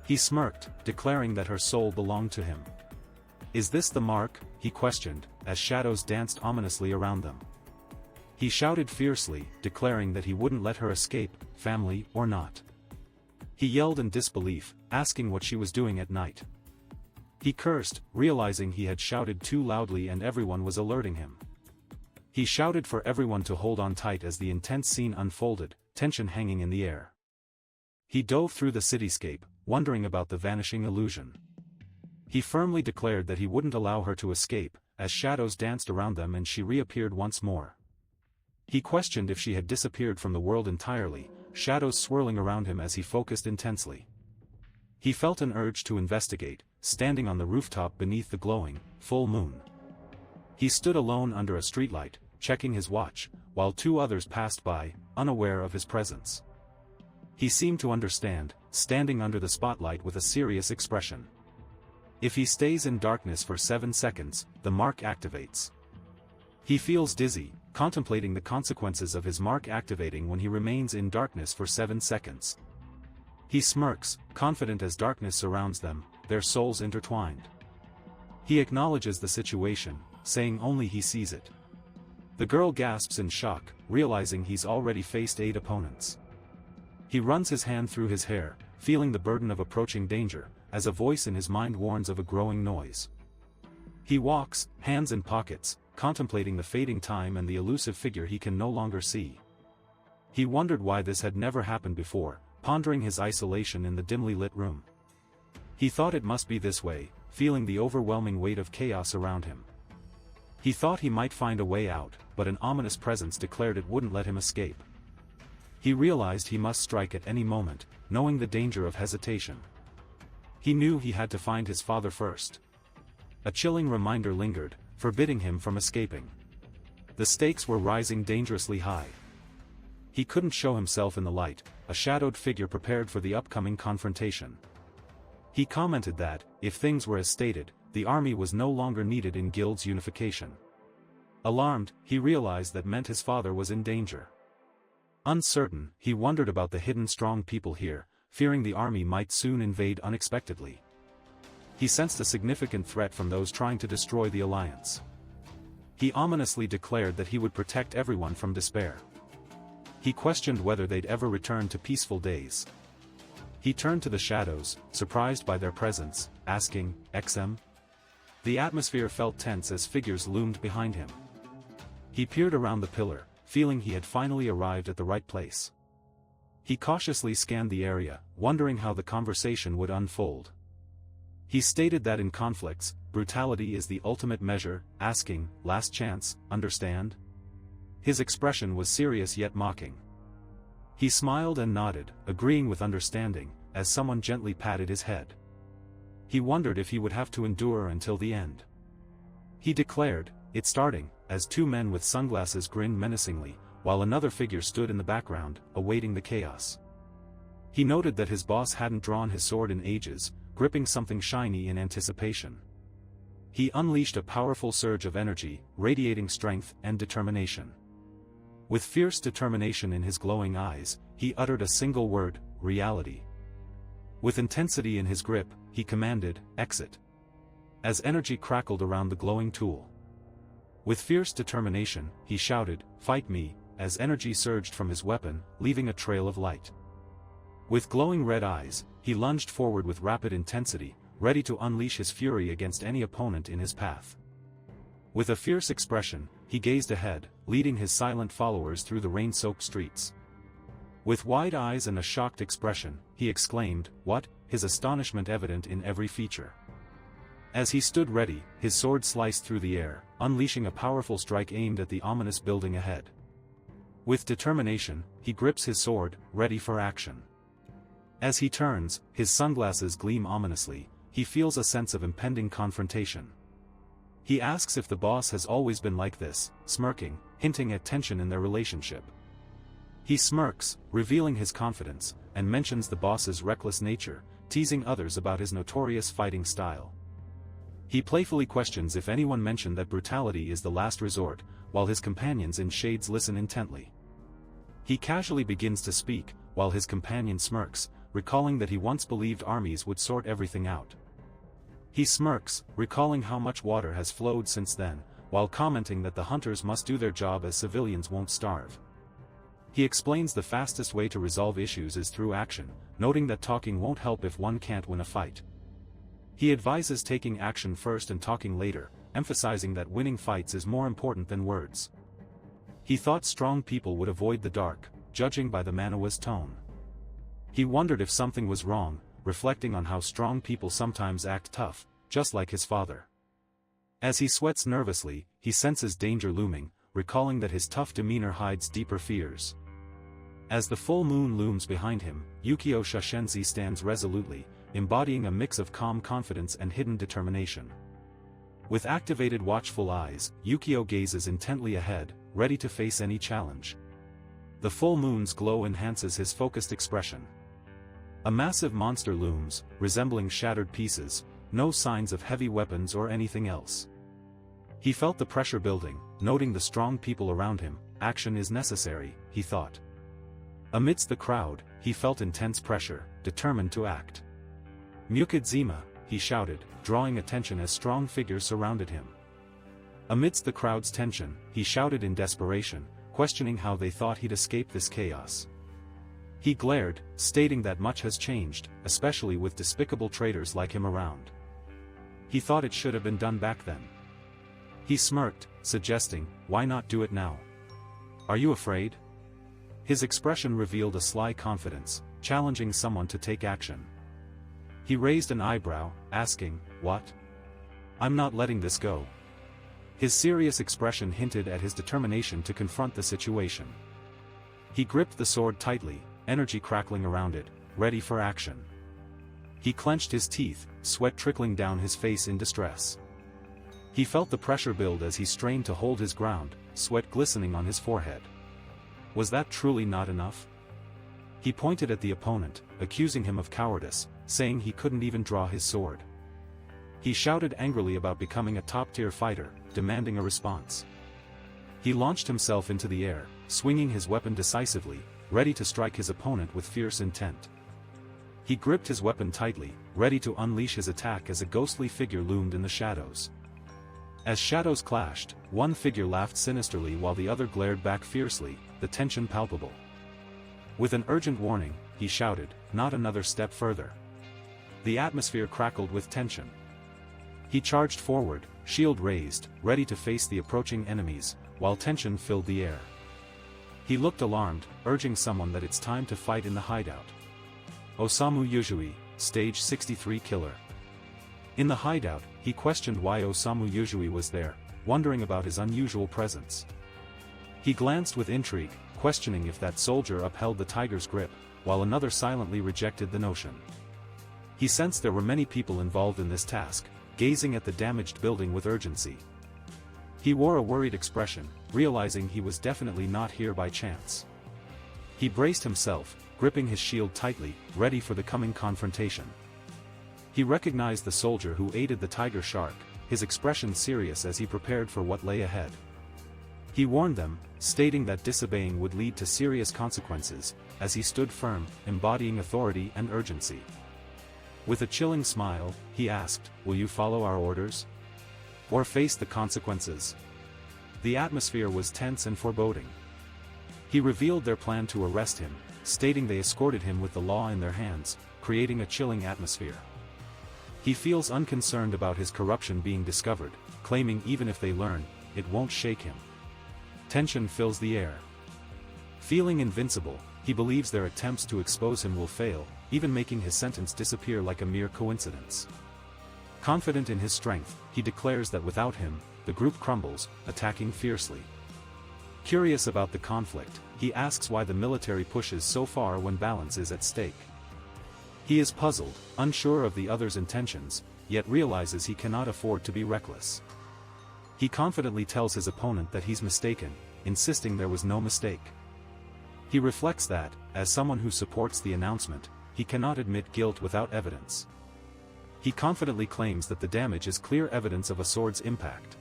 He smirked, declaring that her soul belonged to him. Is this the mark? He questioned, as shadows danced ominously around them. He shouted fiercely, declaring that he wouldn't let her escape, family or not. He yelled in disbelief, asking what she was doing at night. He cursed, realizing he had shouted too loudly and everyone was alerting him. He shouted for everyone to hold on tight as the intense scene unfolded, tension hanging in the air. He dove through the cityscape, wondering about the vanishing illusion. He firmly declared that he wouldn't allow her to escape, as shadows danced around them and she reappeared once more. He questioned if she had disappeared from the world entirely, shadows swirling around him as he focused intensely. He felt an urge to investigate, standing on the rooftop beneath the glowing, full moon. He stood alone under a streetlight, checking his watch, while two others passed by, unaware of his presence. He seemed to understand, standing under the spotlight with a serious expression. If he stays in darkness for 7 seconds, the mark activates. He feels dizzy, contemplating the consequences of his mark activating when he remains in darkness for 7 seconds. He smirks, confident as darkness surrounds them, their souls intertwined. He acknowledges the situation, saying only he sees it. The girl gasps in shock, realizing he's already faced 8 opponents. He runs his hand through his hair, feeling the burden of approaching danger, as a voice in his mind warns of a growing noise. He walks, hands in pockets, contemplating the fading time and the elusive figure he can no longer see. He wondered why this had never happened before, pondering his isolation in the dimly lit room. He thought it must be this way, feeling the overwhelming weight of chaos around him. He thought he might find a way out, but an ominous presence declared it wouldn't let him escape. He realized he must strike at any moment, knowing the danger of hesitation. He knew he had to find his father first. A chilling reminder lingered, forbidding him from escaping. The stakes were rising dangerously high. He couldn't show himself in the light, a shadowed figure prepared for the upcoming confrontation. He commented that, if things were as stated, the army was no longer needed in guilds unification. Alarmed, he realized that meant his father was in danger. Uncertain, he wondered about the hidden strong people here, fearing the army might soon invade unexpectedly. He sensed a significant threat from those trying to destroy the alliance. He ominously declared that he would protect everyone from despair. He questioned whether they'd ever return to peaceful days. He turned to the shadows, surprised by their presence, asking, "XM?" The atmosphere felt tense as figures loomed behind him. He peered around the pillar, feeling he had finally arrived at the right place. He cautiously scanned the area, wondering how the conversation would unfold. He stated that in conflicts, brutality is the ultimate measure, asking, "Last chance, understand?" His expression was serious yet mocking. He smiled and nodded, agreeing with understanding, as someone gently patted his head. He wondered if he would have to endure until the end. He declared, "It's starting," as 2 men with sunglasses grinned menacingly, while another figure stood in the background, awaiting the chaos. He noted that his boss hadn't drawn his sword in ages, gripping something shiny in anticipation. He unleashed a powerful surge of energy, radiating strength and determination. With fierce determination in his glowing eyes, he uttered a single word, "Reality." With intensity in his grip, he commanded, "Exit." As energy crackled around the glowing tool. With fierce determination, he shouted, "Fight me," as energy surged from his weapon, leaving a trail of light. With glowing red eyes, he lunged forward with rapid intensity, ready to unleash his fury against any opponent in his path. With a fierce expression, he gazed ahead, leading his silent followers through the rain-soaked streets. With wide eyes and a shocked expression, he exclaimed, "What?" his astonishment evident in every feature. As he stood ready, his sword sliced through the air, unleashing a powerful strike aimed at the ominous building ahead. With determination, he grips his sword, ready for action. As he turns, his sunglasses gleam ominously, he feels a sense of impending confrontation. He asks if the boss has always been like this, smirking, hinting at tension in their relationship. He smirks, revealing his confidence, and mentions the boss's reckless nature, teasing others about his notorious fighting style. He playfully questions if anyone mentioned that brutality is the last resort, while his companions in shades listen intently. He casually begins to speak, while his companion smirks, recalling that he once believed armies would sort everything out. He smirks, recalling how much water has flowed since then, while commenting that the hunters must do their job as civilians won't starve. He explains the fastest way to resolve issues is through action, noting that talking won't help if one can't win a fight. He advises taking action first and talking later, emphasizing that winning fights is more important than words. He thought strong people would avoid the dark, judging by the Manhwa's tone. He wondered if something was wrong, reflecting on how strong people sometimes act tough, just like his father. As he sweats nervously, he senses danger looming, recalling that his tough demeanor hides deeper fears. As the full moon looms behind him, Yukio Shashenzi stands resolutely, embodying a mix of calm confidence and hidden determination. With activated watchful eyes, Yukio gazes intently ahead, ready to face any challenge. The full moon's glow enhances his focused expression. A massive monster looms, resembling shattered pieces, no signs of heavy weapons or anything else. He felt the pressure building, noting the strong people around him. Action is necessary, he thought. Amidst the crowd, he felt intense pressure, determined to act. Mukadzima, he shouted, drawing attention as strong figures surrounded him. Amidst the crowd's tension, he shouted in desperation, questioning how they thought he'd escape this chaos. He glared, stating that much has changed, especially with despicable traitors like him around. He thought it should have been done back then. He smirked, suggesting, why not do it now? Are you afraid? His expression revealed a sly confidence, challenging someone to take action. He raised an eyebrow, asking, what? I'm not letting this go. His serious expression hinted at his determination to confront the situation. He gripped the sword tightly, energy crackling around it, ready for action. He clenched his teeth, sweat trickling down his face in distress. He felt the pressure build as he strained to hold his ground, sweat glistening on his forehead. Was that truly not enough? He pointed at the opponent, accusing him of cowardice, saying he couldn't even draw his sword. He shouted angrily about becoming a top-tier fighter, demanding a response. He launched himself into the air, swinging his weapon decisively, ready to strike his opponent with fierce intent. He gripped his weapon tightly, ready to unleash his attack as a ghostly figure loomed in the shadows. As shadows clashed, one figure laughed sinisterly while the other glared back fiercely, the tension palpable. With an urgent warning, he shouted, not another step further. The atmosphere crackled with tension. He charged forward, shield raised, ready to face the approaching enemies, while tension filled the air. He looked alarmed, urging someone that it's time to fight in the hideout. Osamu Yujui, Stage 63 Killer. In the hideout, he questioned why Osamu Yujui was there, wondering about his unusual presence. He glanced with intrigue, questioning if that soldier upheld the tiger's grip, while another silently rejected the notion. He sensed there were many people involved in this task, gazing at the damaged building with urgency. He wore a worried expression, realizing he was definitely not here by chance. He braced himself, gripping his shield tightly, ready for the coming confrontation. He recognized the soldier who aided the tiger shark, his expression serious as he prepared for what lay ahead. He warned them, stating that disobeying would lead to serious consequences, as he stood firm, embodying authority and urgency. With a chilling smile, he asked, will you follow our orders? Or face the consequences? The atmosphere was tense and foreboding. He revealed their plan to arrest him, stating they escorted him with the law in their hands, creating a chilling atmosphere. He feels unconcerned about his corruption being discovered, claiming even if they learn, it won't shake him. Tension fills the air. Feeling invincible, he believes their attempts to expose him will fail, even making his sentence disappear like a mere coincidence. Confident in his strength, he declares that without him, the group crumbles, attacking fiercely. Curious about the conflict, he asks why the military pushes so far when balance is at stake. He is puzzled, unsure of the other's intentions, yet realizes he cannot afford to be reckless. He confidently tells his opponent that he's mistaken, insisting there was no mistake. He reflects that, as someone who supports the announcement, he cannot admit guilt without evidence. He confidently claims that the damage is clear evidence of a sword's impact.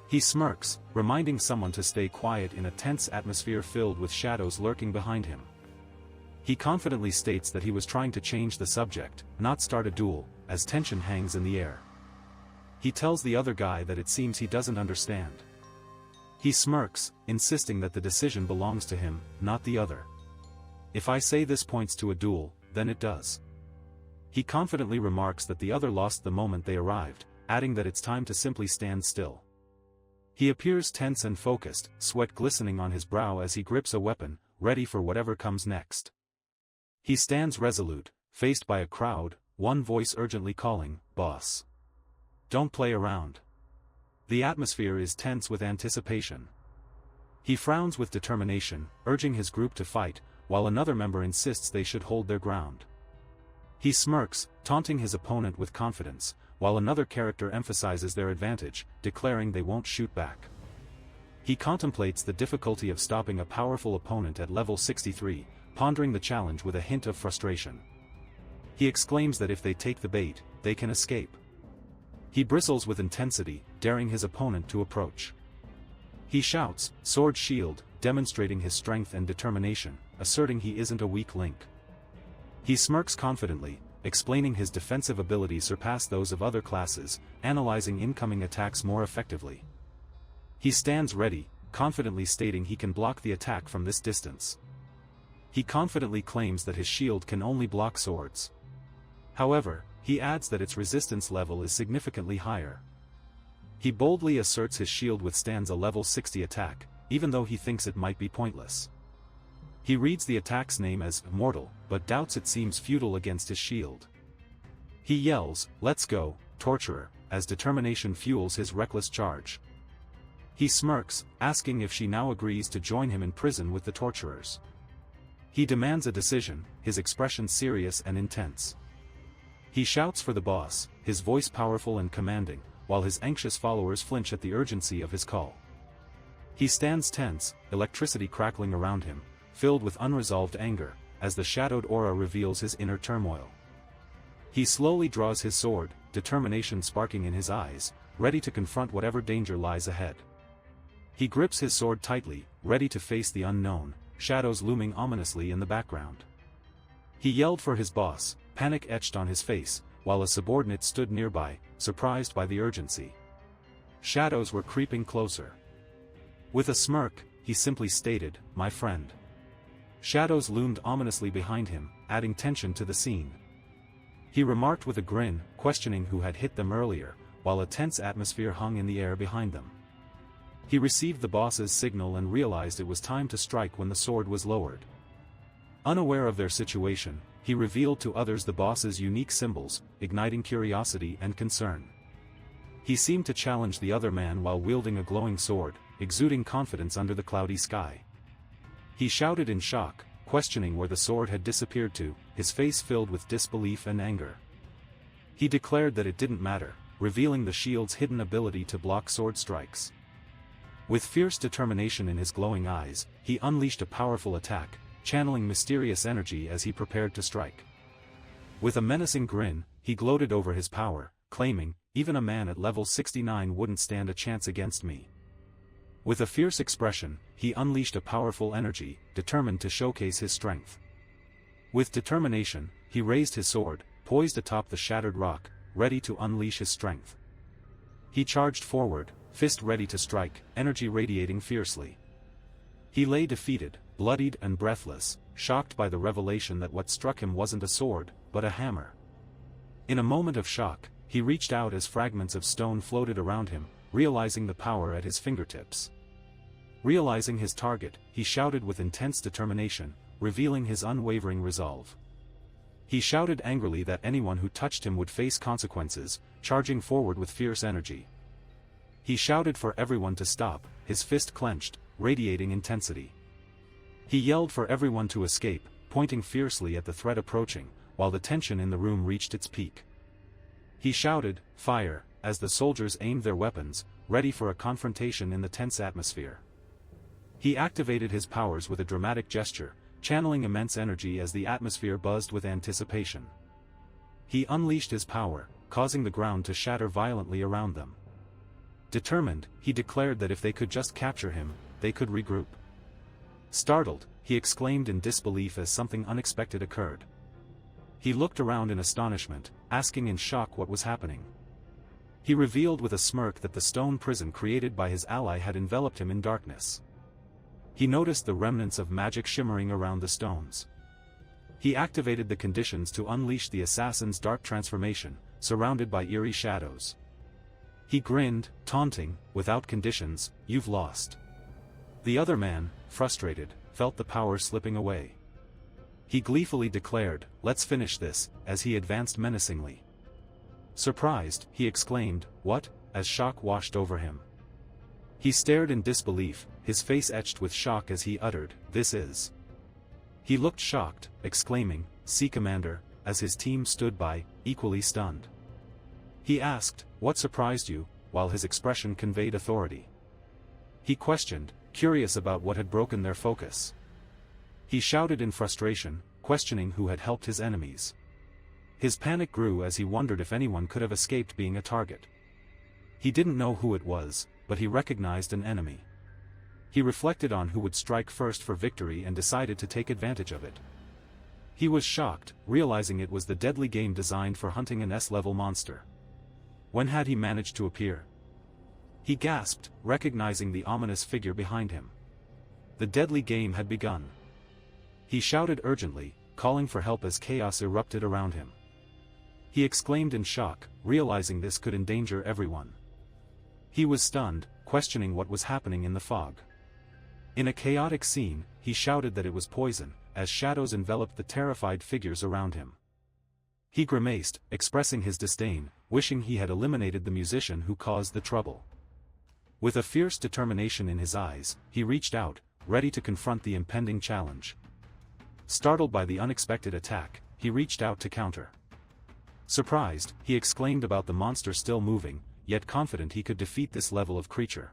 He smirks, reminding someone to stay quiet in a tense atmosphere filled with shadows lurking behind him. He confidently states that he was trying to change the subject, not start a duel, as tension hangs in the air. He tells the other guy that it seems he doesn't understand. He smirks, insisting that the decision belongs to him, not the other. If I say this points to a duel, then it does. He confidently remarks that the other lost the moment they arrived, adding that it's time to simply stand still. He appears tense and focused, sweat glistening on his brow as he grips a weapon, ready for whatever comes next. He stands resolute, faced by a crowd, one voice urgently calling, "Boss. Don't play around." The atmosphere is tense with anticipation. He frowns with determination, urging his group to fight, while another member insists they should hold their ground. He smirks, taunting his opponent with confidence, while another character emphasizes their advantage, declaring they won't shoot back. He contemplates the difficulty of stopping a powerful opponent at level 63, pondering the challenge with a hint of frustration. He exclaims that if they take the bait, they can escape. He bristles with intensity, daring his opponent to approach. He shouts, "Sword shield," demonstrating his strength and determination, asserting he isn't a weak link. He smirks confidently, explaining his defensive abilities surpass those of other classes, analyzing incoming attacks more effectively. He stands ready, confidently stating he can block the attack from this distance. He confidently claims that his shield can only block swords. However, he adds that its resistance level is significantly higher. He boldly asserts his shield withstands a level 60 attack, even though he thinks it might be pointless. He reads the attack's name as "mortal," but doubts it seems futile against his shield. He yells, "Let's go, torturer," as determination fuels his reckless charge. He smirks, asking if she now agrees to join him in prison with the torturers. He demands a decision, his expression serious and intense. He shouts for the boss, his voice powerful and commanding, while his anxious followers flinch at the urgency of his call. He stands tense, electricity crackling around him, filled with unresolved anger, as the shadowed aura reveals his inner turmoil. He slowly draws his sword, determination sparking in his eyes, ready to confront whatever danger lies ahead. He grips his sword tightly, ready to face the unknown, shadows looming ominously in the background. He yelled for his boss, panic etched on his face, while a subordinate stood nearby, surprised by the urgency. Shadows were creeping closer. With a smirk, he simply stated, "My friend." Shadows loomed ominously behind him, adding tension to the scene. He remarked with a grin, questioning who had hit them earlier, while a tense atmosphere hung in the air behind them. He received the boss's signal and realized it was time to strike when the sword was lowered. Unaware of their situation, he revealed to others the boss's unique symbols, igniting curiosity and concern. He seemed to challenge the other man while wielding a glowing sword, exuding confidence under the cloudy sky. He shouted in shock, questioning where the sword had disappeared to, his face filled with disbelief and anger. He declared that it didn't matter, revealing the shield's hidden ability to block sword strikes. With fierce determination in his glowing eyes, he unleashed a powerful attack, channeling mysterious energy as he prepared to strike. With a menacing grin, he gloated over his power, claiming, "Even a man at level 69 wouldn't stand a chance against me." With a fierce expression, he unleashed a powerful energy, determined to showcase his strength. With determination, he raised his sword, poised atop the shattered rock, ready to unleash his strength. He charged forward, fist ready to strike, energy radiating fiercely. He lay defeated, bloodied and breathless, shocked by the revelation that what struck him wasn't a sword, but a hammer. In a moment of shock, he reached out as fragments of stone floated around him, realizing the power at his fingertips. Realizing his target, he shouted with intense determination, revealing his unwavering resolve. He shouted angrily that anyone who touched him would face consequences, charging forward with fierce energy. He shouted for everyone to stop, his fist clenched, radiating intensity. He yelled for everyone to escape, pointing fiercely at the threat approaching, while the tension in the room reached its peak. He shouted, "Fire," as the soldiers aimed their weapons, ready for a confrontation in the tense atmosphere. He activated his powers with a dramatic gesture, channeling immense energy as the atmosphere buzzed with anticipation. He unleashed his power, causing the ground to shatter violently around them. Determined, he declared that if they could just capture him, they could regroup. Startled, he exclaimed in disbelief as something unexpected occurred. He looked around in astonishment, asking in shock what was happening. He revealed with a smirk that the stone prison created by his ally had enveloped him in darkness. He noticed the remnants of magic shimmering around the stones. He activated the conditions to unleash the assassin's dark transformation, surrounded by eerie shadows. He grinned, taunting, "Without conditions, you've lost." The other man, frustrated, felt the power slipping away. He gleefully declared, "Let's finish this," as he advanced menacingly. Surprised, he exclaimed, "What?" as shock washed over him. He stared in disbelief, his face etched with shock as he uttered, "This is He looked shocked, exclaiming, "See, Commander," as his team stood by, equally stunned. He asked, "What surprised you?" while his expression conveyed authority. He questioned, curious about what had broken their focus. He shouted in frustration, questioning who had helped his enemies. His panic grew as he wondered if anyone could have escaped being a target. He didn't know who it was, but he recognized an enemy. He reflected on who would strike first for victory and decided to take advantage of it. He was shocked, realizing it was the deadly game designed for hunting an S-level monster. When had he managed to appear? He gasped, recognizing the ominous figure behind him. The deadly game had begun. He shouted urgently, calling for help as chaos erupted around him. He exclaimed in shock, realizing this could endanger everyone. He was stunned, questioning what was happening in the fog. In a chaotic scene, he shouted that it was poison, as shadows enveloped the terrified figures around him. He grimaced, expressing his disdain, wishing he had eliminated the musician who caused the trouble. With a fierce determination in his eyes, he reached out, ready to confront the impending challenge. Startled by the unexpected attack, he reached out to counter. Surprised, he exclaimed about the monster still moving, yet confident he could defeat this level of creature.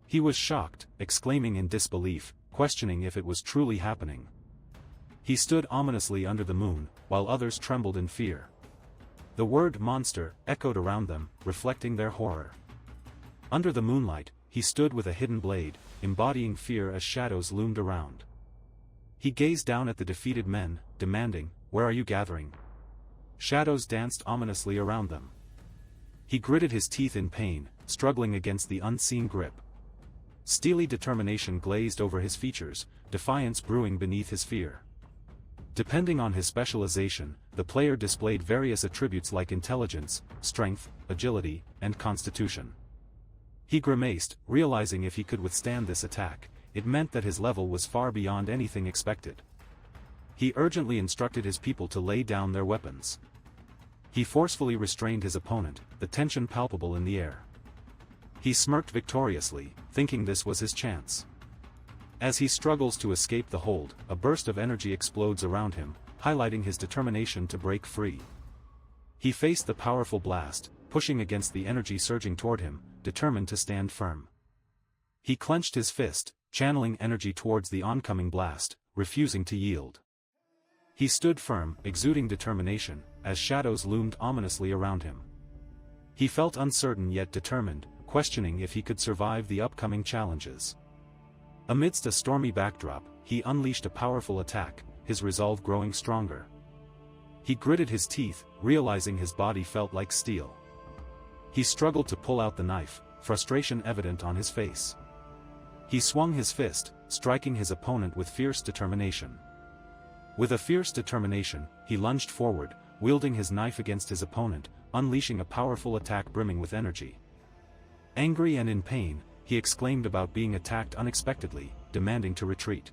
He was shocked, exclaiming in disbelief, questioning if it was truly happening. He stood ominously under the moon, while others trembled in fear. The word monster echoed around them, reflecting their horror. Under the moonlight, he stood with a hidden blade, embodying fear as shadows loomed around. He gazed down at the defeated men, demanding, "Where are you gathering?" Shadows danced ominously around them. He gritted his teeth in pain, struggling against the unseen grip. Steely determination glazed over his features, defiance brewing beneath his fear. Depending on his specialization, the player displayed various attributes like intelligence, strength, agility, and constitution. He grimaced, realizing if he could withstand this attack, it meant that his level was far beyond anything expected. He urgently instructed his people to lay down their weapons. He forcefully restrained his opponent, the tension palpable in the air. He smirked victoriously, thinking this was his chance. As he struggles to escape the hold, a burst of energy explodes around him, highlighting his determination to break free. He faced the powerful blast, pushing against the energy surging toward him, determined to stand firm. He clenched his fist, channeling energy towards the oncoming blast, refusing to yield. He stood firm, exuding determination, as shadows loomed ominously around him. He felt uncertain yet determined, questioning if he could survive the upcoming challenges. Amidst a stormy backdrop, he unleashed a powerful attack, his resolve growing stronger. He gritted his teeth, realizing his body felt like steel. He struggled to pull out the knife, frustration evident on his face. He swung his fist, striking his opponent with fierce determination. With a fierce determination, he lunged forward, wielding his knife against his opponent, unleashing a powerful attack brimming with energy. Angry and in pain, he exclaimed about being attacked unexpectedly, demanding to retreat.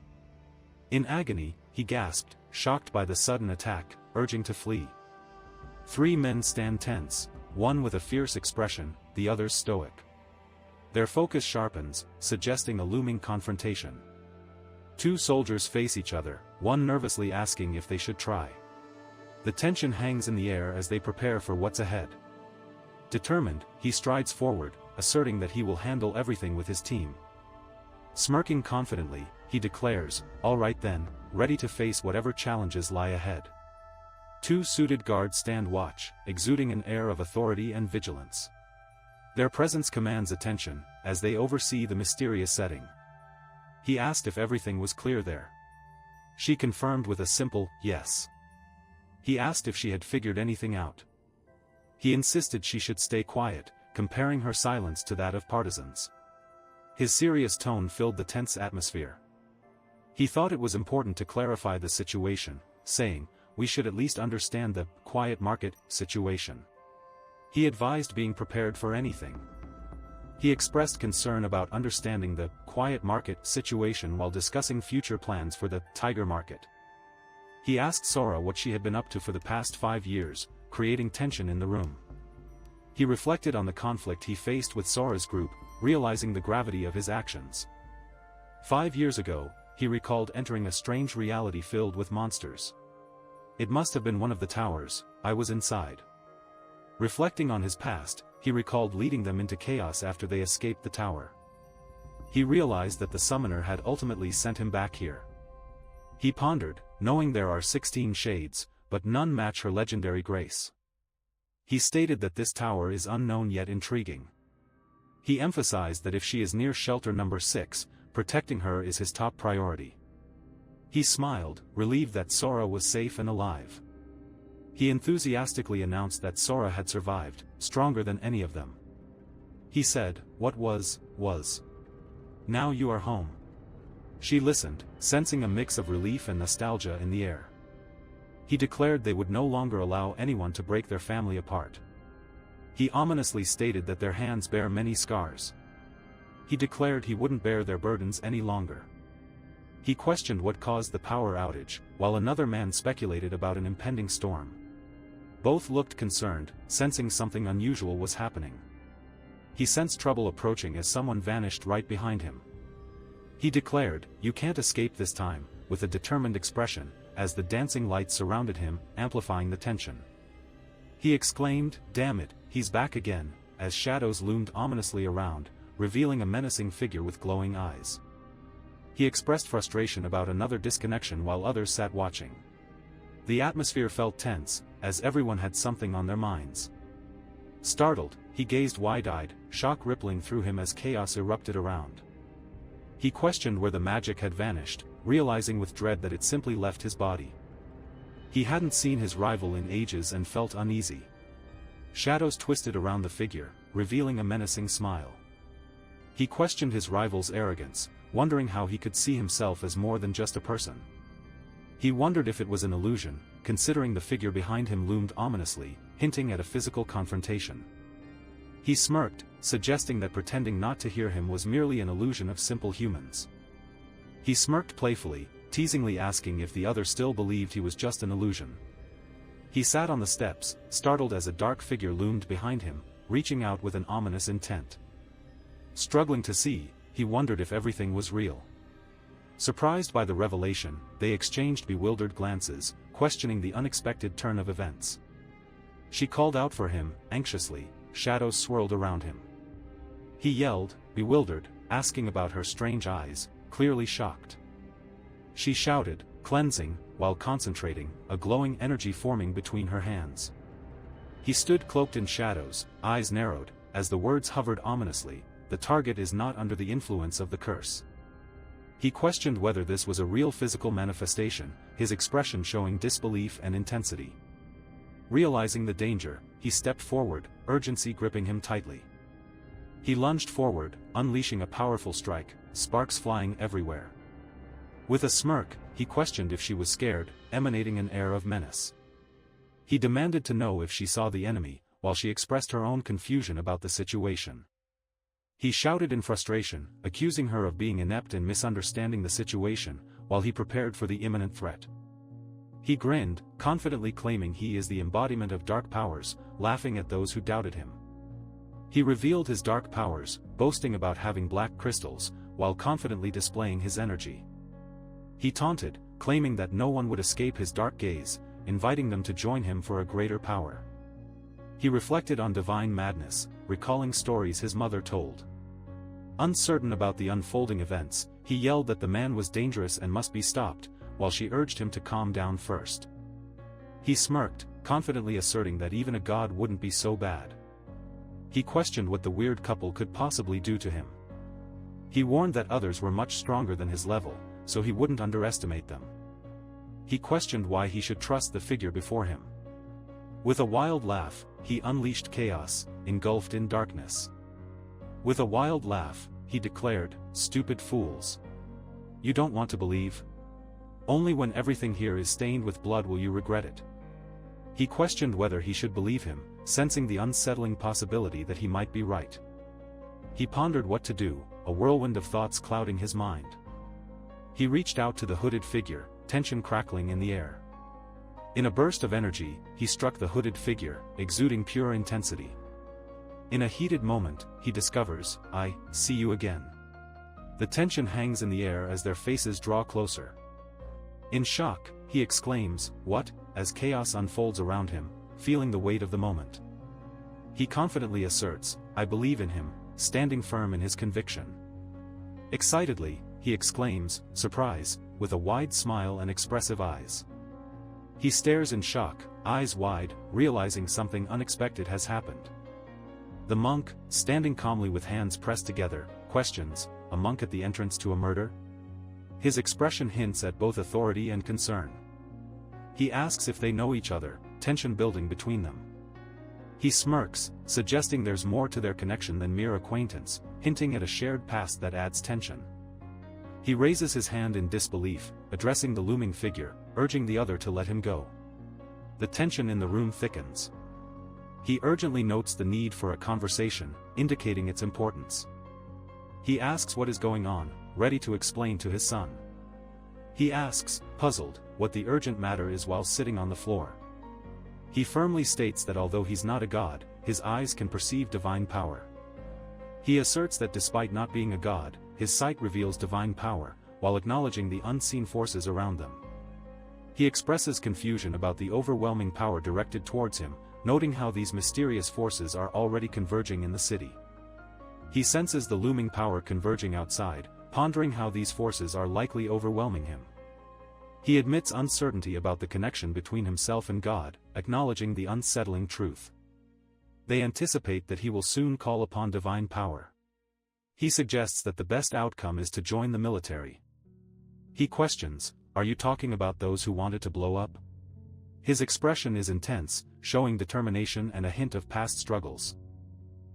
In agony, he gasped, shocked by the sudden attack, urging to flee. Three men stand tense, one with a fierce expression, the others stoic. Their focus sharpens, suggesting a looming confrontation. Two soldiers face each other, one nervously asking if they should try. The tension hangs in the air as they prepare for what's ahead. Determined, he strides forward, asserting that he will handle everything with his team. Smirking confidently, he declares, "All right then, ready to face whatever challenges lie ahead." Two suited guards stand watch, exuding an air of authority and vigilance. Their presence commands attention, as they oversee the mysterious setting. He asked if everything was clear there. She confirmed with a simple, yes. He asked if she had figured anything out. He insisted she should stay quiet, comparing her silence to that of partisans. His serious tone filled the tense atmosphere. He thought it was important to clarify the situation, saying, "We should at least understand the quiet market situation." He advised being prepared for anything. He expressed concern about understanding the quiet market situation while discussing future plans for the tiger market. He asked Sora what she had been up to for the past 5 years, creating tension in the room. He reflected on the conflict he faced with Sora's group, realizing the gravity of his actions. 5 years ago, he recalled entering a strange reality filled with monsters. It must have been one of the towers, I was inside. Reflecting on his past, he recalled leading them into chaos after they escaped the tower. He realized that the summoner had ultimately sent him back here. He pondered, knowing there are 16 shades, but none match her legendary grace. He stated that this tower is unknown yet intriguing. He emphasized that if she is near shelter number 6, protecting her is his top priority. He smiled, relieved that Sora was safe and alive. He enthusiastically announced that Sora had survived, stronger than any of them. He said, "What was. Now you are home." She listened, sensing a mix of relief and nostalgia in the air. He declared they would no longer allow anyone to break their family apart. He ominously stated that their hands bear many scars. He declared he wouldn't bear their burdens any longer. He questioned what caused the power outage, while another man speculated about an impending storm. Both looked concerned, sensing something unusual was happening. He sensed trouble approaching as someone vanished right behind him. He declared, "You can't escape this time," with a determined expression, as the dancing lights surrounded him, amplifying the tension. He exclaimed, "Damn it, he's back again," as shadows loomed ominously around, revealing a menacing figure with glowing eyes. He expressed frustration about another disconnection while others sat watching. The atmosphere felt tense, as everyone had something on their minds. Startled, he gazed wide-eyed, shock rippling through him as chaos erupted around. He questioned where the magic had vanished, realizing with dread that it simply left his body. He hadn't seen his rival in ages and felt uneasy. Shadows twisted around the figure, revealing a menacing smile. He questioned his rival's arrogance, wondering how he could see himself as more than just a person. He wondered if it was an illusion, considering the figure behind him loomed ominously, hinting at a physical confrontation. He smirked, suggesting that pretending not to hear him was merely an illusion of simple humans. He smirked playfully, teasingly asking if the other still believed he was just an illusion. He sat on the steps, startled as a dark figure loomed behind him, reaching out with an ominous intent. Struggling to see, he wondered if everything was real. Surprised by the revelation, they exchanged bewildered glances, questioning the unexpected turn of events. She called out for him, anxiously. Shadows swirled around him. He yelled, bewildered, asking about her strange eyes, clearly shocked. She shouted, cleansing, while concentrating, a glowing energy forming between her hands. He stood cloaked in shadows, eyes narrowed, as the words hovered ominously, "The target is not under the influence of the curse." He questioned whether this was a real physical manifestation, his expression showing disbelief and intensity. Realizing the danger, he stepped forward, urgency gripping him tightly. He lunged forward, unleashing a powerful strike, sparks flying everywhere. With a smirk, he questioned if she was scared, emanating an air of menace. He demanded to know if she saw the enemy, while she expressed her own confusion about the situation. He shouted in frustration, accusing her of being inept and misunderstanding the situation, while he prepared for the imminent threat. He grinned, confidently claiming he is the embodiment of dark powers, laughing at those who doubted him. He revealed his dark powers, boasting about having black crystals, while confidently displaying his energy. He taunted, claiming that no one would escape his dark gaze, inviting them to join him for a greater power. He reflected on divine madness, recalling stories his mother told. Uncertain about the unfolding events, he yelled that the man was dangerous and must be stopped, while she urged him to calm down first. He smirked, confidently asserting that even a god wouldn't be so bad. He questioned what the weird couple could possibly do to him. He warned that others were much stronger than his level, so he wouldn't underestimate them. He questioned why he should trust the figure before him. With a wild laugh, he unleashed chaos, engulfed in darkness. With a wild laugh, he declared, "Stupid fools. You don't want to believe? Only when everything here is stained with blood will you regret it." He questioned whether he should believe him, sensing the unsettling possibility that he might be right. He pondered what to do, a whirlwind of thoughts clouding his mind. He reached out to the hooded figure, tension crackling in the air. In a burst of energy, he struck the hooded figure, exuding pure intensity. In a heated moment, he discovers, "I see you again." The tension hangs in the air as their faces draw closer. In shock, he exclaims, "What?" as chaos unfolds around him, feeling the weight of the moment. He confidently asserts, "I believe in him," standing firm in his conviction. Excitedly, he exclaims, "Surprise," with a wide smile and expressive eyes. He stares in shock, eyes wide, realizing something unexpected has happened. The monk, standing calmly with hands pressed together, questions, "A monk at the entrance to a murder?" His expression hints at both authority and concern. He asks if they know each other, tension building between them. He smirks, suggesting there's more to their connection than mere acquaintance, hinting at a shared past that adds tension. He raises his hand in disbelief, addressing the looming figure, urging the other to let him go. The tension in the room thickens. He urgently notes the need for a conversation, indicating its importance. He asks what is going on, ready to explain to his son. He asks, puzzled, what the urgent matter is while sitting on the floor. He firmly states that although he's not a god, his eyes can perceive divine power. He asserts that despite not being a god, his sight reveals divine power, while acknowledging the unseen forces around them. He expresses confusion about the overwhelming power directed towards him, noting how these mysterious forces are already converging in the city. He senses the looming power converging outside, pondering how these forces are likely overwhelming him. He admits uncertainty about the connection between himself and God, acknowledging the unsettling truth. They anticipate that he will soon call upon divine power. He suggests that the best outcome is to join the military. He questions, "Are you talking about those who wanted to blow up?" His expression is intense, showing determination and a hint of past struggles.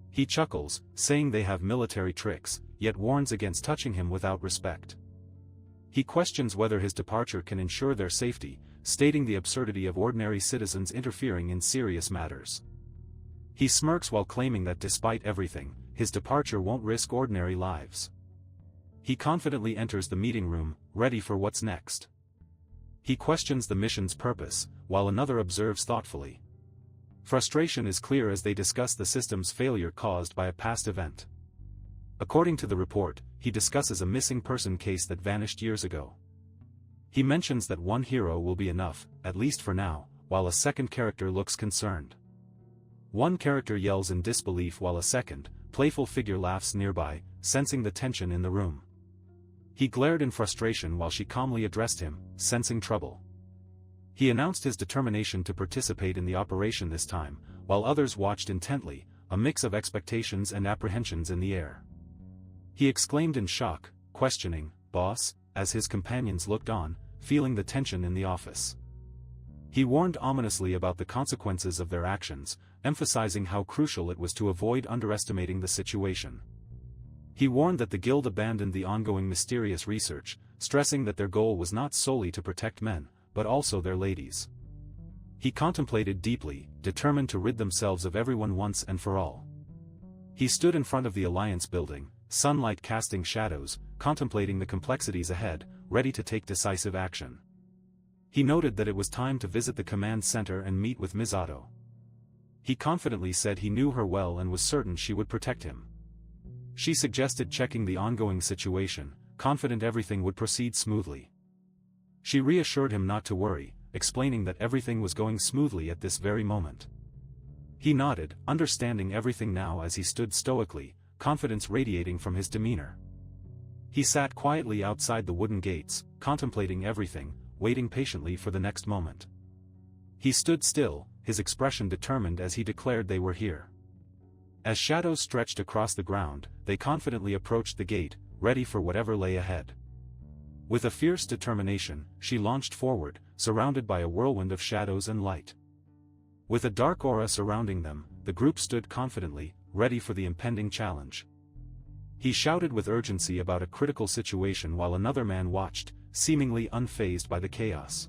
He chuckles, saying they have military tricks, yet warns against touching him without respect. He questions whether his departure can ensure their safety, stating the absurdity of ordinary citizens interfering in serious matters. He smirks while claiming that despite everything, his departure won't risk ordinary lives. He confidently enters the meeting room, ready for what's next. He questions the mission's purpose, while another observes thoughtfully. Frustration is clear as they discuss the system's failure caused by a past event. According to the report, he discusses a missing person case that vanished years ago. He mentions that one hero will be enough, at least for now, while a second character looks concerned. One character yells in disbelief while a second, playful figure laughs nearby, sensing the tension in the room. He glared in frustration while she calmly addressed him, sensing trouble. He announced his determination to participate in the operation this time, while others watched intently, a mix of expectations and apprehensions in the air. He exclaimed in shock, questioning, "Boss?" as his companions looked on, feeling the tension in the office. He warned ominously about the consequences of their actions, emphasizing how crucial it was to avoid underestimating the situation. He warned that the guild abandoned the ongoing mysterious research, stressing that their goal was not solely to protect men, but also their ladies. He contemplated deeply, determined to rid themselves of everyone once and for all. He stood in front of the Alliance building, sunlight casting shadows, contemplating the complexities ahead, ready to take decisive action. He noted that it was time to visit the command center and meet with Misato. He confidently said he knew her well and was certain she would protect him. She suggested checking the ongoing situation, confident everything would proceed smoothly. She reassured him not to worry, explaining that everything was going smoothly at this very moment. He nodded, understanding everything now as he stood stoically, confidence radiating from his demeanor. He sat quietly outside the wooden gates, contemplating everything, waiting patiently for the next moment. He stood still, his expression determined as he declared they were here. As shadows stretched across the ground, they confidently approached the gate, ready for whatever lay ahead. With a fierce determination, she launched forward, surrounded by a whirlwind of shadows and light. With a dark aura surrounding them, the group stood confidently, ready for the impending challenge. He shouted with urgency about a critical situation while another man watched, seemingly unfazed by the chaos.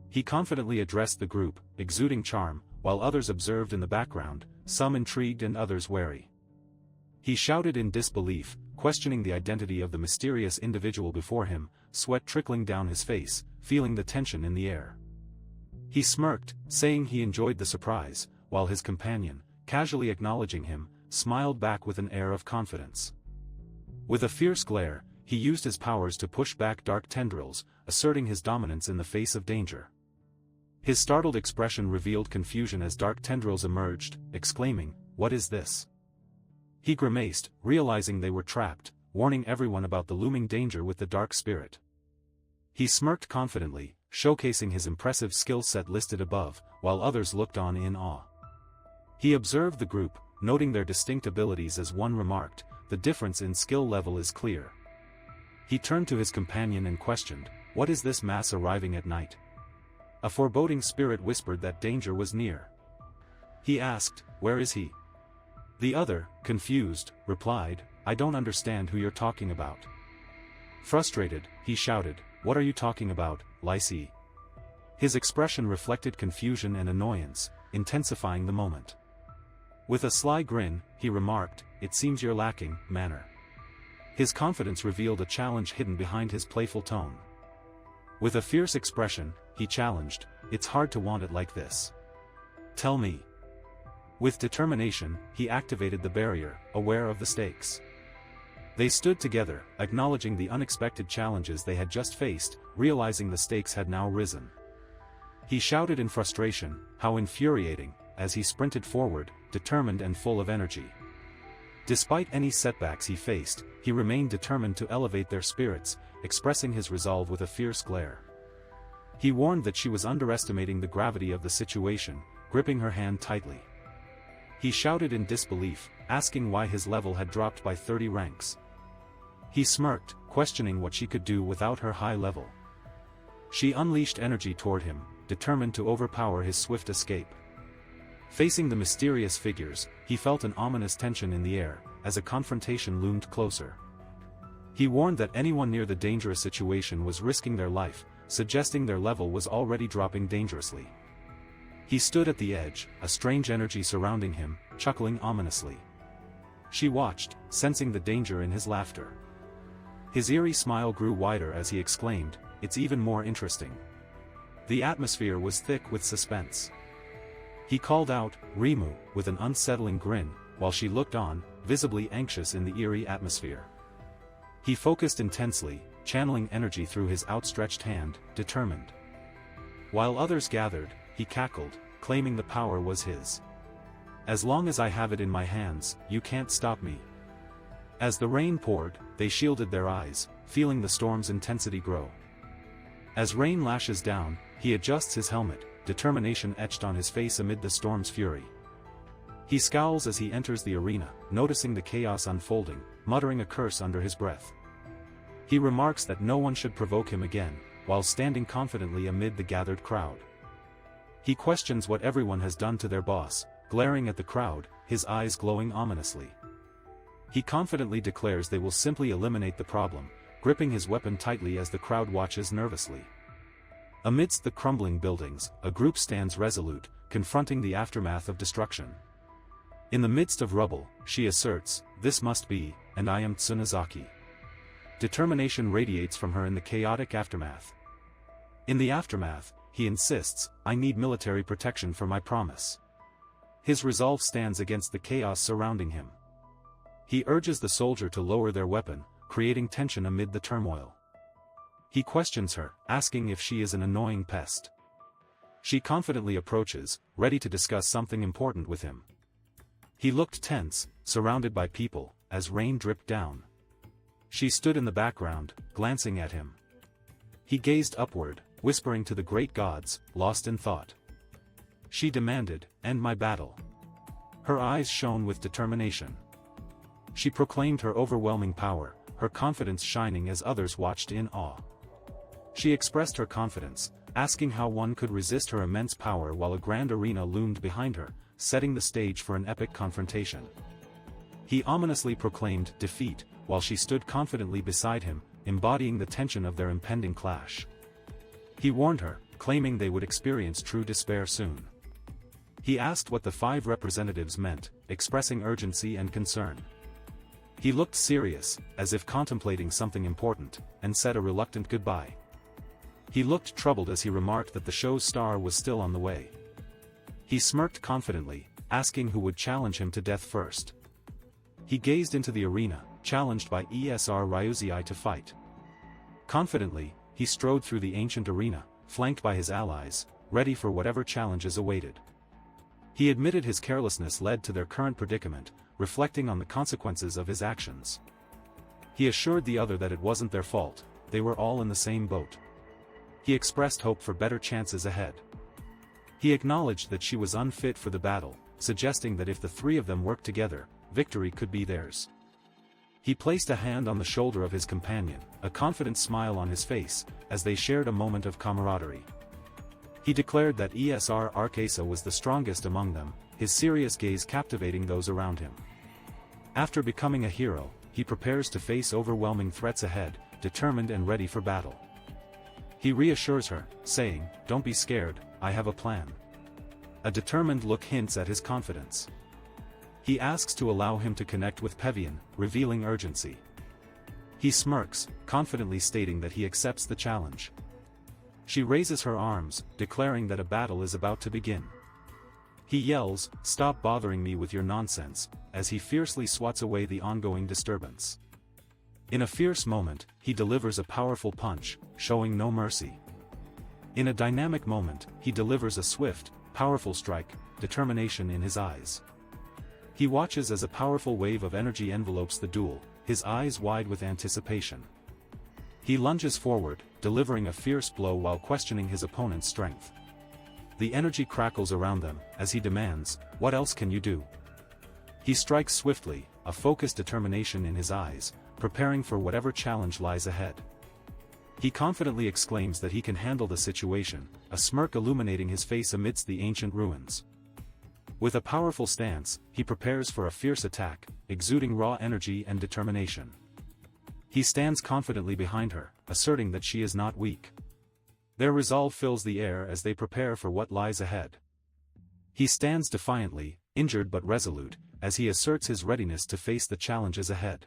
He confidently addressed the group, exuding charm, while others observed in the background, some intrigued and others wary. He shouted in disbelief, questioning the identity of the mysterious individual before him, sweat trickling down his face, feeling the tension in the air. He smirked, saying he enjoyed the surprise, while his companion, casually acknowledging him, smiled back with an air of confidence. With a fierce glare, he used his powers to push back dark tendrils, asserting his dominance in the face of danger. His startled expression revealed confusion as dark tendrils emerged, exclaiming, "What is this?" He grimaced, realizing they were trapped, warning everyone about the looming danger with the dark spirit. He smirked confidently, showcasing his impressive skill set listed above, while others looked on in awe. He observed the group, noting their distinct abilities as one remarked, "The difference in skill level is clear." He turned to his companion and questioned, "What is this mass arriving at night?" A foreboding spirit whispered that danger was near. He asked, "Where is he?" The other, confused, replied, "I don't understand who you're talking about." Frustrated, he shouted, "What are you talking about, Lycee?" His expression reflected confusion and annoyance, intensifying the moment. With a sly grin, he remarked, "It seems you're lacking manner." His confidence revealed a challenge hidden behind his playful tone. With a fierce expression, he challenged, "It's hard to want it like this. Tell me." With determination, he activated the barrier, aware of the stakes. They stood together, acknowledging the unexpected challenges they had just faced, realizing the stakes had now risen. He shouted in frustration, how infuriating, as he sprinted forward, determined and full of energy. Despite any setbacks he faced, he remained determined to elevate their spirits, expressing his resolve with a fierce glare. He warned that she was underestimating the gravity of the situation, gripping her hand tightly. He shouted in disbelief, asking why his level had dropped by 30 ranks. He smirked, questioning what she could do without her high level. She unleashed energy toward him, determined to overpower his swift escape. Facing the mysterious figures, he felt an ominous tension in the air, as a confrontation loomed closer. He warned that anyone near the dangerous situation was risking their life, suggesting their level was already dropping dangerously. He stood at the edge, a strange energy surrounding him, chuckling ominously. She watched, sensing the danger in his laughter. His eerie smile grew wider as he exclaimed, "It's even more interesting." The atmosphere was thick with suspense. He called out, "Rimu," with an unsettling grin, while she looked on, visibly anxious in the eerie atmosphere. He focused intensely, channeling energy through his outstretched hand, determined. While others gathered, he cackled, claiming the power was his. "As long as I have it in my hands, you can't stop me." As the rain poured, they shielded their eyes, feeling the storm's intensity grow. As rain lashes down, he adjusts his helmet, determination etched on his face amid the storm's fury. He scowls as he enters the arena, noticing the chaos unfolding, muttering a curse under his breath. He remarks that no one should provoke him again, while standing confidently amid the gathered crowd. He questions what everyone has done to their boss, glaring at the crowd, his eyes glowing ominously. He confidently declares they will simply eliminate the problem, gripping his weapon tightly as the crowd watches nervously. Amidst the crumbling buildings, a group stands resolute, confronting the aftermath of destruction. In the midst of rubble, she asserts, "This must be, and I am Tsunazaki." Determination radiates from her in the chaotic aftermath. In the aftermath, he insists, "I need military protection for my promise." His resolve stands against the chaos surrounding him. He urges the soldier to lower their weapon, creating tension amid the turmoil. He questions her, asking if she is an annoying pest. She confidently approaches, ready to discuss something important with him. He looked tense, surrounded by people, as rain dripped down. She stood in the background, glancing at him. He gazed upward, whispering to the great gods, lost in thought. She demanded, "End my battle." Her eyes shone with determination. She proclaimed her overwhelming power, her confidence shining as others watched in awe. She expressed her confidence, asking how one could resist her immense power while a grand arena loomed behind her, setting the stage for an epic confrontation. He ominously proclaimed defeat, while she stood confidently beside him, embodying the tension of their impending clash. He warned her, claiming they would experience true despair soon. He asked what the 5 representatives meant, expressing urgency and concern. He looked serious, as if contemplating something important, and said a reluctant goodbye. He looked troubled as he remarked that the show's star was still on the way. He smirked confidently, asking who would challenge him to death first. He gazed into the arena, challenged by Esr Ryuzi to fight. Confidently, he strode through the ancient arena, flanked by his allies, ready for whatever challenges awaited. He admitted his carelessness led to their current predicament, reflecting on the consequences of his actions. He assured the other that it wasn't their fault, they were all in the same boat. He expressed hope for better chances ahead. He acknowledged that she was unfit for the battle, suggesting that if the three of them worked together, victory could be theirs. He placed a hand on the shoulder of his companion, a confident smile on his face, as they shared a moment of camaraderie. He declared that Esr Arkasa was the strongest among them, his serious gaze captivating those around him. After becoming a hero, he prepares to face overwhelming threats ahead, determined and ready for battle. He reassures her, saying, "Don't be scared, I have a plan." A determined look hints at his confidence. He asks to allow him to connect with Pevian, revealing urgency. He smirks, confidently stating that he accepts the challenge. She raises her arms, declaring that a battle is about to begin. He yells, "Stop bothering me with your nonsense," as he fiercely swats away the ongoing disturbance. In a fierce moment, he delivers a powerful punch, showing no mercy. In a dynamic moment, he delivers a swift, powerful strike, determination in his eyes. He watches as a powerful wave of energy envelopes the duel, his eyes wide with anticipation. He lunges forward, delivering a fierce blow while questioning his opponent's strength. The energy crackles around them, as he demands, "What else can you do?" He strikes swiftly, a focused determination in his eyes, preparing for whatever challenge lies ahead. He confidently exclaims that he can handle the situation, a smirk illuminating his face amidst the ancient ruins. With a powerful stance, he prepares for a fierce attack, exuding raw energy and determination. He stands confidently behind her, asserting that she is not weak. Their resolve fills the air as they prepare for what lies ahead. He stands defiantly, injured but resolute, as he asserts his readiness to face the challenges ahead.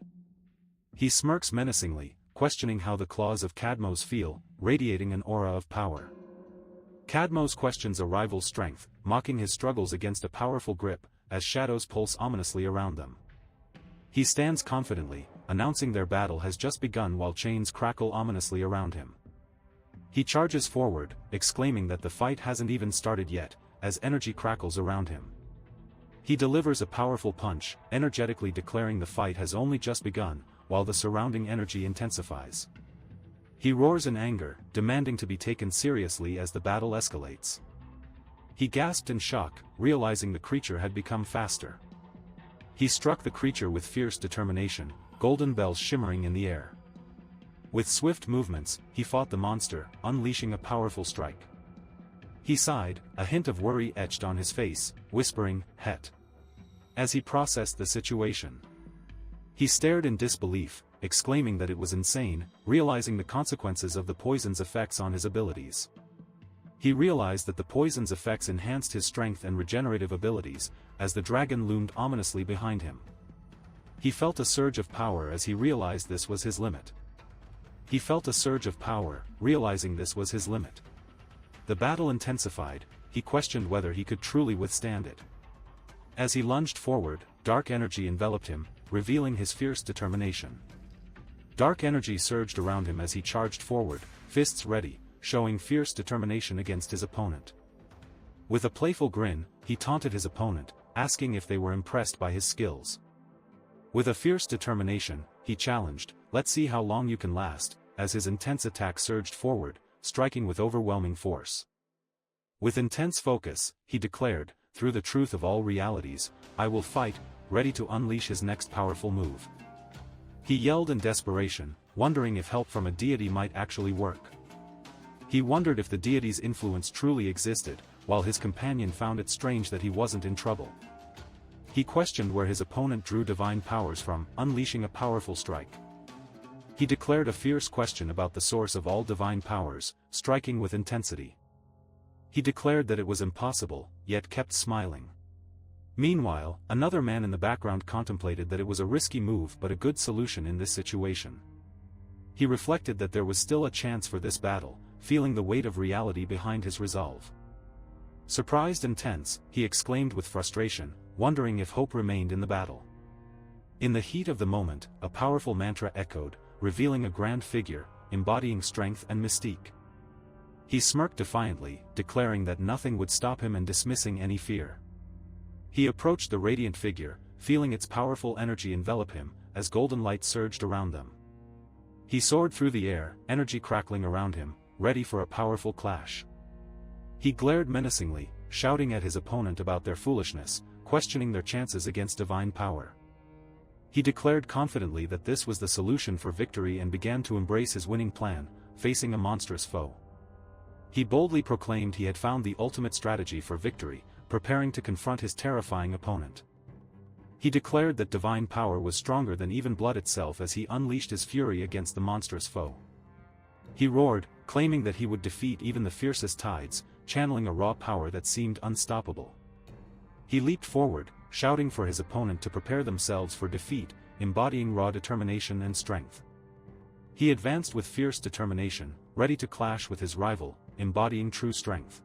He smirks menacingly, questioning how the claws of Cadmos feel, radiating an aura of power. Cadmos questions a rival's strength, mocking his struggles against a powerful grip, as shadows pulse ominously around them. He stands confidently, announcing their battle has just begun while chains crackle ominously around him. He charges forward, exclaiming that the fight hasn't even started yet, as energy crackles around him. He delivers a powerful punch, energetically declaring the fight has only just begun, while the surrounding energy intensifies. He roars in anger, demanding to be taken seriously as the battle escalates. He gasped in shock, realizing the creature had become faster. He struck the creature with fierce determination, golden bells shimmering in the air. With swift movements, he fought the monster, unleashing a powerful strike. He sighed, a hint of worry etched on his face, whispering, "Het." As he processed the situation. He stared in disbelief, exclaiming that it was insane, realizing the consequences of the poison's effects on his abilities. He realized that the poison's effects enhanced his strength and regenerative abilities, as the dragon loomed ominously behind him. He felt a surge of power as he realized this was his limit. He felt a surge of power, realizing this was his limit. The battle intensified, he questioned whether he could truly withstand it. As he lunged forward, dark energy enveloped him, revealing his fierce determination. Dark energy surged around him as he charged forward, fists ready, showing fierce determination against his opponent. With a playful grin, he taunted his opponent, asking if they were impressed by his skills. With a fierce determination, he challenged, "Let's see how long you can last," as his intense attack surged forward, striking with overwhelming force. With intense focus, he declared, "Through the truth of all realities, I will fight," ready to unleash his next powerful move. He yelled in desperation, wondering if help from a deity might actually work. He wondered if the deity's influence truly existed, while his companion found it strange that he wasn't in trouble. He questioned where his opponent drew divine powers from, unleashing a powerful strike. He declared a fierce question about the source of all divine powers, striking with intensity. He declared that it was impossible, yet kept smiling. Meanwhile, another man in the background contemplated that it was a risky move but a good solution in this situation. He reflected that there was still a chance for this battle, feeling the weight of reality behind his resolve. Surprised and tense, he exclaimed with frustration, wondering if hope remained in the battle. In the heat of the moment, a powerful mantra echoed, revealing a grand figure, embodying strength and mystique. He smirked defiantly, declaring that nothing would stop him and dismissing any fear. He approached the radiant figure, feeling its powerful energy envelop him, as golden light surged around them. He soared through the air, energy crackling around him, ready for a powerful clash. He glared menacingly, shouting at his opponent about their foolishness, questioning their chances against divine power. He declared confidently that this was the solution for victory and began to embrace his winning plan, facing a monstrous foe. He boldly proclaimed he had found the ultimate strategy for victory, preparing to confront his terrifying opponent. He declared that divine power was stronger than even blood itself as he unleashed his fury against the monstrous foe. He roared, claiming that he would defeat even the fiercest tides, channeling a raw power that seemed unstoppable. He leaped forward, shouting for his opponent to prepare themselves for defeat, embodying raw determination and strength. He advanced with fierce determination, ready to clash with his rival, embodying true strength.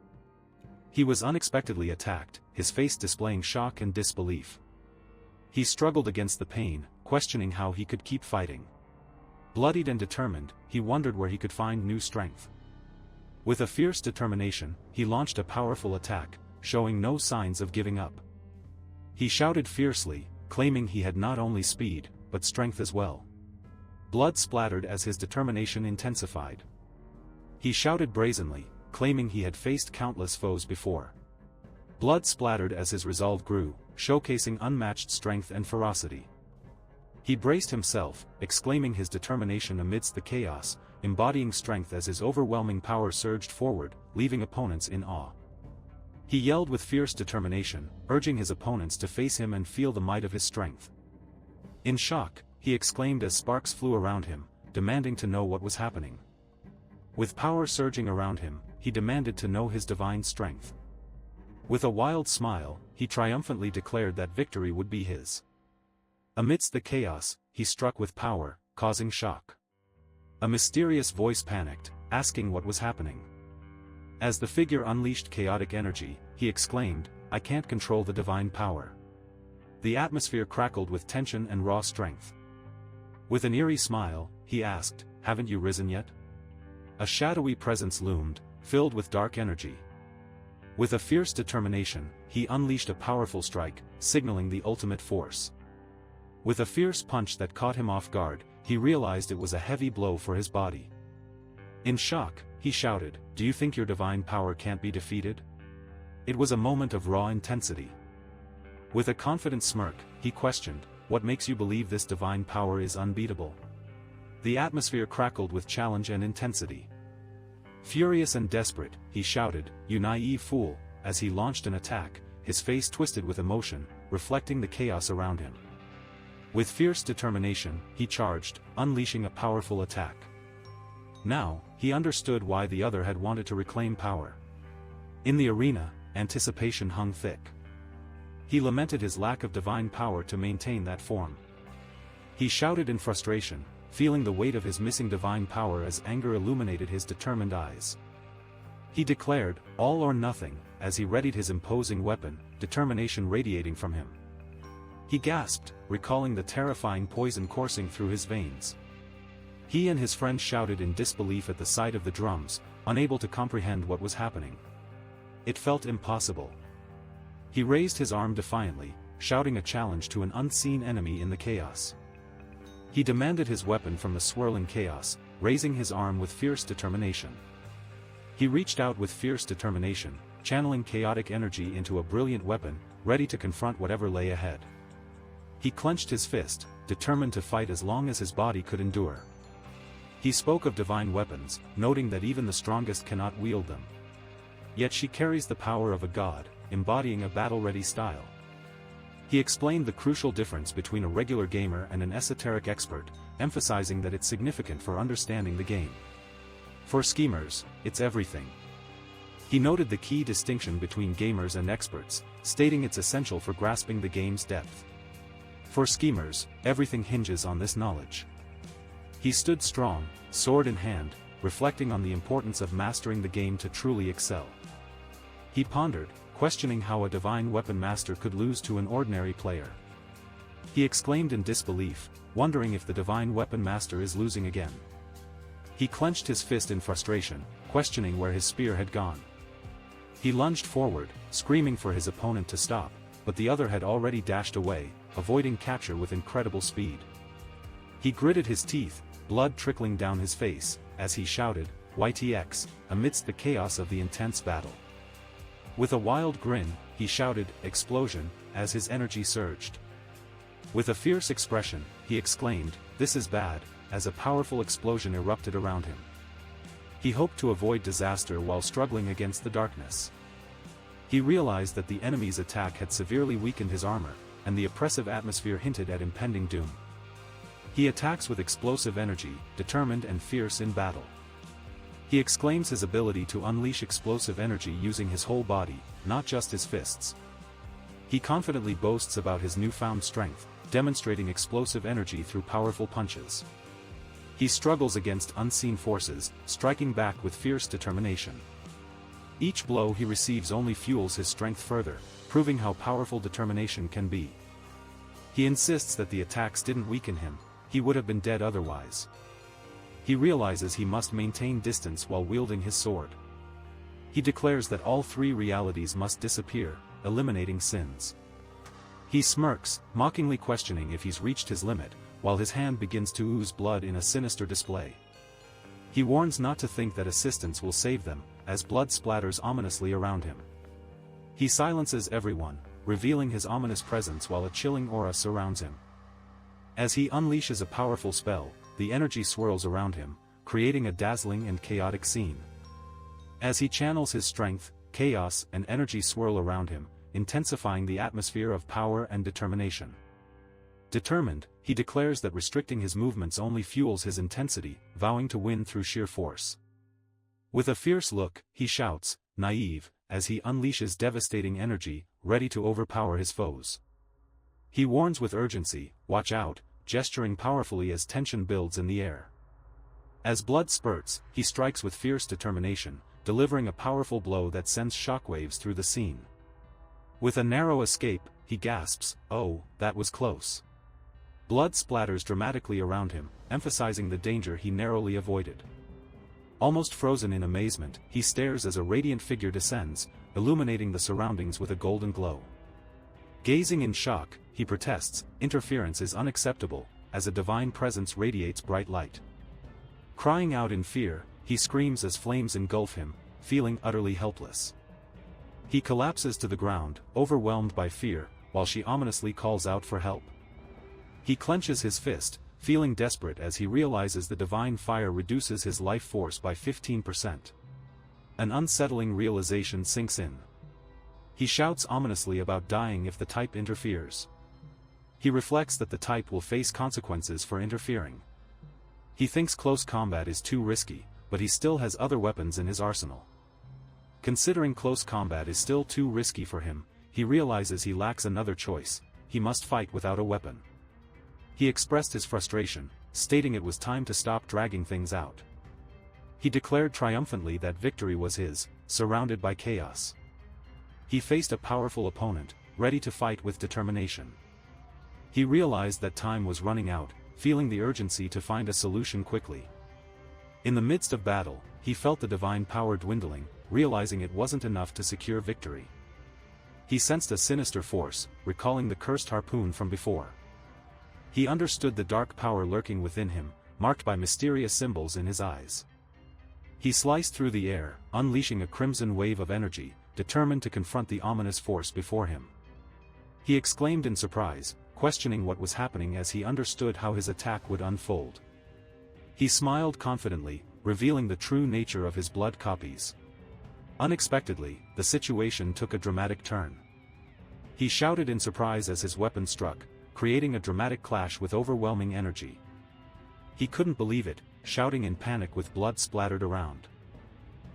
He was unexpectedly attacked, his face displaying shock and disbelief. He struggled against the pain, questioning how he could keep fighting. Bloodied and determined, he wondered where he could find new strength. With a fierce determination, he launched a powerful attack, showing no signs of giving up. He shouted fiercely, claiming he had not only speed, but strength as well. Blood splattered as his determination intensified. He shouted brazenly, claiming he had faced countless foes before. Blood splattered as his resolve grew, showcasing unmatched strength and ferocity. He braced himself, exclaiming his determination amidst the chaos, embodying strength as his overwhelming power surged forward, leaving opponents in awe. He yelled with fierce determination, urging his opponents to face him and feel the might of his strength. In shock, he exclaimed as sparks flew around him, demanding to know what was happening. With power surging around him, he demanded to know his divine strength. With a wild smile, he triumphantly declared that victory would be his. Amidst the chaos, he struck with power, causing shock. A mysterious voice panicked, asking what was happening. As the figure unleashed chaotic energy, he exclaimed, "I can't control the divine power." The atmosphere crackled with tension and raw strength. With an eerie smile, he asked, "Haven't you risen yet?" A shadowy presence loomed, filled with dark energy. With a fierce determination, he unleashed a powerful strike, signaling the ultimate force. With a fierce punch that caught him off guard, he realized it was a heavy blow for his body. In shock, he shouted, "Do you think your divine power can't be defeated?" It was a moment of raw intensity. With a confident smirk, he questioned, "What makes you believe this divine power is unbeatable?" The atmosphere crackled with challenge and intensity. Furious and desperate, he shouted, "You naive fool," as he launched an attack, his face twisted with emotion, reflecting the chaos around him. With fierce determination, he charged, unleashing a powerful attack. Now, he understood why the other had wanted to reclaim power. In the arena, anticipation hung thick. He lamented his lack of divine power to maintain that form. He shouted in frustration, feeling the weight of his missing divine power as anger illuminated his determined eyes. He declared, "All or nothing," as he readied his imposing weapon, determination radiating from him. He gasped, recalling the terrifying poison coursing through his veins. He and his friend shouted in disbelief at the sight of the drums, unable to comprehend what was happening. It felt impossible. He raised his arm defiantly, shouting a challenge to an unseen enemy in the chaos. He demanded his weapon from the swirling chaos, raising his arm with fierce determination. He reached out with fierce determination, channeling chaotic energy into a brilliant weapon, ready to confront whatever lay ahead. He clenched his fist, determined to fight as long as his body could endure. He spoke of divine weapons, noting that even the strongest cannot wield them. Yet she carries the power of a god, embodying a battle-ready style. He explained the crucial difference between a regular gamer and an esoteric expert, emphasizing that it's significant for understanding the game. For schemers, it's everything. He noted the key distinction between gamers and experts, stating it's essential for grasping the game's depth. For schemers, everything hinges on this knowledge. He stood strong, sword in hand, reflecting on the importance of mastering the game to truly excel. He pondered, questioning how a divine weapon master could lose to an ordinary player. He exclaimed in disbelief, wondering if the divine weapon master is losing again. He clenched his fist in frustration, questioning where his spear had gone. He lunged forward, screaming for his opponent to stop, but the other had already dashed away, avoiding capture with incredible speed. He gritted his teeth, blood trickling down his face, as he shouted, "YTX," amidst the chaos of the intense battle. With a wild grin, he shouted, "Explosion," as his energy surged. With a fierce expression, he exclaimed, "This is bad," as a powerful explosion erupted around him. He hoped to avoid disaster while struggling against the darkness. He realized that the enemy's attack had severely weakened his armor, and the oppressive atmosphere hinted at impending doom. He attacks with explosive energy, determined and fierce in battle. He exclaims his ability to unleash explosive energy using his whole body, not just his fists. He confidently boasts about his newfound strength, demonstrating explosive energy through powerful punches. He struggles against unseen forces, striking back with fierce determination. Each blow he receives only fuels his strength further, proving how powerful determination can be. He insists that the attacks didn't weaken him, he would have been dead otherwise. He realizes he must maintain distance while wielding his sword. He declares that all three realities must disappear, eliminating sins. He smirks, mockingly questioning if he's reached his limit, while his hand begins to ooze blood in a sinister display. He warns not to think that assistance will save them, as blood splatters ominously around him. He silences everyone, revealing his ominous presence while a chilling aura surrounds him. As he unleashes a powerful spell, the energy swirls around him, creating a dazzling and chaotic scene. As he channels his strength, chaos and energy swirl around him, intensifying the atmosphere of power and determination. Determined, he declares that restricting his movements only fuels his intensity, vowing to win through sheer force. With a fierce look, he shouts, "Naive," as he unleashes devastating energy, ready to overpower his foes. He warns with urgency, "Watch out," gesturing powerfully as tension builds in the air. As blood spurts, he strikes with fierce determination, delivering a powerful blow that sends shockwaves through the scene. With a narrow escape, he gasps, "Oh, that was close." Blood splatters dramatically around him, emphasizing the danger he narrowly avoided. Almost frozen in amazement, he stares as a radiant figure descends, illuminating the surroundings with a golden glow. Gazing in shock, he protests, "Interference is unacceptable," as a divine presence radiates bright light. Crying out in fear, he screams as flames engulf him, feeling utterly helpless. He collapses to the ground, overwhelmed by fear, while she ominously calls out for help. He clenches his fist, feeling desperate as he realizes the divine fire reduces his life force by 15%. An unsettling realization sinks in. He shouts ominously about dying if the type interferes. He reflects that the type will face consequences for interfering. He thinks close combat is too risky, but he still has other weapons in his arsenal. Considering close combat is still too risky for him, he realizes he lacks another choice: he must fight without a weapon. He expressed his frustration, stating it was time to stop dragging things out. He declared triumphantly that victory was his, surrounded by chaos. He faced a powerful opponent, ready to fight with determination. He realized that time was running out, feeling the urgency to find a solution quickly. In the midst of battle, he felt the divine power dwindling, realizing it wasn't enough to secure victory. He sensed a sinister force, recalling the cursed harpoon from before. He understood the dark power lurking within him, marked by mysterious symbols in his eyes. He sliced through the air, unleashing a crimson wave of energy, determined to confront the ominous force before him. He exclaimed in surprise, questioning what was happening as he understood how his attack would unfold. He smiled confidently, revealing the true nature of his blood copies. Unexpectedly, the situation took a dramatic turn. He shouted in surprise as his weapon struck, creating a dramatic clash with overwhelming energy. He couldn't believe it, shouting in panic with blood splattered around.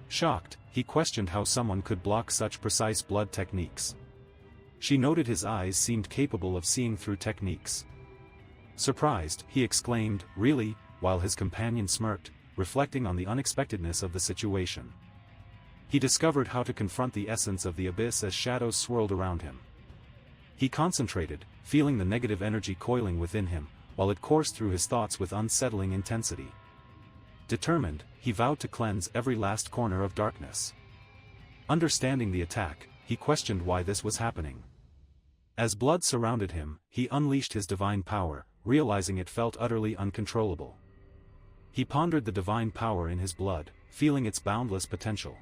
Shocked, he questioned how someone could block such precise blood techniques. She noted his eyes seemed capable of seeing through techniques. Surprised, he exclaimed, "Really?" while his companion smirked, reflecting on the unexpectedness of the situation. He discovered how to confront the essence of the abyss as shadows swirled around him. He concentrated, feeling the negative energy coiling within him, while it coursed through his thoughts with unsettling intensity. Determined, he vowed to cleanse every last corner of darkness. Understanding the attack, he questioned why this was happening. As blood surrounded him, he unleashed his divine power, realizing it felt utterly uncontrollable. He pondered the divine power in his blood, feeling its boundless potential.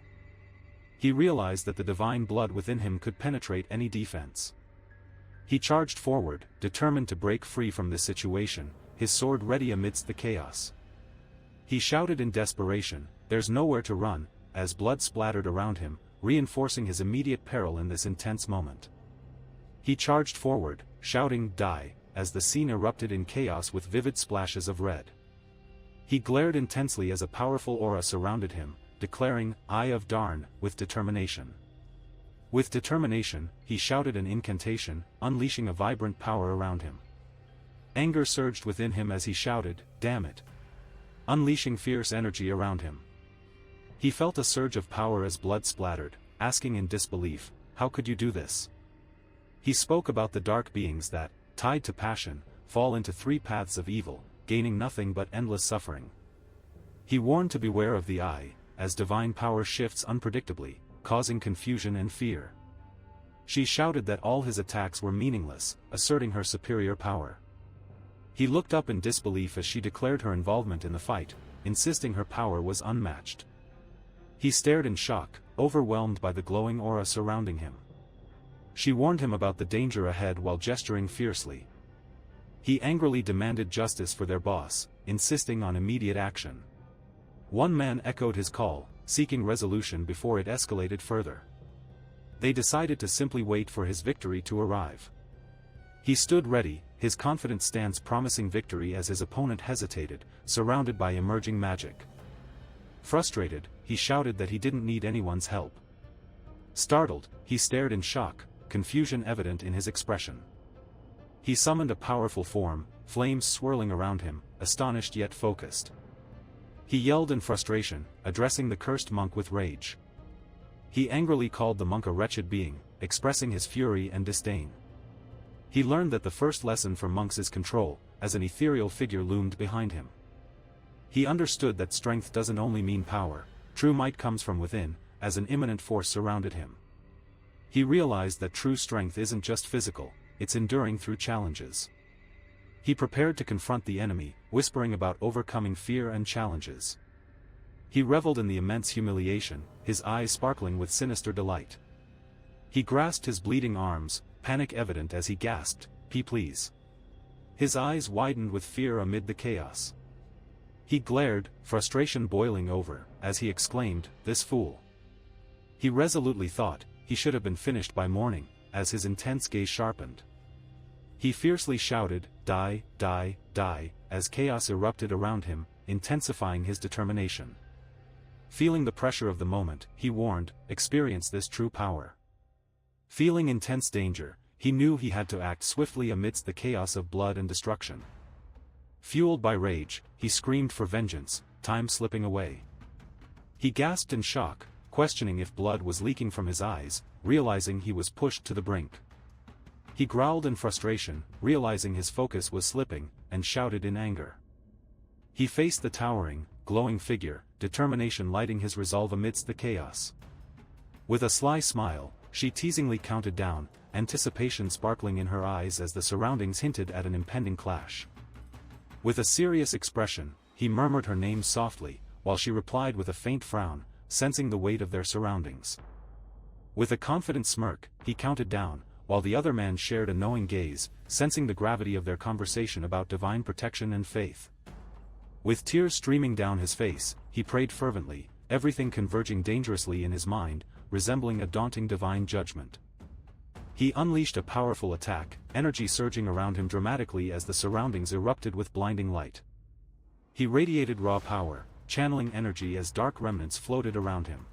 He realized that the divine blood within him could penetrate any defense. He charged forward, determined to break free from this situation, his sword ready amidst the chaos. He shouted in desperation, "There's nowhere to run," as blood splattered around him, reinforcing his immediate peril in this intense moment. He charged forward, shouting, "Die," as the scene erupted in chaos with vivid splashes of red. He glared intensely as a powerful aura surrounded him, declaring, "Eye of Darn," with determination. With determination, he shouted an incantation, unleashing a vibrant power around him. Anger surged within him as he shouted, "Damn it!" unleashing fierce energy around him. He felt a surge of power as blood splattered, asking in disbelief, "How could you do this?" He spoke about the dark beings that, tied to passion, fall into three paths of evil, gaining nothing but endless suffering. He warned to beware of the eye, as divine power shifts unpredictably, causing confusion and fear. She shouted that all his attacks were meaningless, asserting her superior power. He looked up in disbelief as she declared her involvement in the fight, insisting her power was unmatched. He stared in shock, overwhelmed by the glowing aura surrounding him. She warned him about the danger ahead while gesturing fiercely. He angrily demanded justice for their boss, insisting on immediate action. One man echoed his call, seeking resolution before it escalated further. They decided to simply wait for his victory to arrive. He stood ready, his confident stance promising victory as his opponent hesitated, surrounded by emerging magic. Frustrated, he shouted that he didn't need anyone's help. Startled, he stared in shock, confusion evident in his expression. He summoned a powerful form, flames swirling around him, astonished yet focused. He yelled in frustration, addressing the cursed monk with rage. He angrily called the monk a wretched being, expressing his fury and disdain. He learned that the first lesson from monks is control, as an ethereal figure loomed behind him. He understood that strength doesn't only mean power, true might comes from within, as an immanent force surrounded him. He realized that true strength isn't just physical, it's enduring through challenges. He prepared to confront the enemy, whispering about overcoming fear and challenges. He reveled in the immense humiliation, his eyes sparkling with sinister delight. He grasped his bleeding arms, panic evident as he gasped, Please." His eyes widened with fear amid the chaos. He glared, frustration boiling over, as he exclaimed, "This fool." He resolutely thought, he should have been finished by morning, as his intense gaze sharpened. He fiercely shouted, "Die, die, die," as chaos erupted around him, intensifying his determination. Feeling the pressure of the moment, he warned, "Experience this true power." Feeling intense danger, he knew he had to act swiftly amidst the chaos of blood and destruction. Fueled by rage, he screamed for vengeance, time slipping away. He gasped in shock, questioning if blood was leaking from his eyes, realizing he was pushed to the brink. He growled in frustration, realizing his focus was slipping, and shouted in anger. He faced the towering, glowing figure, determination lighting his resolve amidst the chaos. With a sly smile, she teasingly counted down, anticipation sparkling in her eyes as the surroundings hinted at an impending clash. With a serious expression, he murmured her name softly, while she replied with a faint frown, sensing the weight of their surroundings. With a confident smirk, he counted down, while the other man shared a knowing gaze, sensing the gravity of their conversation about divine protection and faith. With tears streaming down his face, he prayed fervently, everything converging dangerously in his mind, resembling a daunting divine judgment. He unleashed a powerful attack, energy surging around him dramatically as the surroundings erupted with blinding light. He radiated raw power, channeling energy as dark remnants floated around him.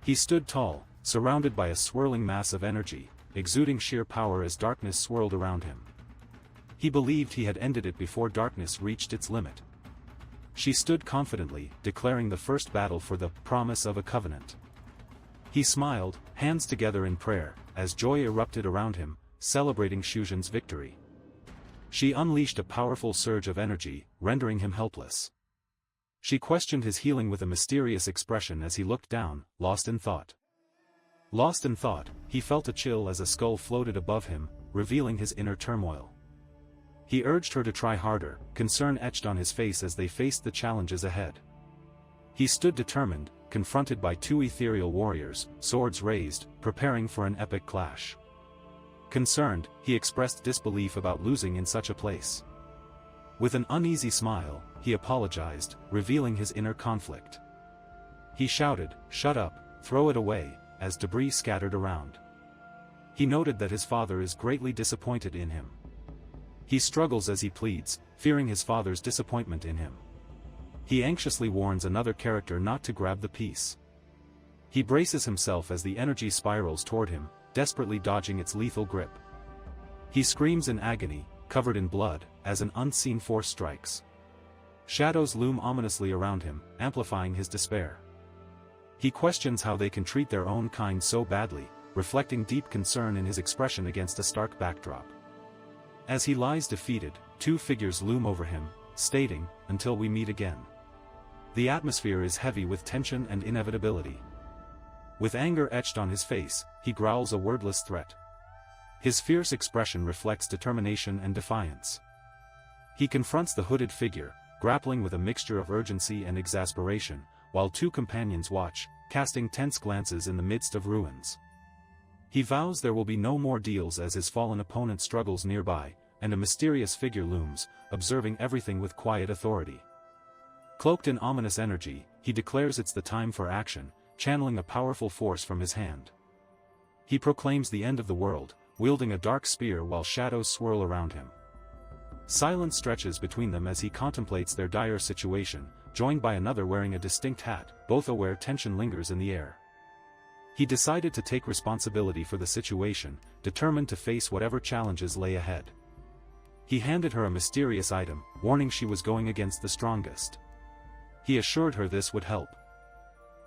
He stood tall, surrounded by a swirling mass of energy, exuding sheer power as darkness swirled around him. He believed he had ended it before darkness reached its limit. She stood confidently, declaring the first battle for the promise of a covenant. He smiled, hands together in prayer, as joy erupted around him, celebrating Shujin's victory. She unleashed a powerful surge of energy, rendering him helpless. She questioned his healing with a mysterious expression as he looked down, lost in thought. Lost in thought, he felt a chill as a skull floated above him, revealing his inner turmoil. He urged her to try harder, concern etched on his face as they faced the challenges ahead. He stood determined, confronted by two ethereal warriors, swords raised, preparing for an epic clash. Concerned, he expressed disbelief about losing in such a place. With an uneasy smile, he apologized, revealing his inner conflict. He shouted, "Shut up, throw it away," as debris scattered around. He noted that his father is greatly disappointed in him. He struggles as he pleads, fearing his father's disappointment in him. He anxiously warns another character not to grab the piece. He braces himself as the energy spirals toward him, desperately dodging its lethal grip. He screams in agony, covered in blood, as an unseen force strikes. Shadows loom ominously around him, amplifying his despair. He questions how they can treat their own kind so badly, reflecting deep concern in his expression against a stark backdrop. As he lies defeated, two figures loom over him, stating, "Until we meet again." The atmosphere is heavy with tension and inevitability. With anger etched on his face, he growls a wordless threat. His fierce expression reflects determination and defiance. He confronts the hooded figure, grappling with a mixture of urgency and exasperation, while two companions watch, casting tense glances in the midst of ruins. He vows there will be no more deals as his fallen opponent struggles nearby, and a mysterious figure looms, observing everything with quiet authority. Cloaked in ominous energy, he declares it's the time for action, channeling a powerful force from his hand. He proclaims the end of the world, wielding a dark spear while shadows swirl around him. Silence stretches between them as he contemplates their dire situation, joined by another wearing a distinct hat, both aware tension lingers in the air. He decided to take responsibility for the situation, determined to face whatever challenges lay ahead. He handed her a mysterious item, warning she was going against the strongest. He assured her this would help.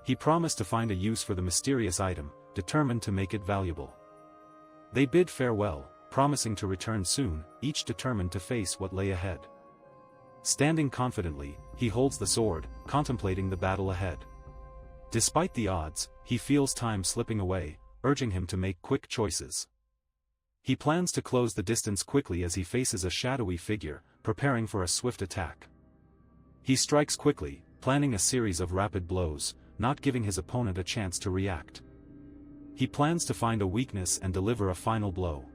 He promised to find a use for the mysterious item, determined to make it valuable. They bid farewell, promising to return soon, each determined to face what lay ahead. Standing confidently, he holds the sword, contemplating the battle ahead. Despite the odds, he feels time slipping away, urging him to make quick choices. He plans to close the distance quickly as he faces a shadowy figure, preparing for a swift attack. He strikes quickly, planning a series of rapid blows, not giving his opponent a chance to react. He plans to find a weakness and deliver a final blow.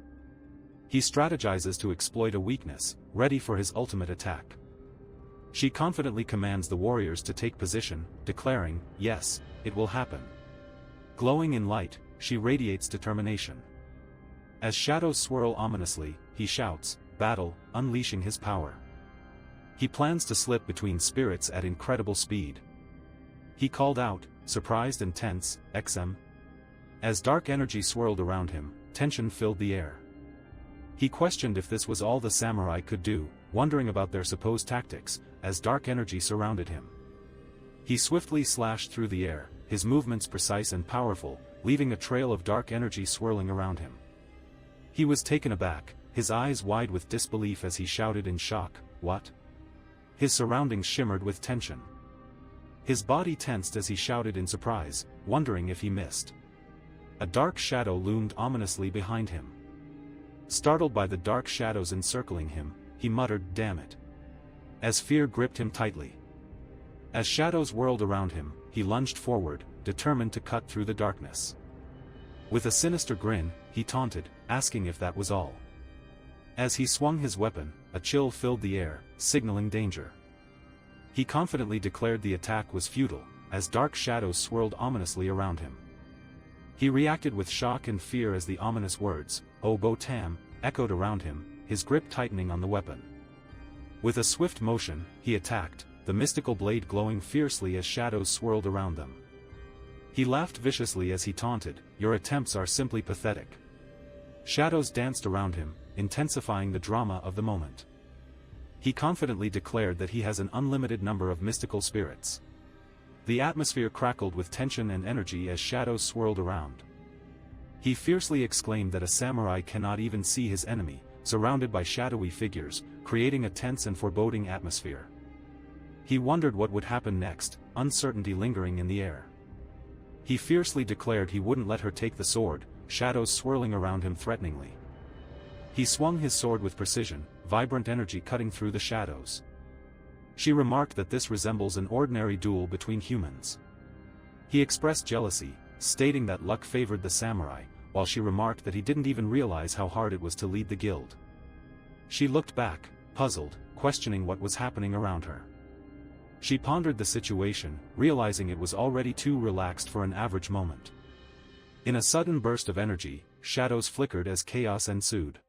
He strategizes to exploit a weakness, ready for his ultimate attack. She confidently commands the warriors to take position, declaring, "Yes, it will happen." Glowing in light, she radiates determination. As shadows swirl ominously, he shouts, "Battle," unleashing his power. He plans to slip between spirits at incredible speed. He called out, surprised and tense, "XM." As dark energy swirled around him, tension filled the air. He questioned if this was all the samurai could do, wondering about their supposed tactics, as dark energy surrounded him. He swiftly slashed through the air, his movements precise and powerful, leaving a trail of dark energy swirling around him. He was taken aback, his eyes wide with disbelief as he shouted in shock, "What?" His surroundings shimmered with tension. His body tensed as he shouted in surprise, wondering if he missed. A dark shadow loomed ominously behind him. Startled by the dark shadows encircling him, he muttered, "Damn it." As fear gripped him tightly. As shadows whirled around him, he lunged forward, determined to cut through the darkness. With a sinister grin, he taunted, asking if that was all. As he swung his weapon, a chill filled the air, signaling danger. He confidently declared the attack was futile, as dark shadows swirled ominously around him. He reacted with shock and fear as the ominous words, "Oh Bo Tam," echoed around him, his grip tightening on the weapon. With a swift motion, he attacked, the mystical blade glowing fiercely as shadows swirled around them. He laughed viciously as he taunted, "Your attempts are simply pathetic." Shadows danced around him, intensifying the drama of the moment. He confidently declared that he has an unlimited number of mystical spirits. The atmosphere crackled with tension and energy as shadows swirled around. He fiercely exclaimed that a samurai cannot even see his enemy, surrounded by shadowy figures, creating a tense and foreboding atmosphere. He wondered what would happen next, uncertainty lingering in the air. He fiercely declared he wouldn't let her take the sword, shadows swirling around him threateningly. He swung his sword with precision, vibrant energy cutting through the shadows. She remarked that this resembles an ordinary duel between humans. He expressed jealousy, stating that luck favored the samurai, while she remarked that he didn't even realize how hard it was to lead the guild. She looked back, puzzled, questioning what was happening around her. She pondered the situation, realizing it was already too relaxed for an average moment. In a sudden burst of energy, shadows flickered as chaos ensued.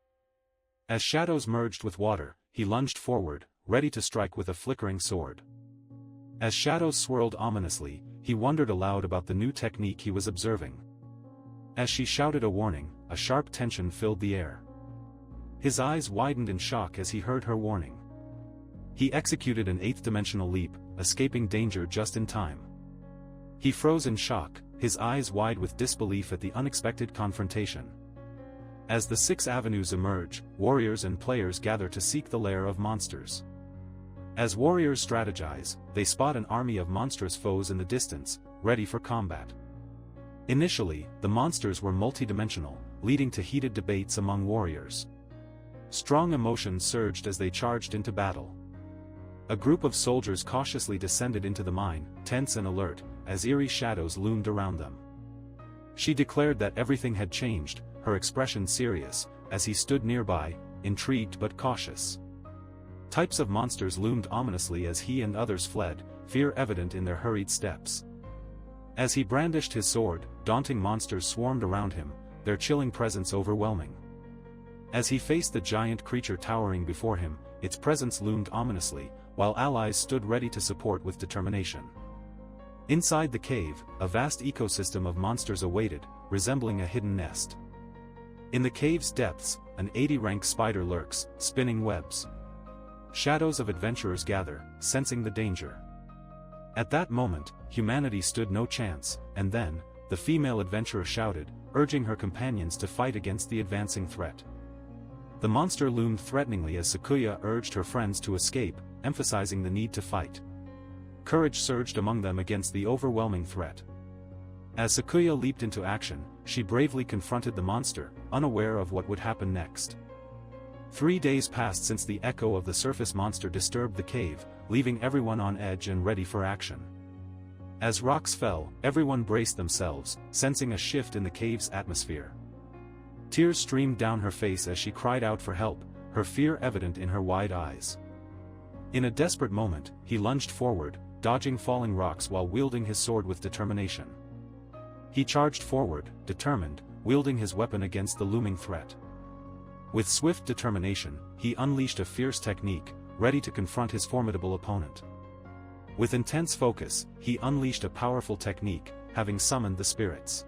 As shadows merged with water, he lunged forward, ready to strike with a flickering sword. As shadows swirled ominously, he wondered aloud about the new technique he was observing. As she shouted a warning, a sharp tension filled the air. His eyes widened in shock as he heard her warning. He executed an eighth-dimensional leap, escaping danger just in time. He froze in shock, his eyes wide with disbelief at the unexpected confrontation. As the 6 avenues emerge, warriors and players gather to seek the lair of monsters. As warriors strategize, they spot an army of monstrous foes in the distance, ready for combat. Initially, the monsters were multidimensional, leading to heated debates among warriors. Strong emotions surged as they charged into battle. A group of soldiers cautiously descended into the mine, tense and alert, as eerie shadows loomed around them. She declared that everything had changed, her expression serious, as he stood nearby, intrigued but cautious. Types of monsters loomed ominously as he and others fled, fear evident in their hurried steps. As he brandished his sword, daunting monsters swarmed around him, their chilling presence overwhelming. As he faced the giant creature towering before him, its presence loomed ominously, while allies stood ready to support with determination. Inside the cave, a vast ecosystem of monsters awaited, resembling a hidden nest. In the cave's depths, an 80-rank spider lurks, spinning webs. Shadows of adventurers gather, sensing the danger. At that moment, humanity stood no chance, and then, the female adventurer shouted, urging her companions to fight against the advancing threat. The monster loomed threateningly as Sakuya urged her friends to escape, emphasizing the need to fight. Courage surged among them against the overwhelming threat. As Sakuya leaped into action, she bravely confronted the monster, unaware of what would happen next. 3 days passed since the echo of the surface monster disturbed the cave, leaving everyone on edge and ready for action. As rocks fell, everyone braced themselves, sensing a shift in the cave's atmosphere. Tears streamed down her face as she cried out for help, her fear evident in her wide eyes. In a desperate moment, he lunged forward, dodging falling rocks while wielding his sword with determination. He charged forward, determined, wielding his weapon against the looming threat. With swift determination, he unleashed a fierce technique, ready to confront his formidable opponent. With intense focus, he unleashed a powerful technique, having summoned the spirits.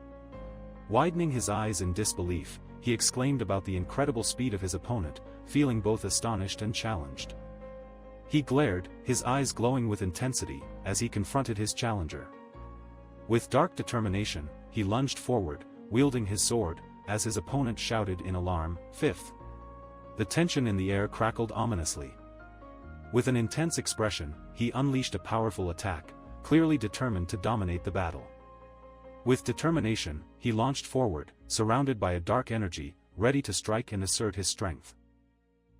Widening his eyes in disbelief, he exclaimed about the incredible speed of his opponent, feeling both astonished and challenged. He glared, his eyes glowing with intensity, as he confronted his challenger. With dark determination, he lunged forward, wielding his sword, as his opponent shouted in alarm, "Fifth!" The tension in the air crackled ominously. With an intense expression, he unleashed a powerful attack, clearly determined to dominate the battle. With determination, he launched forward, surrounded by a dark energy, ready to strike and assert his strength.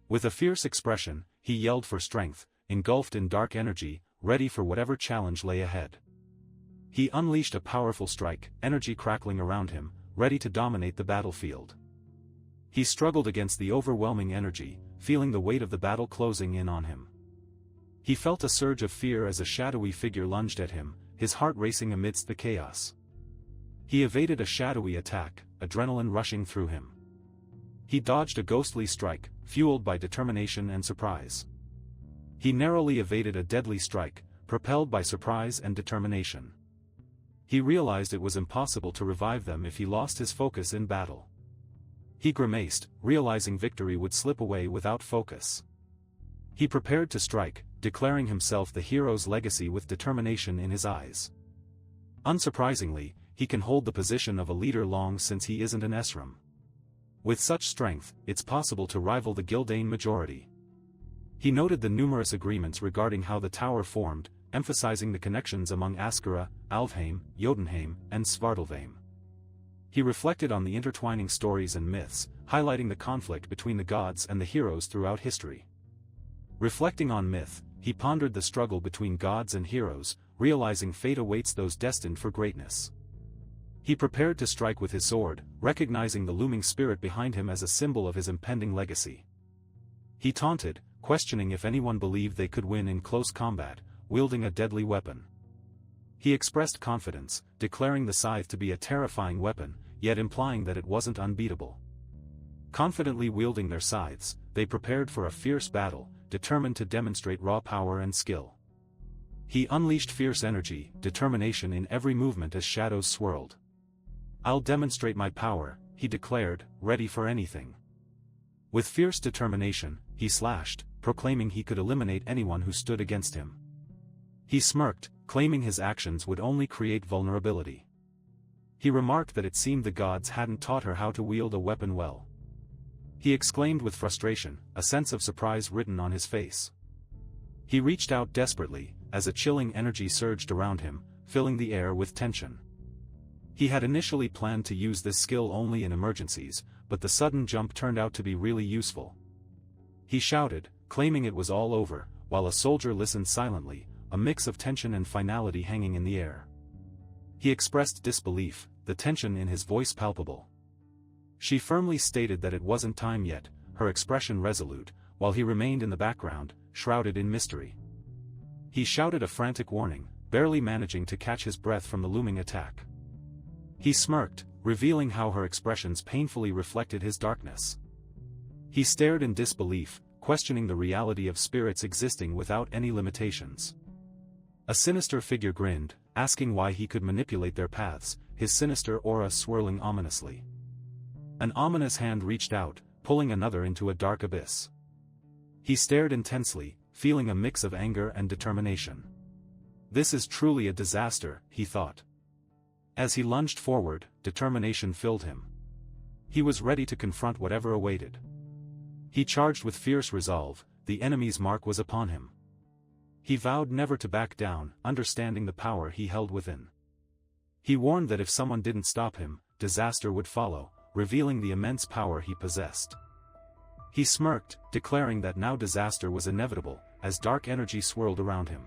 With a fierce expression, he yelled for strength, engulfed in dark energy, ready for whatever challenge lay ahead. He unleashed a powerful strike, energy crackling around him, ready to dominate the battlefield. He struggled against the overwhelming energy, feeling the weight of the battle closing in on him. He felt a surge of fear as a shadowy figure lunged at him, his heart racing amidst the chaos. He evaded a shadowy attack, adrenaline rushing through him. He dodged a ghostly strike, fueled by determination and surprise. He narrowly evaded a deadly strike, propelled by surprise and determination. He realized it was impossible to revive them if he lost his focus in battle. He grimaced, realizing victory would slip away without focus. He prepared to strike, declaring himself the hero's legacy with determination in his eyes. Unsurprisingly, he can hold the position of a leader long since he isn't an Esram. With such strength, it's possible to rival the Gildane majority. He noted the numerous agreements regarding how the tower formed, emphasizing the connections among Askara, Alfheim, Jotunheim, and Svartalfheim. He reflected on the intertwining stories and myths, highlighting the conflict between the gods and the heroes throughout history. Reflecting on myth, he pondered the struggle between gods and heroes, realizing fate awaits those destined for greatness. He prepared to strike with his sword, recognizing the looming spirit behind him as a symbol of his impending legacy. He taunted, questioning if anyone believed they could win in close combat, wielding a deadly weapon. He expressed confidence, declaring the scythe to be a terrifying weapon, yet implying that it wasn't unbeatable. Confidently wielding their scythes, they prepared for a fierce battle, determined to demonstrate raw power and skill. He unleashed fierce energy, determination in every movement as shadows swirled. "I'll demonstrate my power," he declared, ready for anything. With fierce determination, he slashed, proclaiming he could eliminate anyone who stood against him. He smirked, claiming his actions would only create vulnerability. He remarked that it seemed the gods hadn't taught her how to wield a weapon well. He exclaimed with frustration, a sense of surprise written on his face. He reached out desperately, as a chilling energy surged around him, filling the air with tension. He had initially planned to use this skill only in emergencies, but the sudden jump turned out to be really useful. He shouted, claiming it was all over, while a soldier listened silently, a mix of tension and finality hanging in the air. He expressed disbelief, the tension in his voice palpable. She firmly stated that it wasn't time yet, her expression resolute, while he remained in the background, shrouded in mystery. He shouted a frantic warning, barely managing to catch his breath from the looming attack. He smirked, revealing how her expressions painfully reflected his darkness. He stared in disbelief, questioning the reality of spirits existing without any limitations. A sinister figure grinned, asking why he could manipulate their paths, his sinister aura swirling ominously. An ominous hand reached out, pulling another into a dark abyss. He stared intensely, feeling a mix of anger and determination. This is truly a disaster, he thought. As he lunged forward, determination filled him. He was ready to confront whatever awaited. He charged with fierce resolve, the enemy's mark was upon him. He vowed never to back down, understanding the power he held within. He warned that if someone didn't stop him, disaster would follow, revealing the immense power he possessed. He smirked, declaring that now disaster was inevitable, as dark energy swirled around him.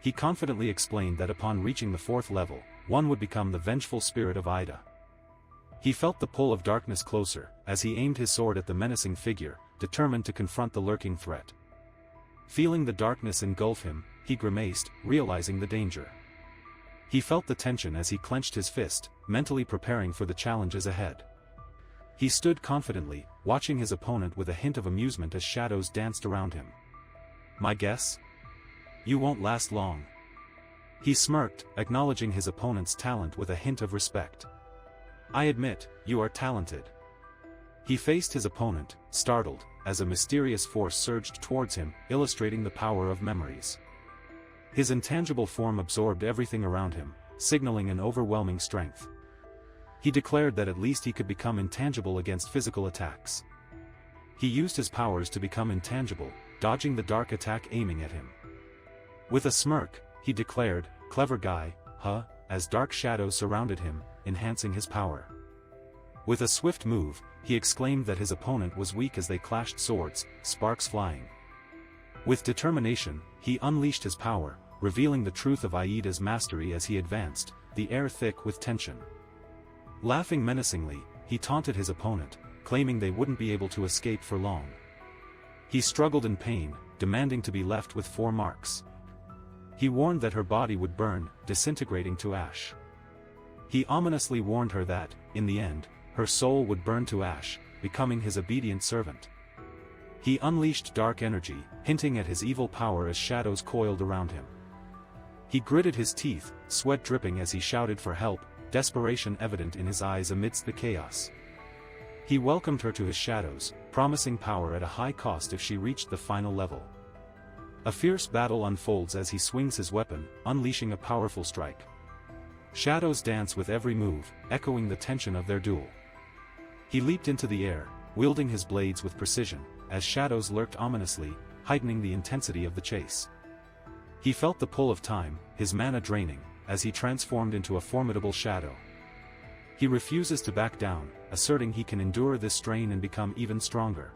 He confidently explained that upon reaching the 4th level, one would become the vengeful spirit of Ida. He felt the pull of darkness closer, as he aimed his sword at the menacing figure, determined to confront the lurking threat. Feeling the darkness engulf him, he grimaced, realizing the danger. He felt the tension as he clenched his fist, mentally preparing for the challenges ahead. He stood confidently, watching his opponent with a hint of amusement as shadows danced around him. "My guess? You won't last long." He smirked, acknowledging his opponent's talent with a hint of respect. "I admit, you are talented." He faced his opponent, startled, as a mysterious force surged towards him, illustrating the power of memories. His intangible form absorbed everything around him, signaling an overwhelming strength. He declared that at least he could become intangible against physical attacks. He used his powers to become intangible, dodging the dark attack aiming at him. With a smirk, he declared, "Clever guy, huh?" as dark shadows surrounded him, enhancing his power. With a swift move, he exclaimed that his opponent was weak as they clashed swords, sparks flying. With determination, he unleashed his power, revealing the truth of Aida's mastery as he advanced, the air thick with tension. Laughing menacingly, he taunted his opponent, claiming they wouldn't be able to escape for long. He struggled in pain, demanding to be left with 4 marks. He warned that her body would burn, disintegrating to ash. He ominously warned her that, in the end, her soul would burn to ash, becoming his obedient servant. He unleashed dark energy, hinting at his evil power as shadows coiled around him. He gritted his teeth, sweat dripping as he shouted for help, desperation evident in his eyes amidst the chaos. He welcomed her to his shadows, promising power at a high cost if she reached the final level. A fierce battle unfolds as he swings his weapon, unleashing a powerful strike. Shadows dance with every move, echoing the tension of their duel. He leaped into the air, wielding his blades with precision, as shadows lurked ominously, heightening the intensity of the chase. He felt the pull of time, his mana draining, as he transformed into a formidable shadow. He refuses to back down, asserting he can endure this strain and become even stronger.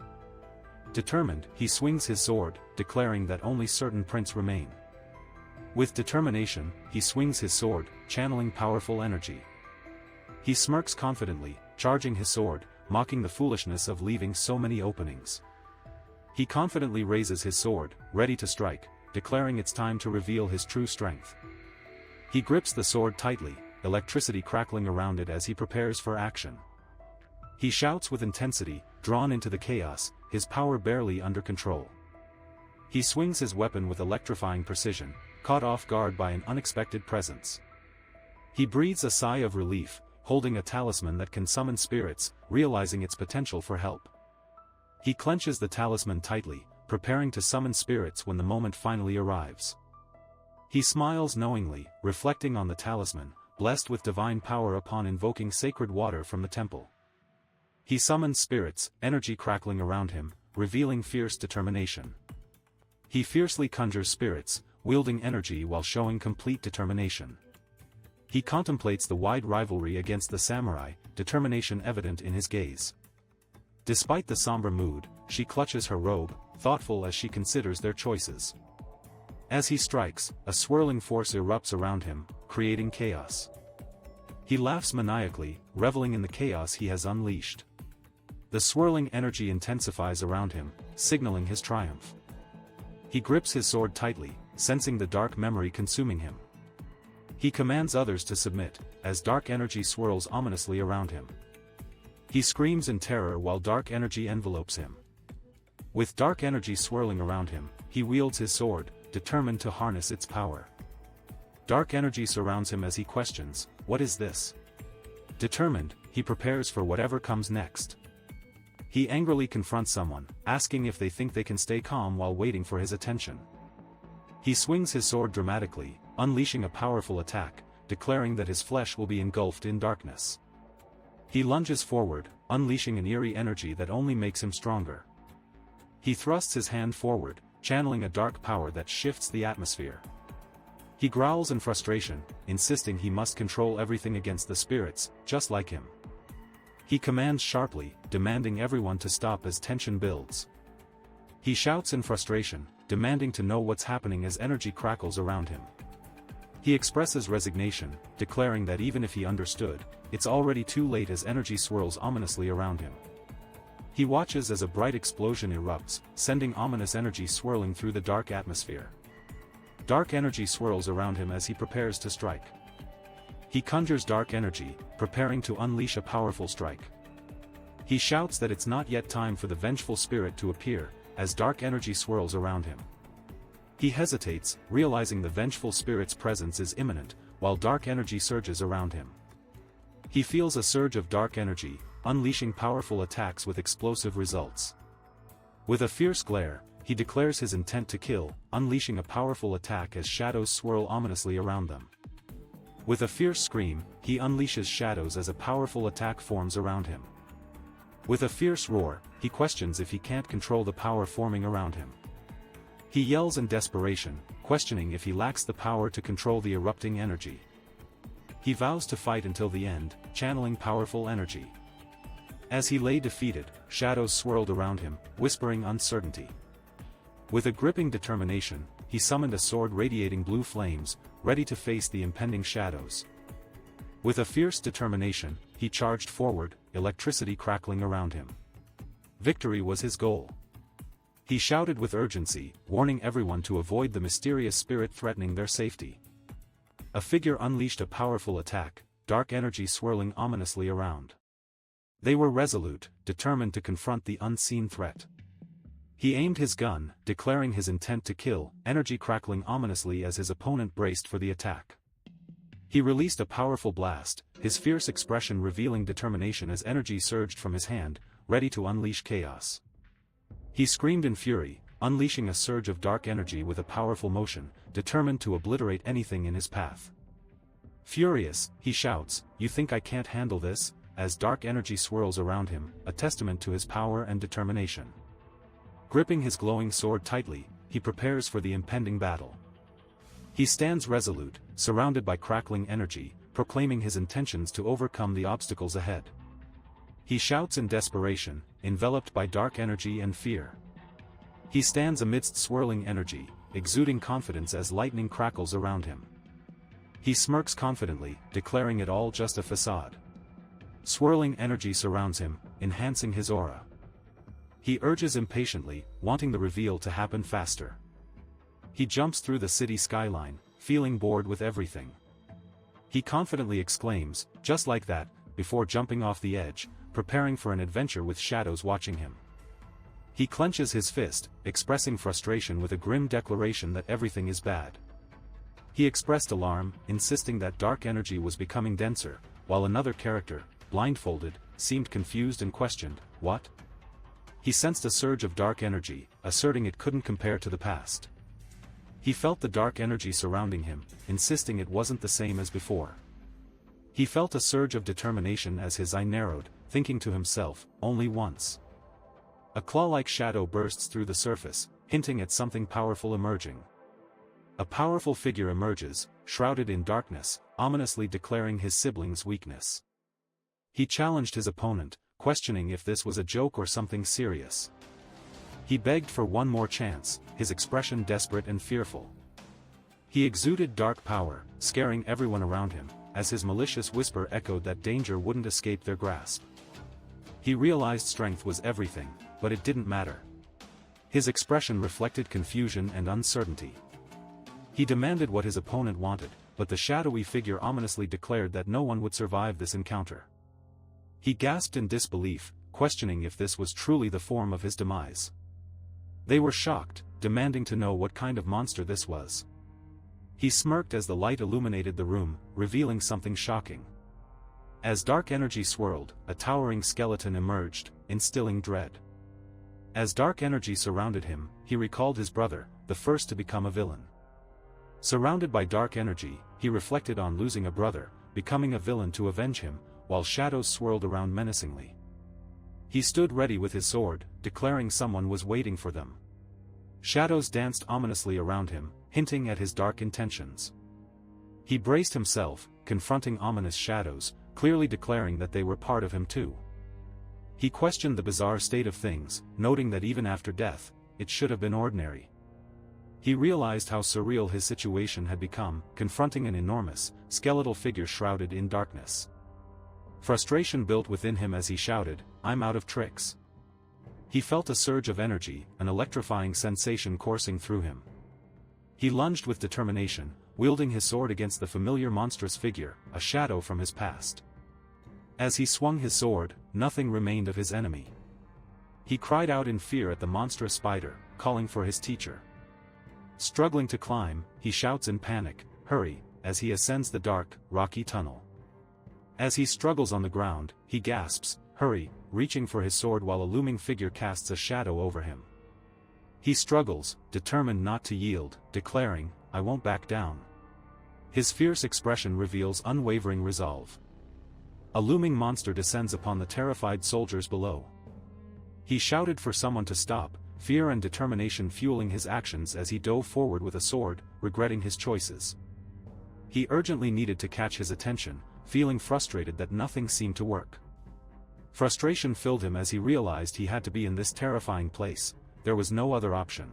Determined, he swings his sword, declaring that only certain prints remain. With determination, he swings his sword, channeling powerful energy. He smirks confidently, charging his sword, mocking the foolishness of leaving so many openings. He confidently raises his sword, ready to strike, declaring it's time to reveal his true strength. He grips the sword tightly, electricity crackling around it as he prepares for action. He shouts with intensity, drawn into the chaos, his power barely under control. He swings his weapon with electrifying precision, caught off guard by an unexpected presence. He breathes a sigh of relief, holding a talisman that can summon spirits, realizing its potential for help. He clenches the talisman tightly, preparing to summon spirits when the moment finally arrives. He smiles knowingly, reflecting on the talisman, blessed with divine power upon invoking sacred water from the temple. He summons spirits, energy crackling around him, revealing fierce determination. He fiercely conjures spirits, wielding energy while showing complete determination. He contemplates the wide rivalry against the samurai, determination evident in his gaze. Despite the somber mood, she clutches her robe, thoughtful as she considers their choices. As he strikes, a swirling force erupts around him, creating chaos. He laughs maniacally, reveling in the chaos he has unleashed. The swirling energy intensifies around him, signaling his triumph. He grips his sword tightly, sensing the dark memory consuming him. He commands others to submit, as dark energy swirls ominously around him. He screams in terror while dark energy envelopes him. With dark energy swirling around him, he wields his sword, determined to harness its power. Dark energy surrounds him as he questions, "What is this?" Determined, he prepares for whatever comes next. He angrily confronts someone, asking if they think they can stay calm while waiting for his attention. He swings his sword dramatically, unleashing a powerful attack, declaring that his flesh will be engulfed in darkness. He lunges forward, unleashing an eerie energy that only makes him stronger. He thrusts his hand forward, channeling a dark power that shifts the atmosphere. He growls in frustration, insisting he must control everything against the spirits, just like him. He commands sharply, demanding everyone to stop as tension builds. He shouts in frustration, demanding to know what's happening as energy crackles around him. He expresses resignation, declaring that even if he understood, it's already too late as energy swirls ominously around him. He watches as a bright explosion erupts, sending ominous energy swirling through the dark atmosphere. Dark energy swirls around him as he prepares to strike. He conjures dark energy, preparing to unleash a powerful strike. He shouts that it's not yet time for the vengeful spirit to appear, as dark energy swirls around him. He hesitates, realizing the vengeful spirit's presence is imminent, while dark energy surges around him. He feels a surge of dark energy, unleashing powerful attacks with explosive results. With a fierce glare, he declares his intent to kill, unleashing a powerful attack as shadows swirl ominously around them. With a fierce scream, he unleashes shadows as a powerful attack forms around him. With a fierce roar, he questions if he can't control the power forming around him. He yells in desperation, questioning if he lacks the power to control the erupting energy. He vows to fight until the end, channeling powerful energy. As he lay defeated, shadows swirled around him, whispering uncertainty. With a gripping determination, he summoned a sword radiating blue flames, ready to face the impending shadows. With a fierce determination, he charged forward, electricity crackling around him. Victory was his goal. He shouted with urgency, warning everyone to avoid the mysterious spirit threatening their safety. A figure unleashed a powerful attack, dark energy swirling ominously around. They were resolute, determined to confront the unseen threat. He aimed his gun, declaring his intent to kill, energy crackling ominously as his opponent braced for the attack. He released a powerful blast, his fierce expression revealing determination as energy surged from his hand, ready to unleash chaos. He screamed in fury, unleashing a surge of dark energy with a powerful motion, determined to obliterate anything in his path. Furious, he shouts, "You think I can't handle this?" as dark energy swirls around him, a testament to his power and determination. Gripping his glowing sword tightly, he prepares for the impending battle. He stands resolute, surrounded by crackling energy, proclaiming his intentions to overcome the obstacles ahead. He shouts in desperation, enveloped by dark energy and fear. He stands amidst swirling energy, exuding confidence as lightning crackles around him. He smirks confidently, declaring it all just a facade. Swirling energy surrounds him, enhancing his aura. He urges impatiently, wanting the reveal to happen faster. He jumps through the city skyline, feeling bored with everything. He confidently exclaims, "Just like that," before jumping off the edge, preparing for an adventure with shadows watching him. He clenches his fist, expressing frustration with a grim declaration that everything is bad. He expressed alarm, insisting that dark energy was becoming denser, while another character, blindfolded, seemed confused and questioned, "What?" He sensed a surge of dark energy, asserting it couldn't compare to the past. He felt the dark energy surrounding him, insisting it wasn't the same as before. He felt a surge of determination as his eye narrowed, thinking to himself, "Only once." A claw-like shadow bursts through the surface, hinting at something powerful emerging. A powerful figure emerges, shrouded in darkness, ominously declaring his sibling's weakness. He challenged his opponent, questioning if this was a joke or something serious. He begged for one more chance, his expression desperate and fearful. He exuded dark power, scaring everyone around him, as his malicious whisper echoed that danger wouldn't escape their grasp. He realized strength was everything, but it didn't matter. His expression reflected confusion and uncertainty. He demanded what his opponent wanted, but the shadowy figure ominously declared that no one would survive this encounter. He gasped in disbelief, questioning if this was truly the form of his demise. They were shocked, demanding to know what kind of monster this was. He smirked as the light illuminated the room, revealing something shocking. As dark energy swirled, a towering skeleton emerged, instilling dread. As dark energy surrounded him, he recalled his brother, the first to become a villain. Surrounded by dark energy, he reflected on losing a brother, becoming a villain to avenge him, while shadows swirled around menacingly. He stood ready with his sword, declaring someone was waiting for them. Shadows danced ominously around him, hinting at his dark intentions. He braced himself, confronting ominous shadows, clearly declaring that they were part of him too. He questioned the bizarre state of things, noting that even after death, it should have been ordinary. He realized how surreal his situation had become, confronting an enormous, skeletal figure shrouded in darkness. Frustration built within him as he shouted, "I'm out of tricks." He felt a surge of energy, an electrifying sensation coursing through him. He lunged with determination, wielding his sword against the familiar monstrous figure, a shadow from his past. As he swung his sword, nothing remained of his enemy. He cried out in fear at the monstrous spider, calling for his teacher. Struggling to climb, he shouts in panic, "Hurry," as he ascends the dark, rocky tunnel. As he struggles on the ground, he gasps, "Hurry," reaching for his sword while a looming figure casts a shadow over him. He struggles, determined not to yield, declaring, "I won't back down." His fierce expression reveals unwavering resolve. A looming monster descends upon the terrified soldiers below. He shouted for someone to stop, fear and determination fueling his actions as he dove forward with a sword, regretting his choices. He urgently needed to catch his attention, feeling frustrated that nothing seemed to work. Frustration filled him as he realized he had to be in this terrifying place, there was no other option.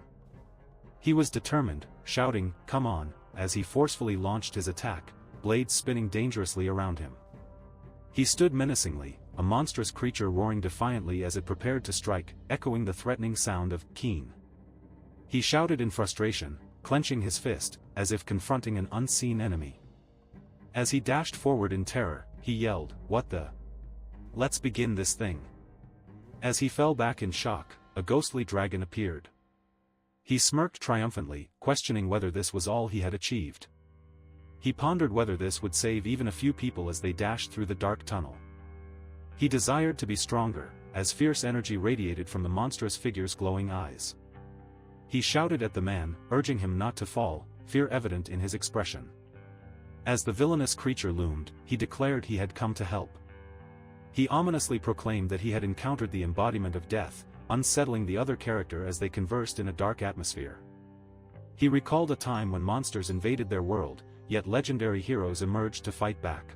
He was determined, shouting, "Come on," as he forcefully launched his attack, blades spinning dangerously around him. He stood menacingly, a monstrous creature roaring defiantly as it prepared to strike, echoing the threatening sound of "Keen." He shouted in frustration, clenching his fist, as if confronting an unseen enemy. As he dashed forward in terror, he yelled, "What the? Let's begin this thing." As he fell back in shock, a ghostly dragon appeared. He smirked triumphantly, questioning whether this was all he had achieved. He pondered whether this would save even a few people as they dashed through the dark tunnel. He desired to be stronger, as fierce energy radiated from the monstrous figure's glowing eyes. He shouted at the man, urging him not to fall, fear evident in his expression. As the villainous creature loomed, he declared he had come to help. He ominously proclaimed that he had encountered the embodiment of death, unsettling the other character as they conversed in a dark atmosphere. He recalled a time when monsters invaded their world, yet legendary heroes emerged to fight back.